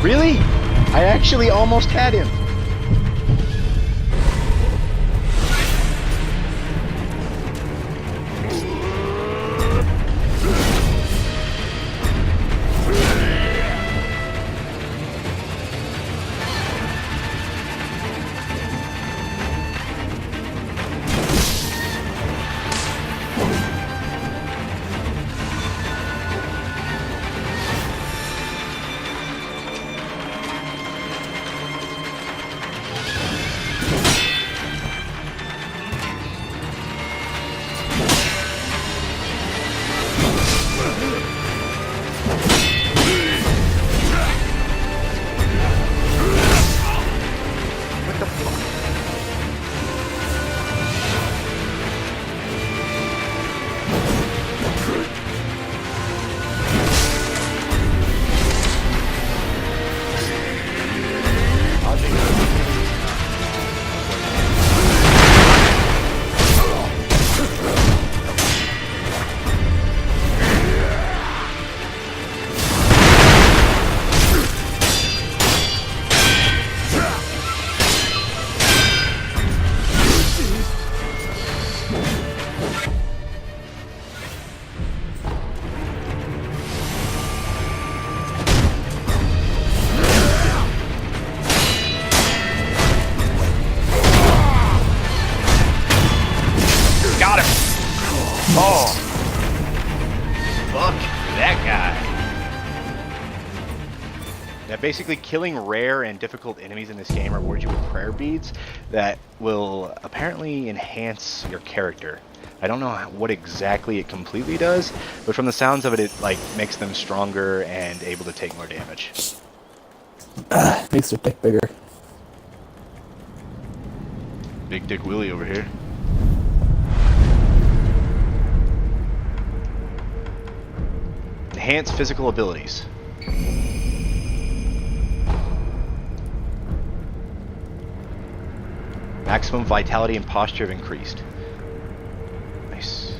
Speaker 1: Really? I actually almost had him. Oh! Fuck that guy. Now basically killing rare and difficult enemies in this game rewards you with prayer beads that will apparently enhance your character. I don't know what exactly it completely does, but from the sounds of it, it like makes them stronger and able to take more damage.
Speaker 15: Makes their dick bigger.
Speaker 1: Big Dick Willie over here. Enhance physical abilities. Maximum vitality and posture have increased. Nice.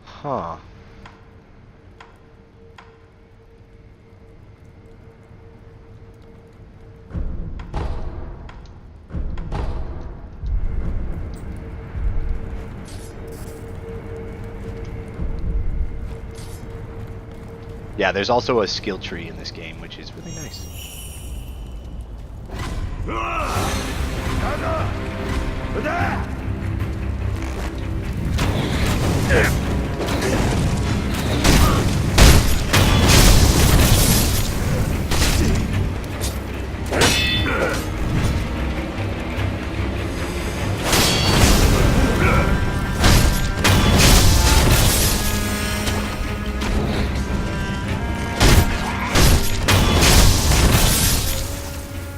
Speaker 1: Huh. Yeah, there's also a skill tree in this game, which is really nice.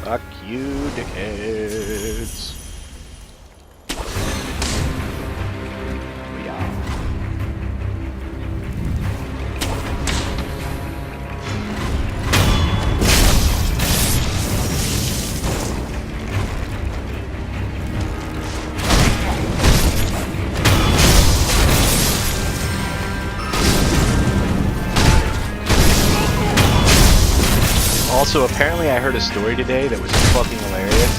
Speaker 1: Fuck you, dickheads. Also, apparently I heard a story today that was fucking hilarious.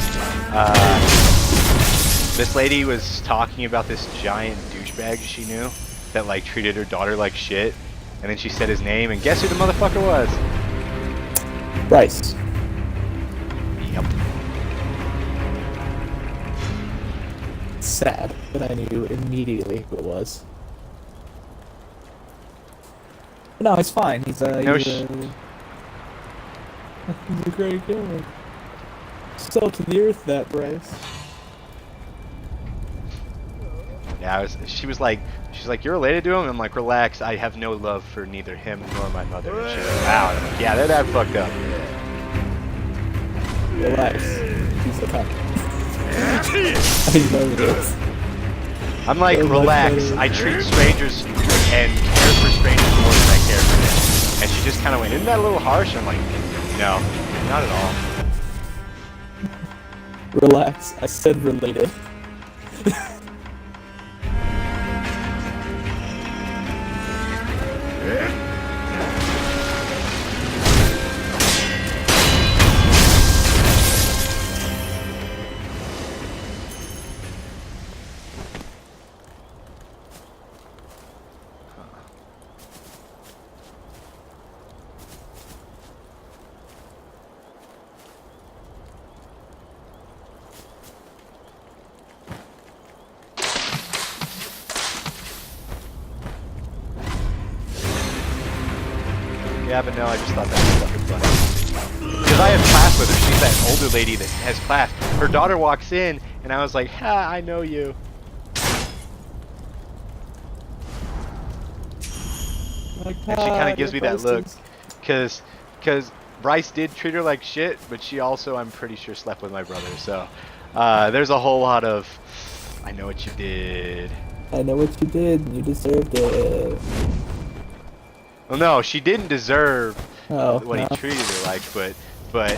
Speaker 1: This lady was talking about this giant douchebag she knew that like treated her daughter like shit, and then she said his name, and guess who the motherfucker was?
Speaker 15: Bryce.
Speaker 1: Yep.
Speaker 15: Sad, but I knew immediately who it was. But no, it's fine. He's a great guy. Still to the earth, that Bryce.
Speaker 1: Yeah, she's like, you're related to him? I'm like, relax, I have no love for neither him nor my mother. And she's like, wow. And I'm like, yeah, that fucked up.
Speaker 15: Relax. He's a cunt. I know this.
Speaker 1: I'm like, relax, I treat strangers and care for strangers more than I care for them. And she just kind of went, isn't that a little harsh? I'm like, no, not at all.
Speaker 15: Relax, I said related.
Speaker 1: Yeah, but no, I just thought that was fucking funny. Because I have class with her. She's that older lady that has class. Her daughter walks in, and I was like, ha, I know you.
Speaker 15: Like,
Speaker 1: and she kind of gives me that look. Because Bryce did treat her like shit, but she also, I'm pretty sure, slept with my brother. So there's a whole lot of, I know what you did.
Speaker 15: I know what you did, and you deserved it.
Speaker 1: Well, no, she didn't deserve
Speaker 15: what
Speaker 1: he treated her like, but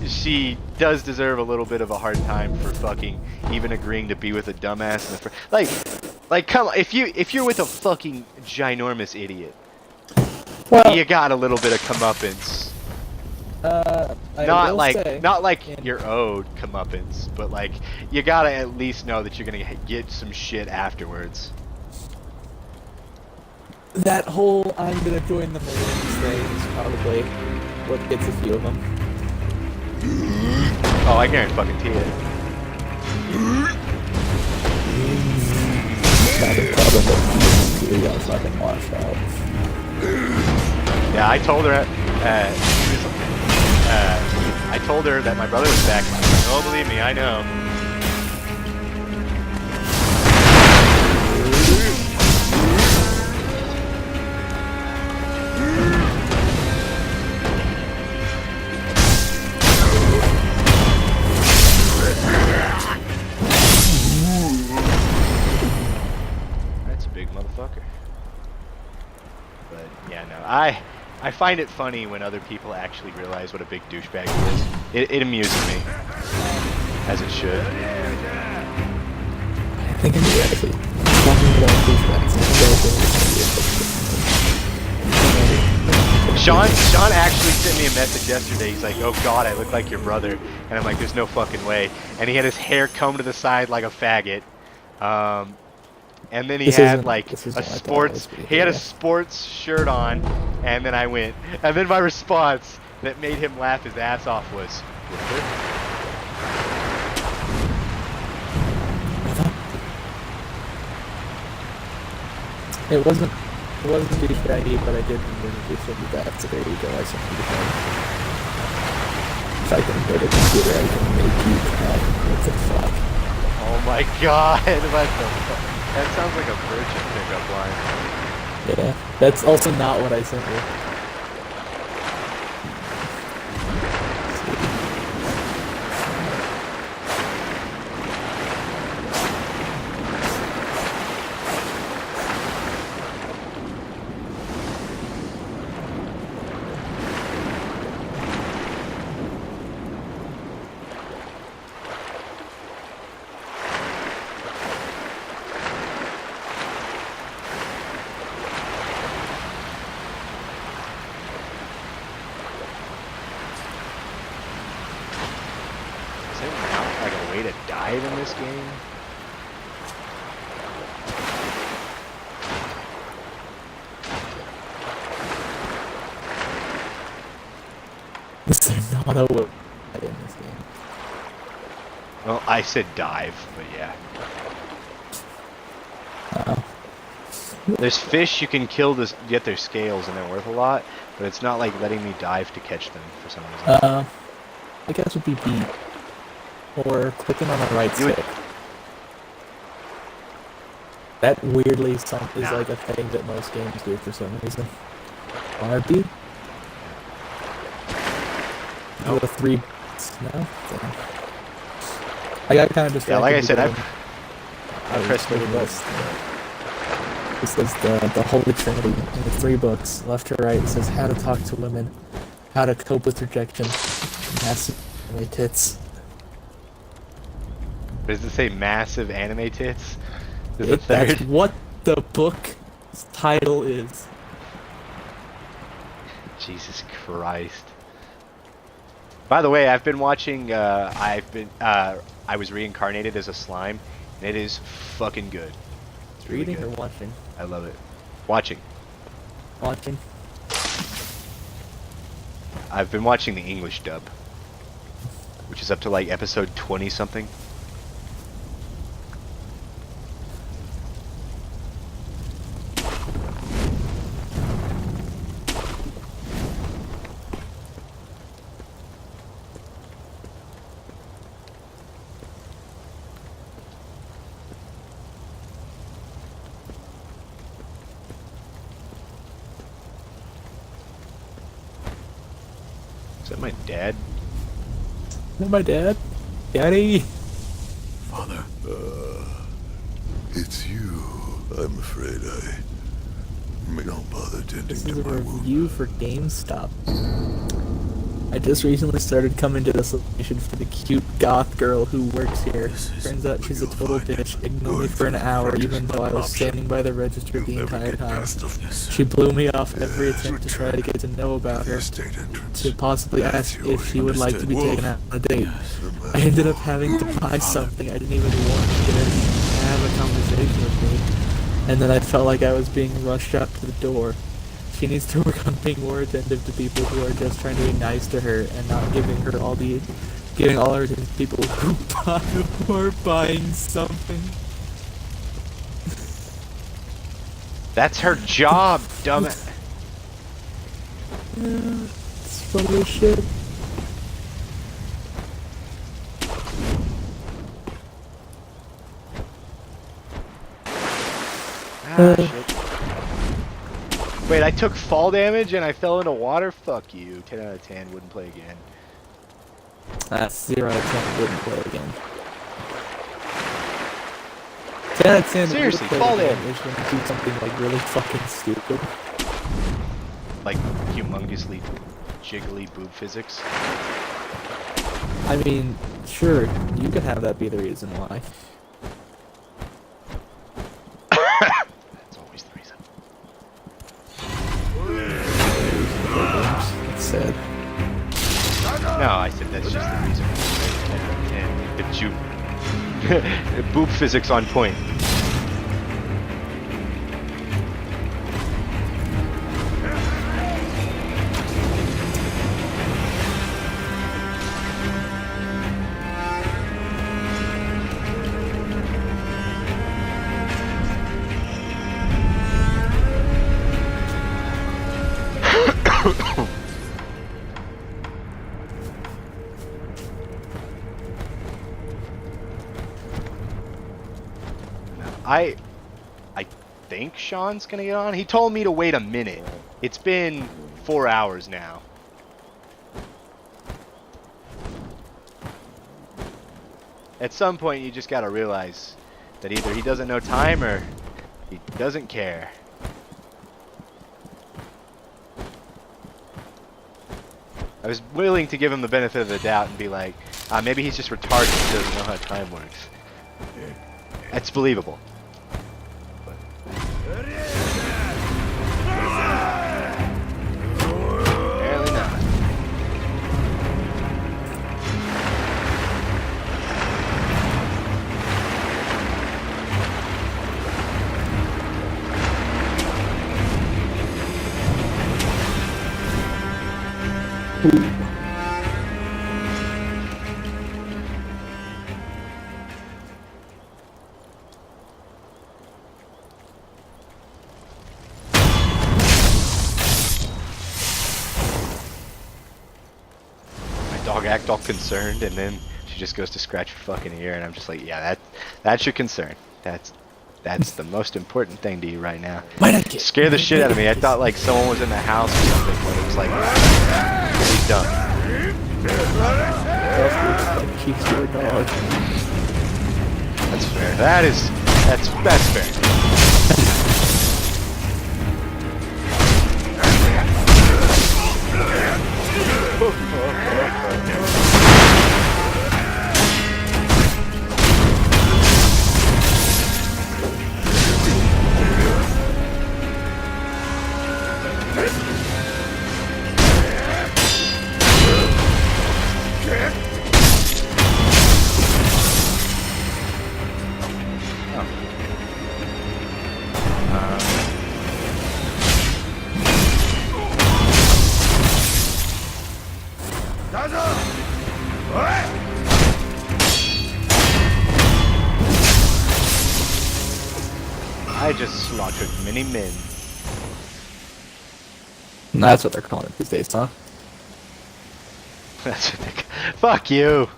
Speaker 1: she does deserve a little bit of a hard time for fucking even agreeing to be with a dumbass. In the like, come on, if you're with a fucking ginormous idiot, you got a little bit of comeuppance. Not like you're owed comeuppance, but like you gotta at least know that you're gonna get some shit afterwards.
Speaker 15: That whole I'm gonna join the Marines thing is probably what gets a few of them.
Speaker 1: Oh, I guarantee it.
Speaker 15: Fucking washed out.
Speaker 1: Yeah, I told her. I told her that my brother was back. Oh, believe me, I know. That's a big motherfucker. But yeah, no, I find it funny when other people actually realize what a big douchebag he is. It amuses me, as it should.
Speaker 15: I think I'm actually talking about douchebags.
Speaker 1: Sean actually sent me a message yesterday. He's like, "Oh God, I look like your brother," and I'm like, "There's no fucking way." And he had his hair combed to the side like a faggot. And then he had like a sports. He had a sports shirt on, and then I went. And then my response that made him laugh his ass off was,
Speaker 15: It wasn't douchebaggy, but I did introduce him to that. So there you go. I sent you the phone. If I can go to the computer, I can make you come. What the fuck?
Speaker 1: Oh my God! What the fuck? That sounds like a virgin pickup line.
Speaker 15: Yeah, that's also not what I sent you.
Speaker 1: way to dive in this game?
Speaker 15: Is there not a way in this game?
Speaker 1: Well, I said dive, but yeah. There's fish you can kill to get their scales, and they're worth a lot, but it's not like letting me dive to catch them for some reason.
Speaker 15: I guess would be B. Or clicking on the right stick. That weirdly is like a thing that most games do for some reason. RB?
Speaker 1: Nope.
Speaker 15: The 3 no? I got kind of distracted.
Speaker 1: Yeah, like I said, I
Speaker 15: pressed the bus. It says the Holy Trinity in the 3 books, left to right. It says how to talk to women, how to cope with rejection, massive anime tits.
Speaker 1: Does it say massive anime tits? Is the third?
Speaker 15: That's what the book's title is.
Speaker 1: Jesus Christ. By the way, I've been watching, I was reincarnated as a slime, and it is fucking good. It's really
Speaker 15: Reading
Speaker 1: good.
Speaker 15: or watching?
Speaker 1: I love it. Watching.
Speaker 15: Watching.
Speaker 1: I've been watching the English dub, which is up to like episode 20 something. Is that my dad?
Speaker 15: Is that my dad? Daddy?
Speaker 3: Father. It's you. I'm afraid don't bother tending
Speaker 15: This
Speaker 3: to
Speaker 15: is a
Speaker 3: my wound.
Speaker 15: review for GameStop. I just recently started coming to this location for the cute goth girl who works here. Turns out she's a total bitch, ignored me for an hour even though I was standing by the register the entire time. She blew me off every attempt to try to get to know about her, to possibly ask if she would like to be taken out on a date. I ended up having to buy something I didn't even want to get her to have a conversation with me, and then I felt like I was being rushed out to the door. She needs to work on being more attentive to people who are just trying to be nice to her and not giving all her attention to people who are buying something.
Speaker 1: That's her job, dumb it.
Speaker 15: It's funny as shit.
Speaker 1: Shit. Wait, I took fall damage and I fell into water? Fuck you. 10 out of 10, wouldn't play again.
Speaker 15: That's 0 out of 10, wouldn't play again. 10 out of 10,
Speaker 1: seriously, fall damage
Speaker 15: is when you do something like really fucking stupid.
Speaker 1: Like humongously jiggly boob physics?
Speaker 15: I mean, sure, you could have that be the reason why.
Speaker 1: That's always the reason.
Speaker 15: It's sad.
Speaker 1: No, I said that's just the reason. 10 out of 10. Boob physics on point. I think Sean's gonna get on. He told me to wait a minute. It's been 4 hours now. At some point you just gotta realize that either he doesn't know time or he doesn't care. I was willing to give him the benefit of the doubt and be like, maybe he's just retarded and doesn't know how time works. That's believable. Apparently not. My dog act all concerned, and then she just goes to scratch her fucking ear, and I'm just like, yeah, that's your concern. That's the most important thing to you right now. Scare the shit out of me. I thought like someone was in the house or something when it was like really dumb. That's fair. That's fair. I just slaughtered many men.
Speaker 15: That's what they're calling it these days, huh?
Speaker 1: That's what they. Fuck you.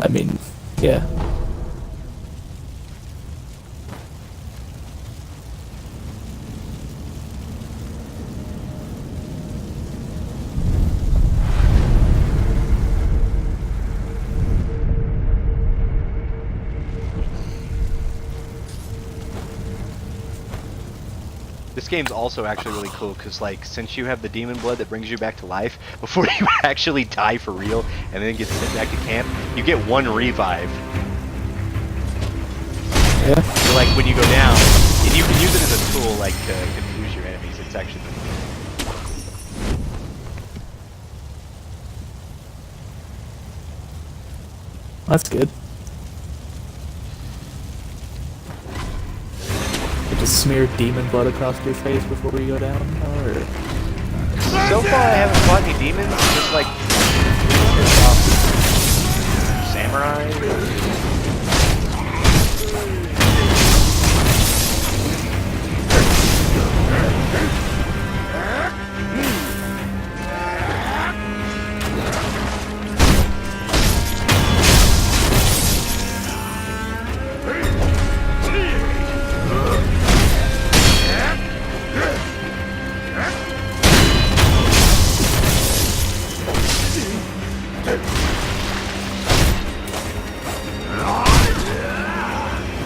Speaker 15: I mean, yeah.
Speaker 1: This game's also actually really cool because, like, since you have the demon blood that brings you back to life, before you actually die for real and then get sent back to camp, you get one revive.
Speaker 15: Yeah.
Speaker 1: So, like, when you go down, and you can use it as a tool, like, to confuse your enemies. It's actually pretty cool.
Speaker 15: That's good. Just smear demon blood across your face before you go down, or?
Speaker 1: So far, I haven't fought any demons. Just like samurai.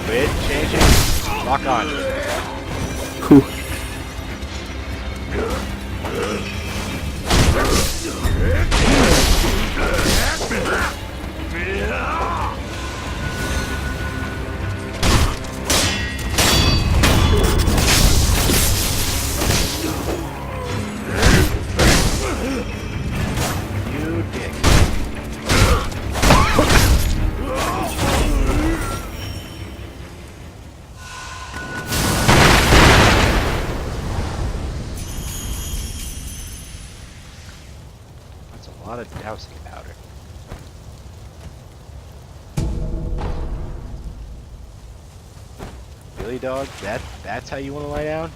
Speaker 1: Quit changing. Lock on.
Speaker 15: Whew.
Speaker 1: You dick. That's a lot of dousing powder. Really, dog? That's how you want to lie down?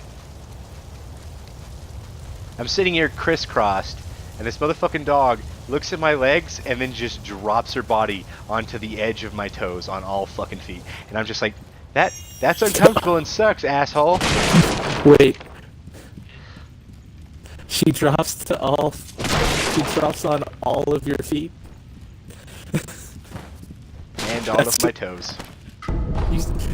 Speaker 1: I'm sitting here crisscrossed, and this motherfucking dog looks at my legs and then just drops her body onto the edge of my toes on all fucking feet. And I'm just like, that's uncomfortable and sucks, asshole.
Speaker 15: Wait. She drops on all of your feet.
Speaker 1: And all of my toes.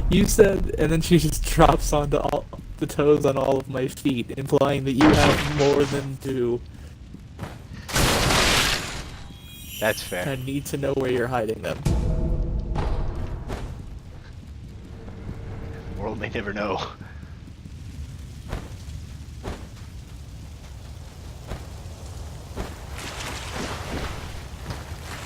Speaker 15: You said, and then she just drops onto all the toes on all of my feet, implying that you have more than two.
Speaker 1: That's fair.
Speaker 15: I need to know where you're hiding them.
Speaker 1: The world may never know.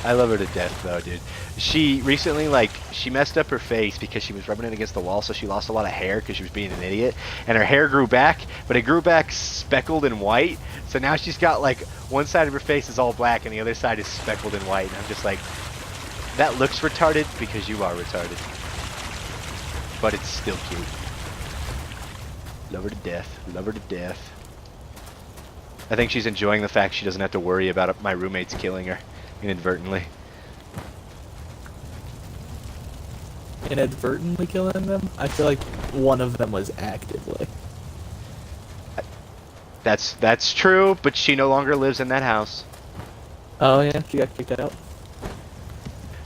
Speaker 1: I love her to death, though, dude. She recently, like, she messed up her face because she was rubbing it against the wall, so she lost a lot of hair because she was being an idiot. And her hair grew back, but it grew back speckled and white. So now she's got, like, one side of her face is all black and the other side is speckled and white. And I'm just like, that looks retarded because you are retarded. But it's still cute. Love her to death. Love her to death. I think she's enjoying the fact she doesn't have to worry about my roommates killing her inadvertently.
Speaker 15: Inadvertently killing them? I feel like one of them was actively.
Speaker 1: That's true, but she no longer lives in that house.
Speaker 15: Oh yeah, she got kicked out.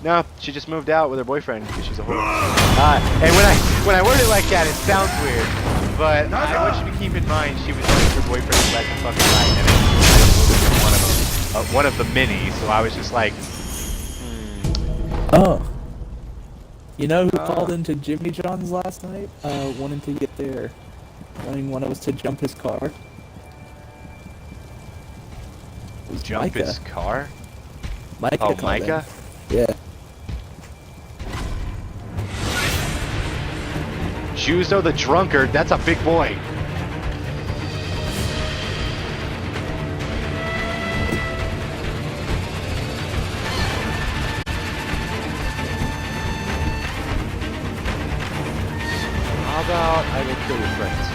Speaker 1: No, she just moved out with her boyfriend because she's a whore. And when I word it like that, it sounds weird, but I want you to keep in mind she was with her boyfriend last fucking night, and I was one of the many, so I was just like,
Speaker 15: Oh. You know who called into Jimmy John's last night? Wanting to get there. Wanting one of us to jump his car.
Speaker 1: Jump his car?
Speaker 15: Micah
Speaker 1: oh,
Speaker 15: called
Speaker 1: Micah?
Speaker 15: in. Yeah.
Speaker 1: Juzo the drunkard, that's a big boy. How about I go kill your friends?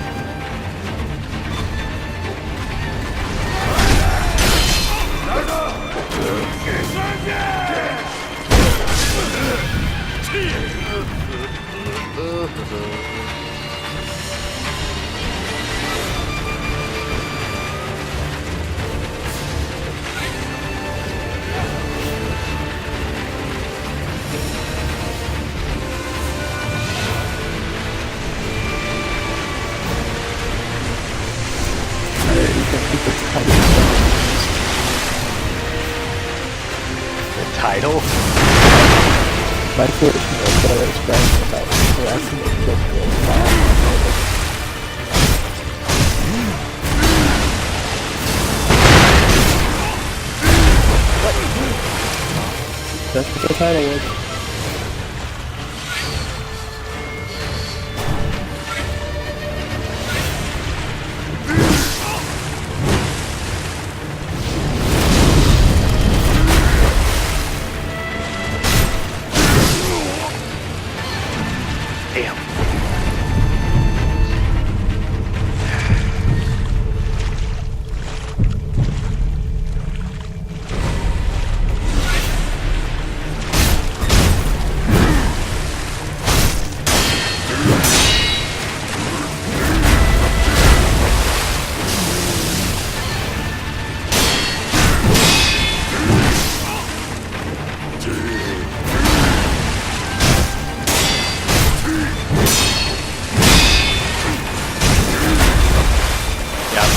Speaker 1: Title?
Speaker 15: My first note that I was bragging about harassing the kid That's what the title was.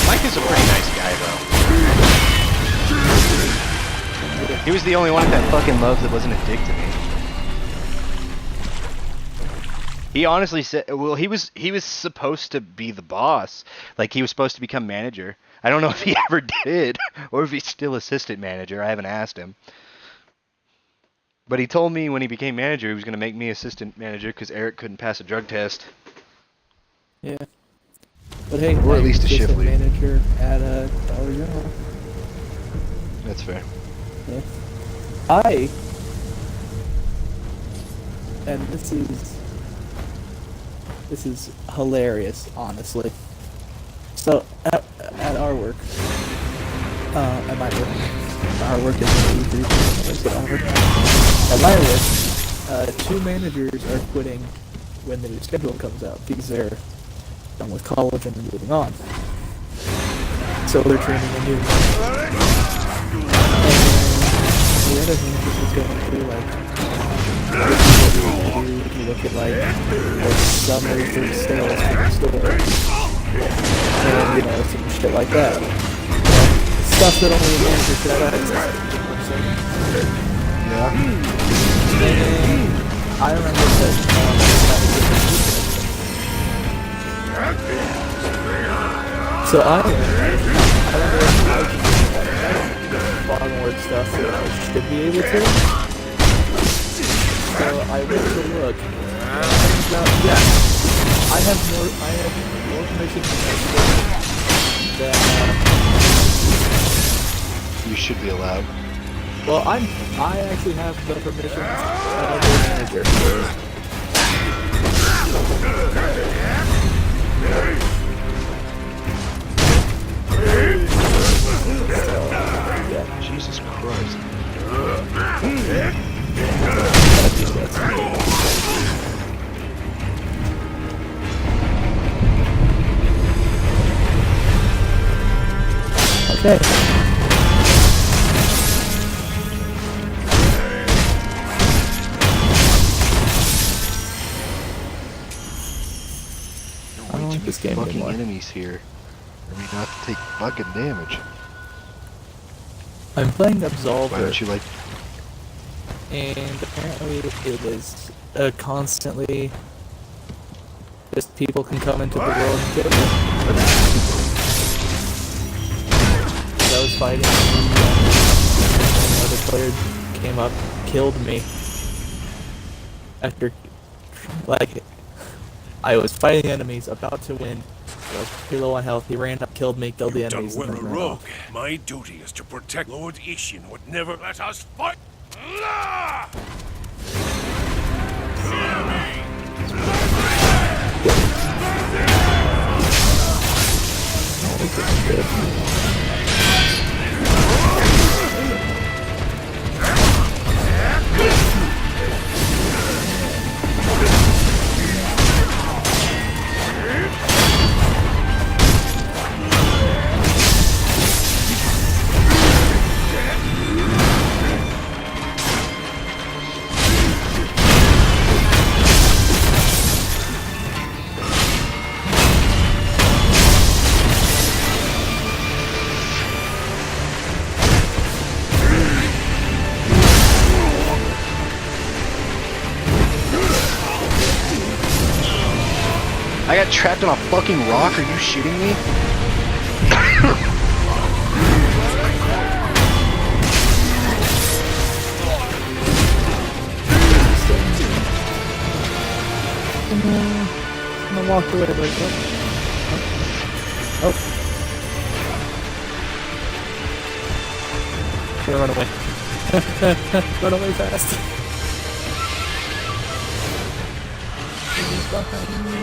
Speaker 15: Mike is a pretty nice guy, though. He was the only one at that fucking Loves that wasn't a dick to me. He honestly said, well, he was supposed to be the boss. Like, he was supposed to become manager. I don't know if he ever did, or if he's still assistant manager. I haven't asked him. But he told me when he became manager, he was going to make me assistant manager because Eric couldn't pass a drug test. Yeah. But hey,
Speaker 1: or at least a shift lead.
Speaker 15: Manager at Dollar General.
Speaker 1: That's fair.
Speaker 15: Yeah. And this is hilarious, honestly. So at our work, at my work, our work is at my work, 2 managers are quitting when the new schedule comes out because they're done with college and they're moving on. So they're training a new manager. And the other managers is going through like, you look at like summary for sales for the store, and some shit like that. Stuff that only a manager could have access to. So
Speaker 6: Yeah.
Speaker 15: And I remember that so I remember far more stuff that I should be able to. So I went to look. Now, yeah, I have more permission than
Speaker 1: You should be allowed.
Speaker 15: well, I actually have the permission of the manager.
Speaker 1: Yeah. Jesus Christ.
Speaker 15: Okay. I don't like this game
Speaker 1: fucking
Speaker 15: anymore.
Speaker 1: enemies here. I mean, not to take fucking damage.
Speaker 15: I'm playing Absolver.
Speaker 1: Why don't you like?
Speaker 15: And apparently it is constantly just people can come into the world and kill you. I was fighting and another player came up, killed me. After, like, I was fighting enemies, about to win. I was pretty low on health. He ran up, killed me, killed the enemies,
Speaker 11: Done
Speaker 15: and
Speaker 11: well,
Speaker 15: then ran
Speaker 11: rogue.
Speaker 15: off.
Speaker 11: My duty is to protect Lord Ishin would never let us fight. La!
Speaker 1: I got trapped on a fucking rock. Are you shitting me?
Speaker 15: I'm gonna walk away like that. Oh. Gonna run away. Run away fast. He's behind me.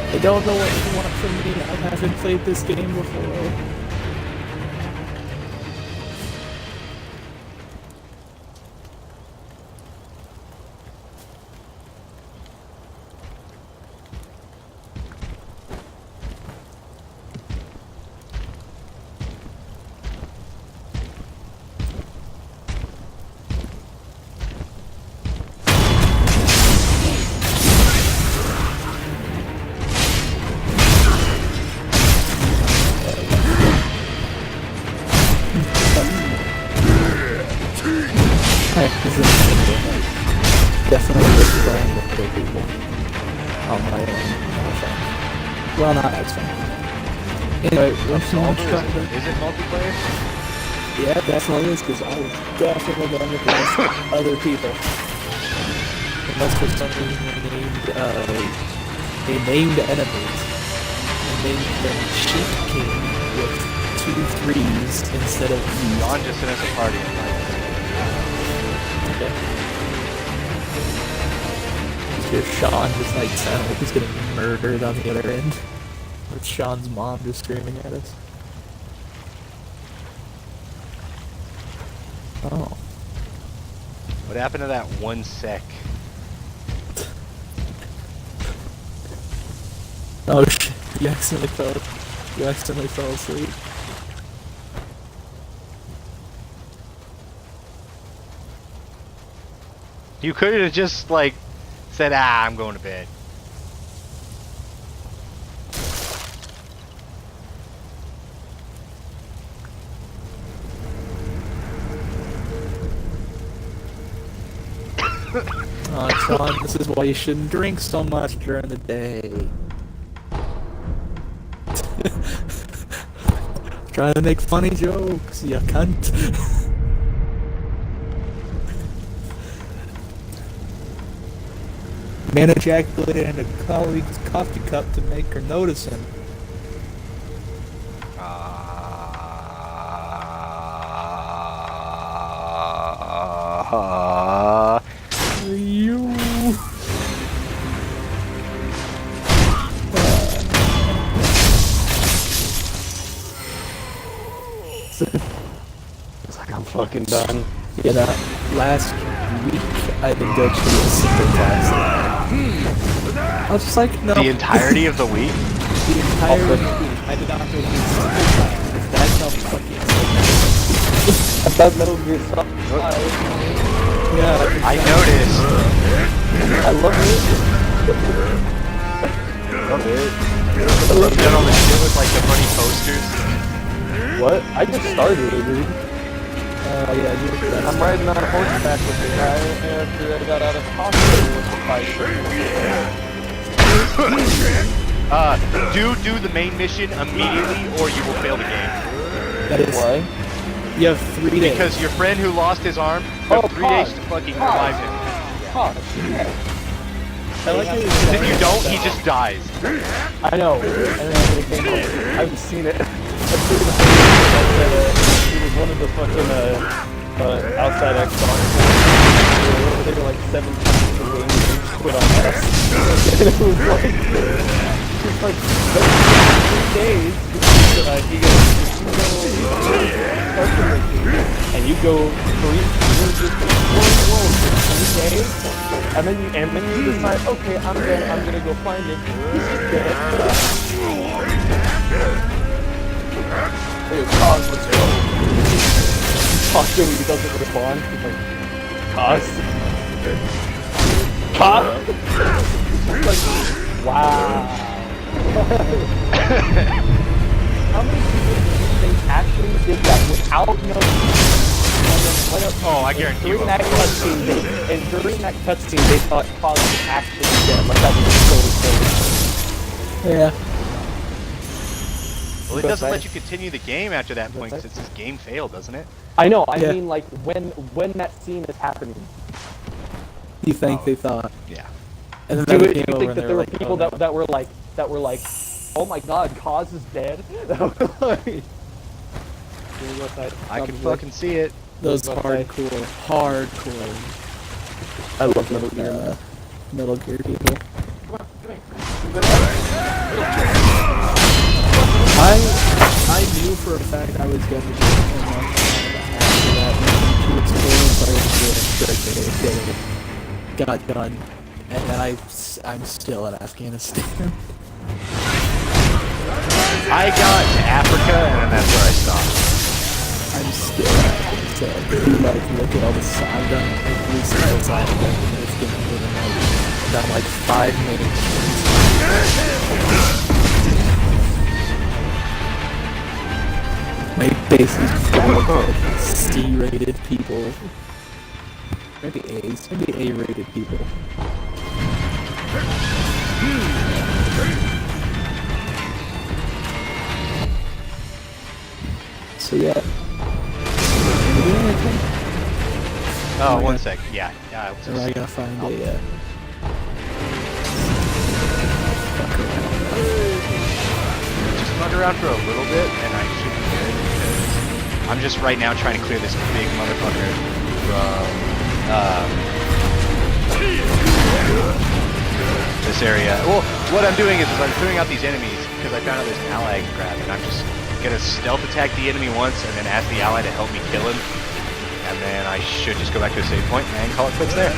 Speaker 15: I don't know what you want from me. I haven't played this game before. Hey, this is definitely just playing with other people on my own. Well, not as fun. Anyway, once you
Speaker 1: Is it multiplayer?
Speaker 15: yeah, it definitely is, because I was definitely going against other people. Unless for some reason they named enemies. And named them Shit King with 2 3s instead of E's.
Speaker 16: John just sent us a party invite.
Speaker 15: Okay. Here's Sean just like sounding like he's getting murdered on the other end. With Sean's mom just screaming at us. Oh.
Speaker 16: What happened to that 1 sec?
Speaker 15: Oh shit, you accidentally fell asleep.
Speaker 16: You could have just, like, said, I'm going to bed.
Speaker 15: Oh, Sean, this is why you shouldn't drink so much during the day. Trying to make funny jokes, you cunt. Man ejaculated in a colleague's coffee cup to make her notice him. You.
Speaker 17: It's like I'm fucking done.
Speaker 15: Yeah, that last week I didn't go to a single class. I was just like, no.
Speaker 1: The entirety of the week?
Speaker 15: The entire week I did not go to a single class. That's how fucking sick
Speaker 17: I thought Metal Gear Solid.
Speaker 15: Yeah,
Speaker 1: I noticed.
Speaker 17: I love it.
Speaker 1: Love it. You done all the shit with like the funny posters?
Speaker 17: What? I just started it, dude.
Speaker 15: Yeah, dude.
Speaker 17: I'm riding on a horseback with the guy after I got out of hospital with the fight.
Speaker 1: Do the main mission immediately or you will fail the game.
Speaker 15: That is
Speaker 17: why?
Speaker 15: You have 3 days.
Speaker 1: Because your friend who lost his arm, you have 3 days to fucking revive him.
Speaker 17: I like it.
Speaker 1: If you don't, he just dies.
Speaker 17: I know. And then after the game over, I've seen it. He was one of the fucking outside Xbox. They were like 7 times the wing and quit on us. And it was like 3 days. He goes, and you go for and then you decide, okay, I'm gonna go find it. Hey, Cos, let's go. Cos, he doesn't respond. He's like, Cos? Cos? Like, wow. How many people do you think actually did that without noticing?
Speaker 1: Oh, I guarantee you.
Speaker 17: During that cutscene, they thought Cos was actually dead. Like that was so
Speaker 15: Yeah.
Speaker 1: Well, it doesn't let you continue the game after that point because it says game failed, doesn't it?
Speaker 17: I know. I mean, like when that scene is happening.
Speaker 15: You think they thought?
Speaker 1: Yeah.
Speaker 15: And then
Speaker 17: Do
Speaker 15: that
Speaker 17: you
Speaker 15: came over
Speaker 17: think
Speaker 15: and
Speaker 17: that
Speaker 15: they
Speaker 17: there
Speaker 15: were
Speaker 17: were
Speaker 15: like,
Speaker 17: people
Speaker 15: oh,
Speaker 17: that were like, oh my God, Cos is dead?
Speaker 1: I can fucking see it.
Speaker 15: Those hardcore.
Speaker 17: I love Metal Gear.
Speaker 15: Metal Gear people. I knew for a fact I was going to get a month after that to explore, so I got done, and then I'm still in Afghanistan.
Speaker 1: I got to Africa and then that's where I stopped.
Speaker 15: I'm still in Afghanistan. Like, look at all the I've done every single side of Afghanistan within I've done like 5 minutes. My base is full of C-rated people. Maybe A's. Maybe A-rated people. So yeah.
Speaker 1: Oh, one sec. Yeah. Yeah.
Speaker 15: Or I gotta find a
Speaker 1: just fuck around for a little bit, and I should be good. Because I'm just right now trying to clear this big motherfucker from this area. Well, what I'm doing is I'm clearing out these enemies because I found out there's an ally I can grab, and I'm just gonna stealth attack the enemy once, and then ask the ally to help me kill him, and then I should just go back to a save point and call it quits there.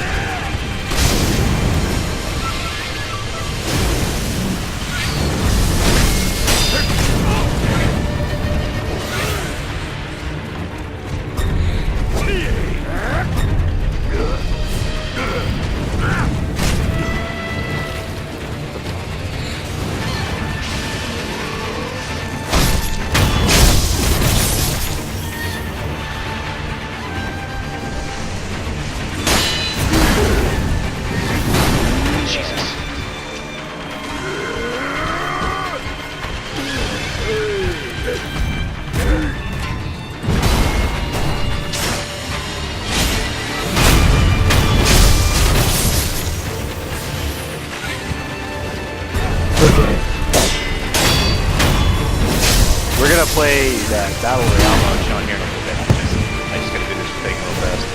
Speaker 16: that Battle Royale mode shown here in a little bit. I just gotta do this thing real fast.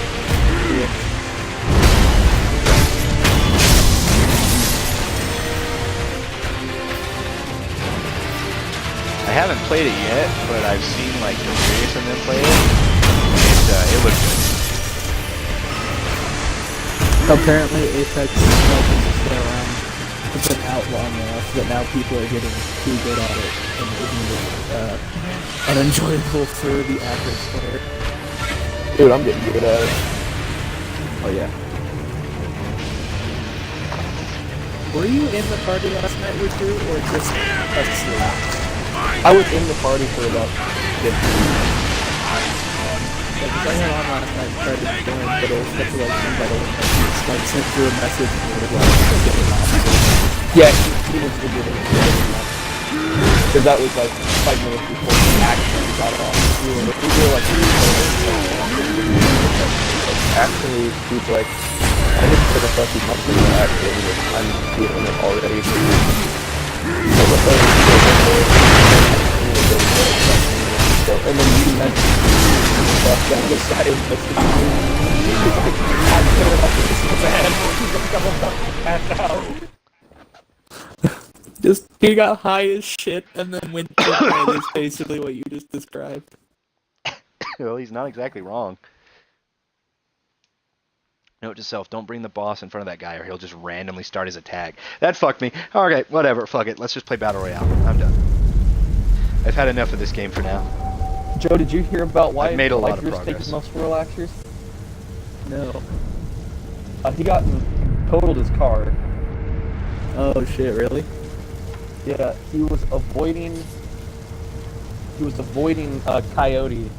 Speaker 16: I haven't played it yet, but I've seen like Delirious and them play it. It looks good.
Speaker 15: Apparently, Apex Legends is still around. It's been out long enough that now people are getting too good at it and making it unenjoyable for the average player.
Speaker 17: Dude, I'm getting good at it.
Speaker 15: Oh yeah. Were you in the party last night with Drew, or just asleep?
Speaker 17: I was in the party for about 15 minutes.
Speaker 15: Because I had on last night and tried to join, but it was such a like invite only. Just like sent through a message and it was like, get it off.
Speaker 17: Yeah, he was to get it. Because that was like 5 minutes before the actually got off. We were like, actually, he's like, I just put a fucking something that actually, I'm feeling it already. So, and then you mentioned stuff that was decided to he's like, I'm gonna have to listen to band. He's like, I'm about to pass out.
Speaker 15: Just, he got high as shit and then went to bed is basically what you just described.
Speaker 16: Well, he's not exactly wrong. Note to self, don't bring the boss in front of that guy or he'll just randomly start his attack. That fucked me. Okay, whatever, fuck it. Let's just play Battle Royale. I'm done. I've had enough of this game for now.
Speaker 17: Joe, did you hear about why
Speaker 16: I've made a lot of
Speaker 17: Liger's
Speaker 16: progress.
Speaker 17: taking muscle relaxers?
Speaker 15: No.
Speaker 17: He got totaled his car.
Speaker 15: Oh shit, really?
Speaker 17: Yeah, he was avoiding a coyote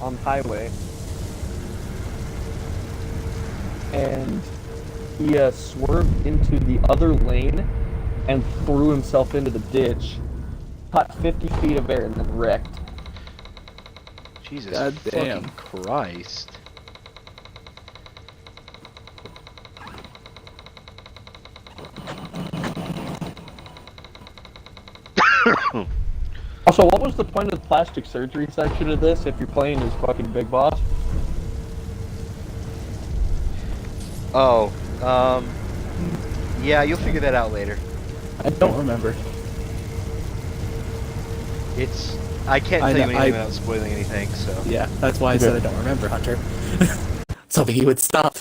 Speaker 17: on the highway. And he swerved into the other lane and threw himself into the ditch, caught 50 feet of air, and then wrecked.
Speaker 16: Jesus
Speaker 15: God damn.
Speaker 16: fucking Christ.
Speaker 17: Also, what was the point of the plastic surgery section of this if you're playing as fucking Big Boss?
Speaker 16: Oh, yeah, you'll figure that out later.
Speaker 15: I don't remember.
Speaker 16: I can't tell you anything without spoiling anything, so.
Speaker 15: Yeah, that's why I said I don't remember, Hunter. Something you would stop.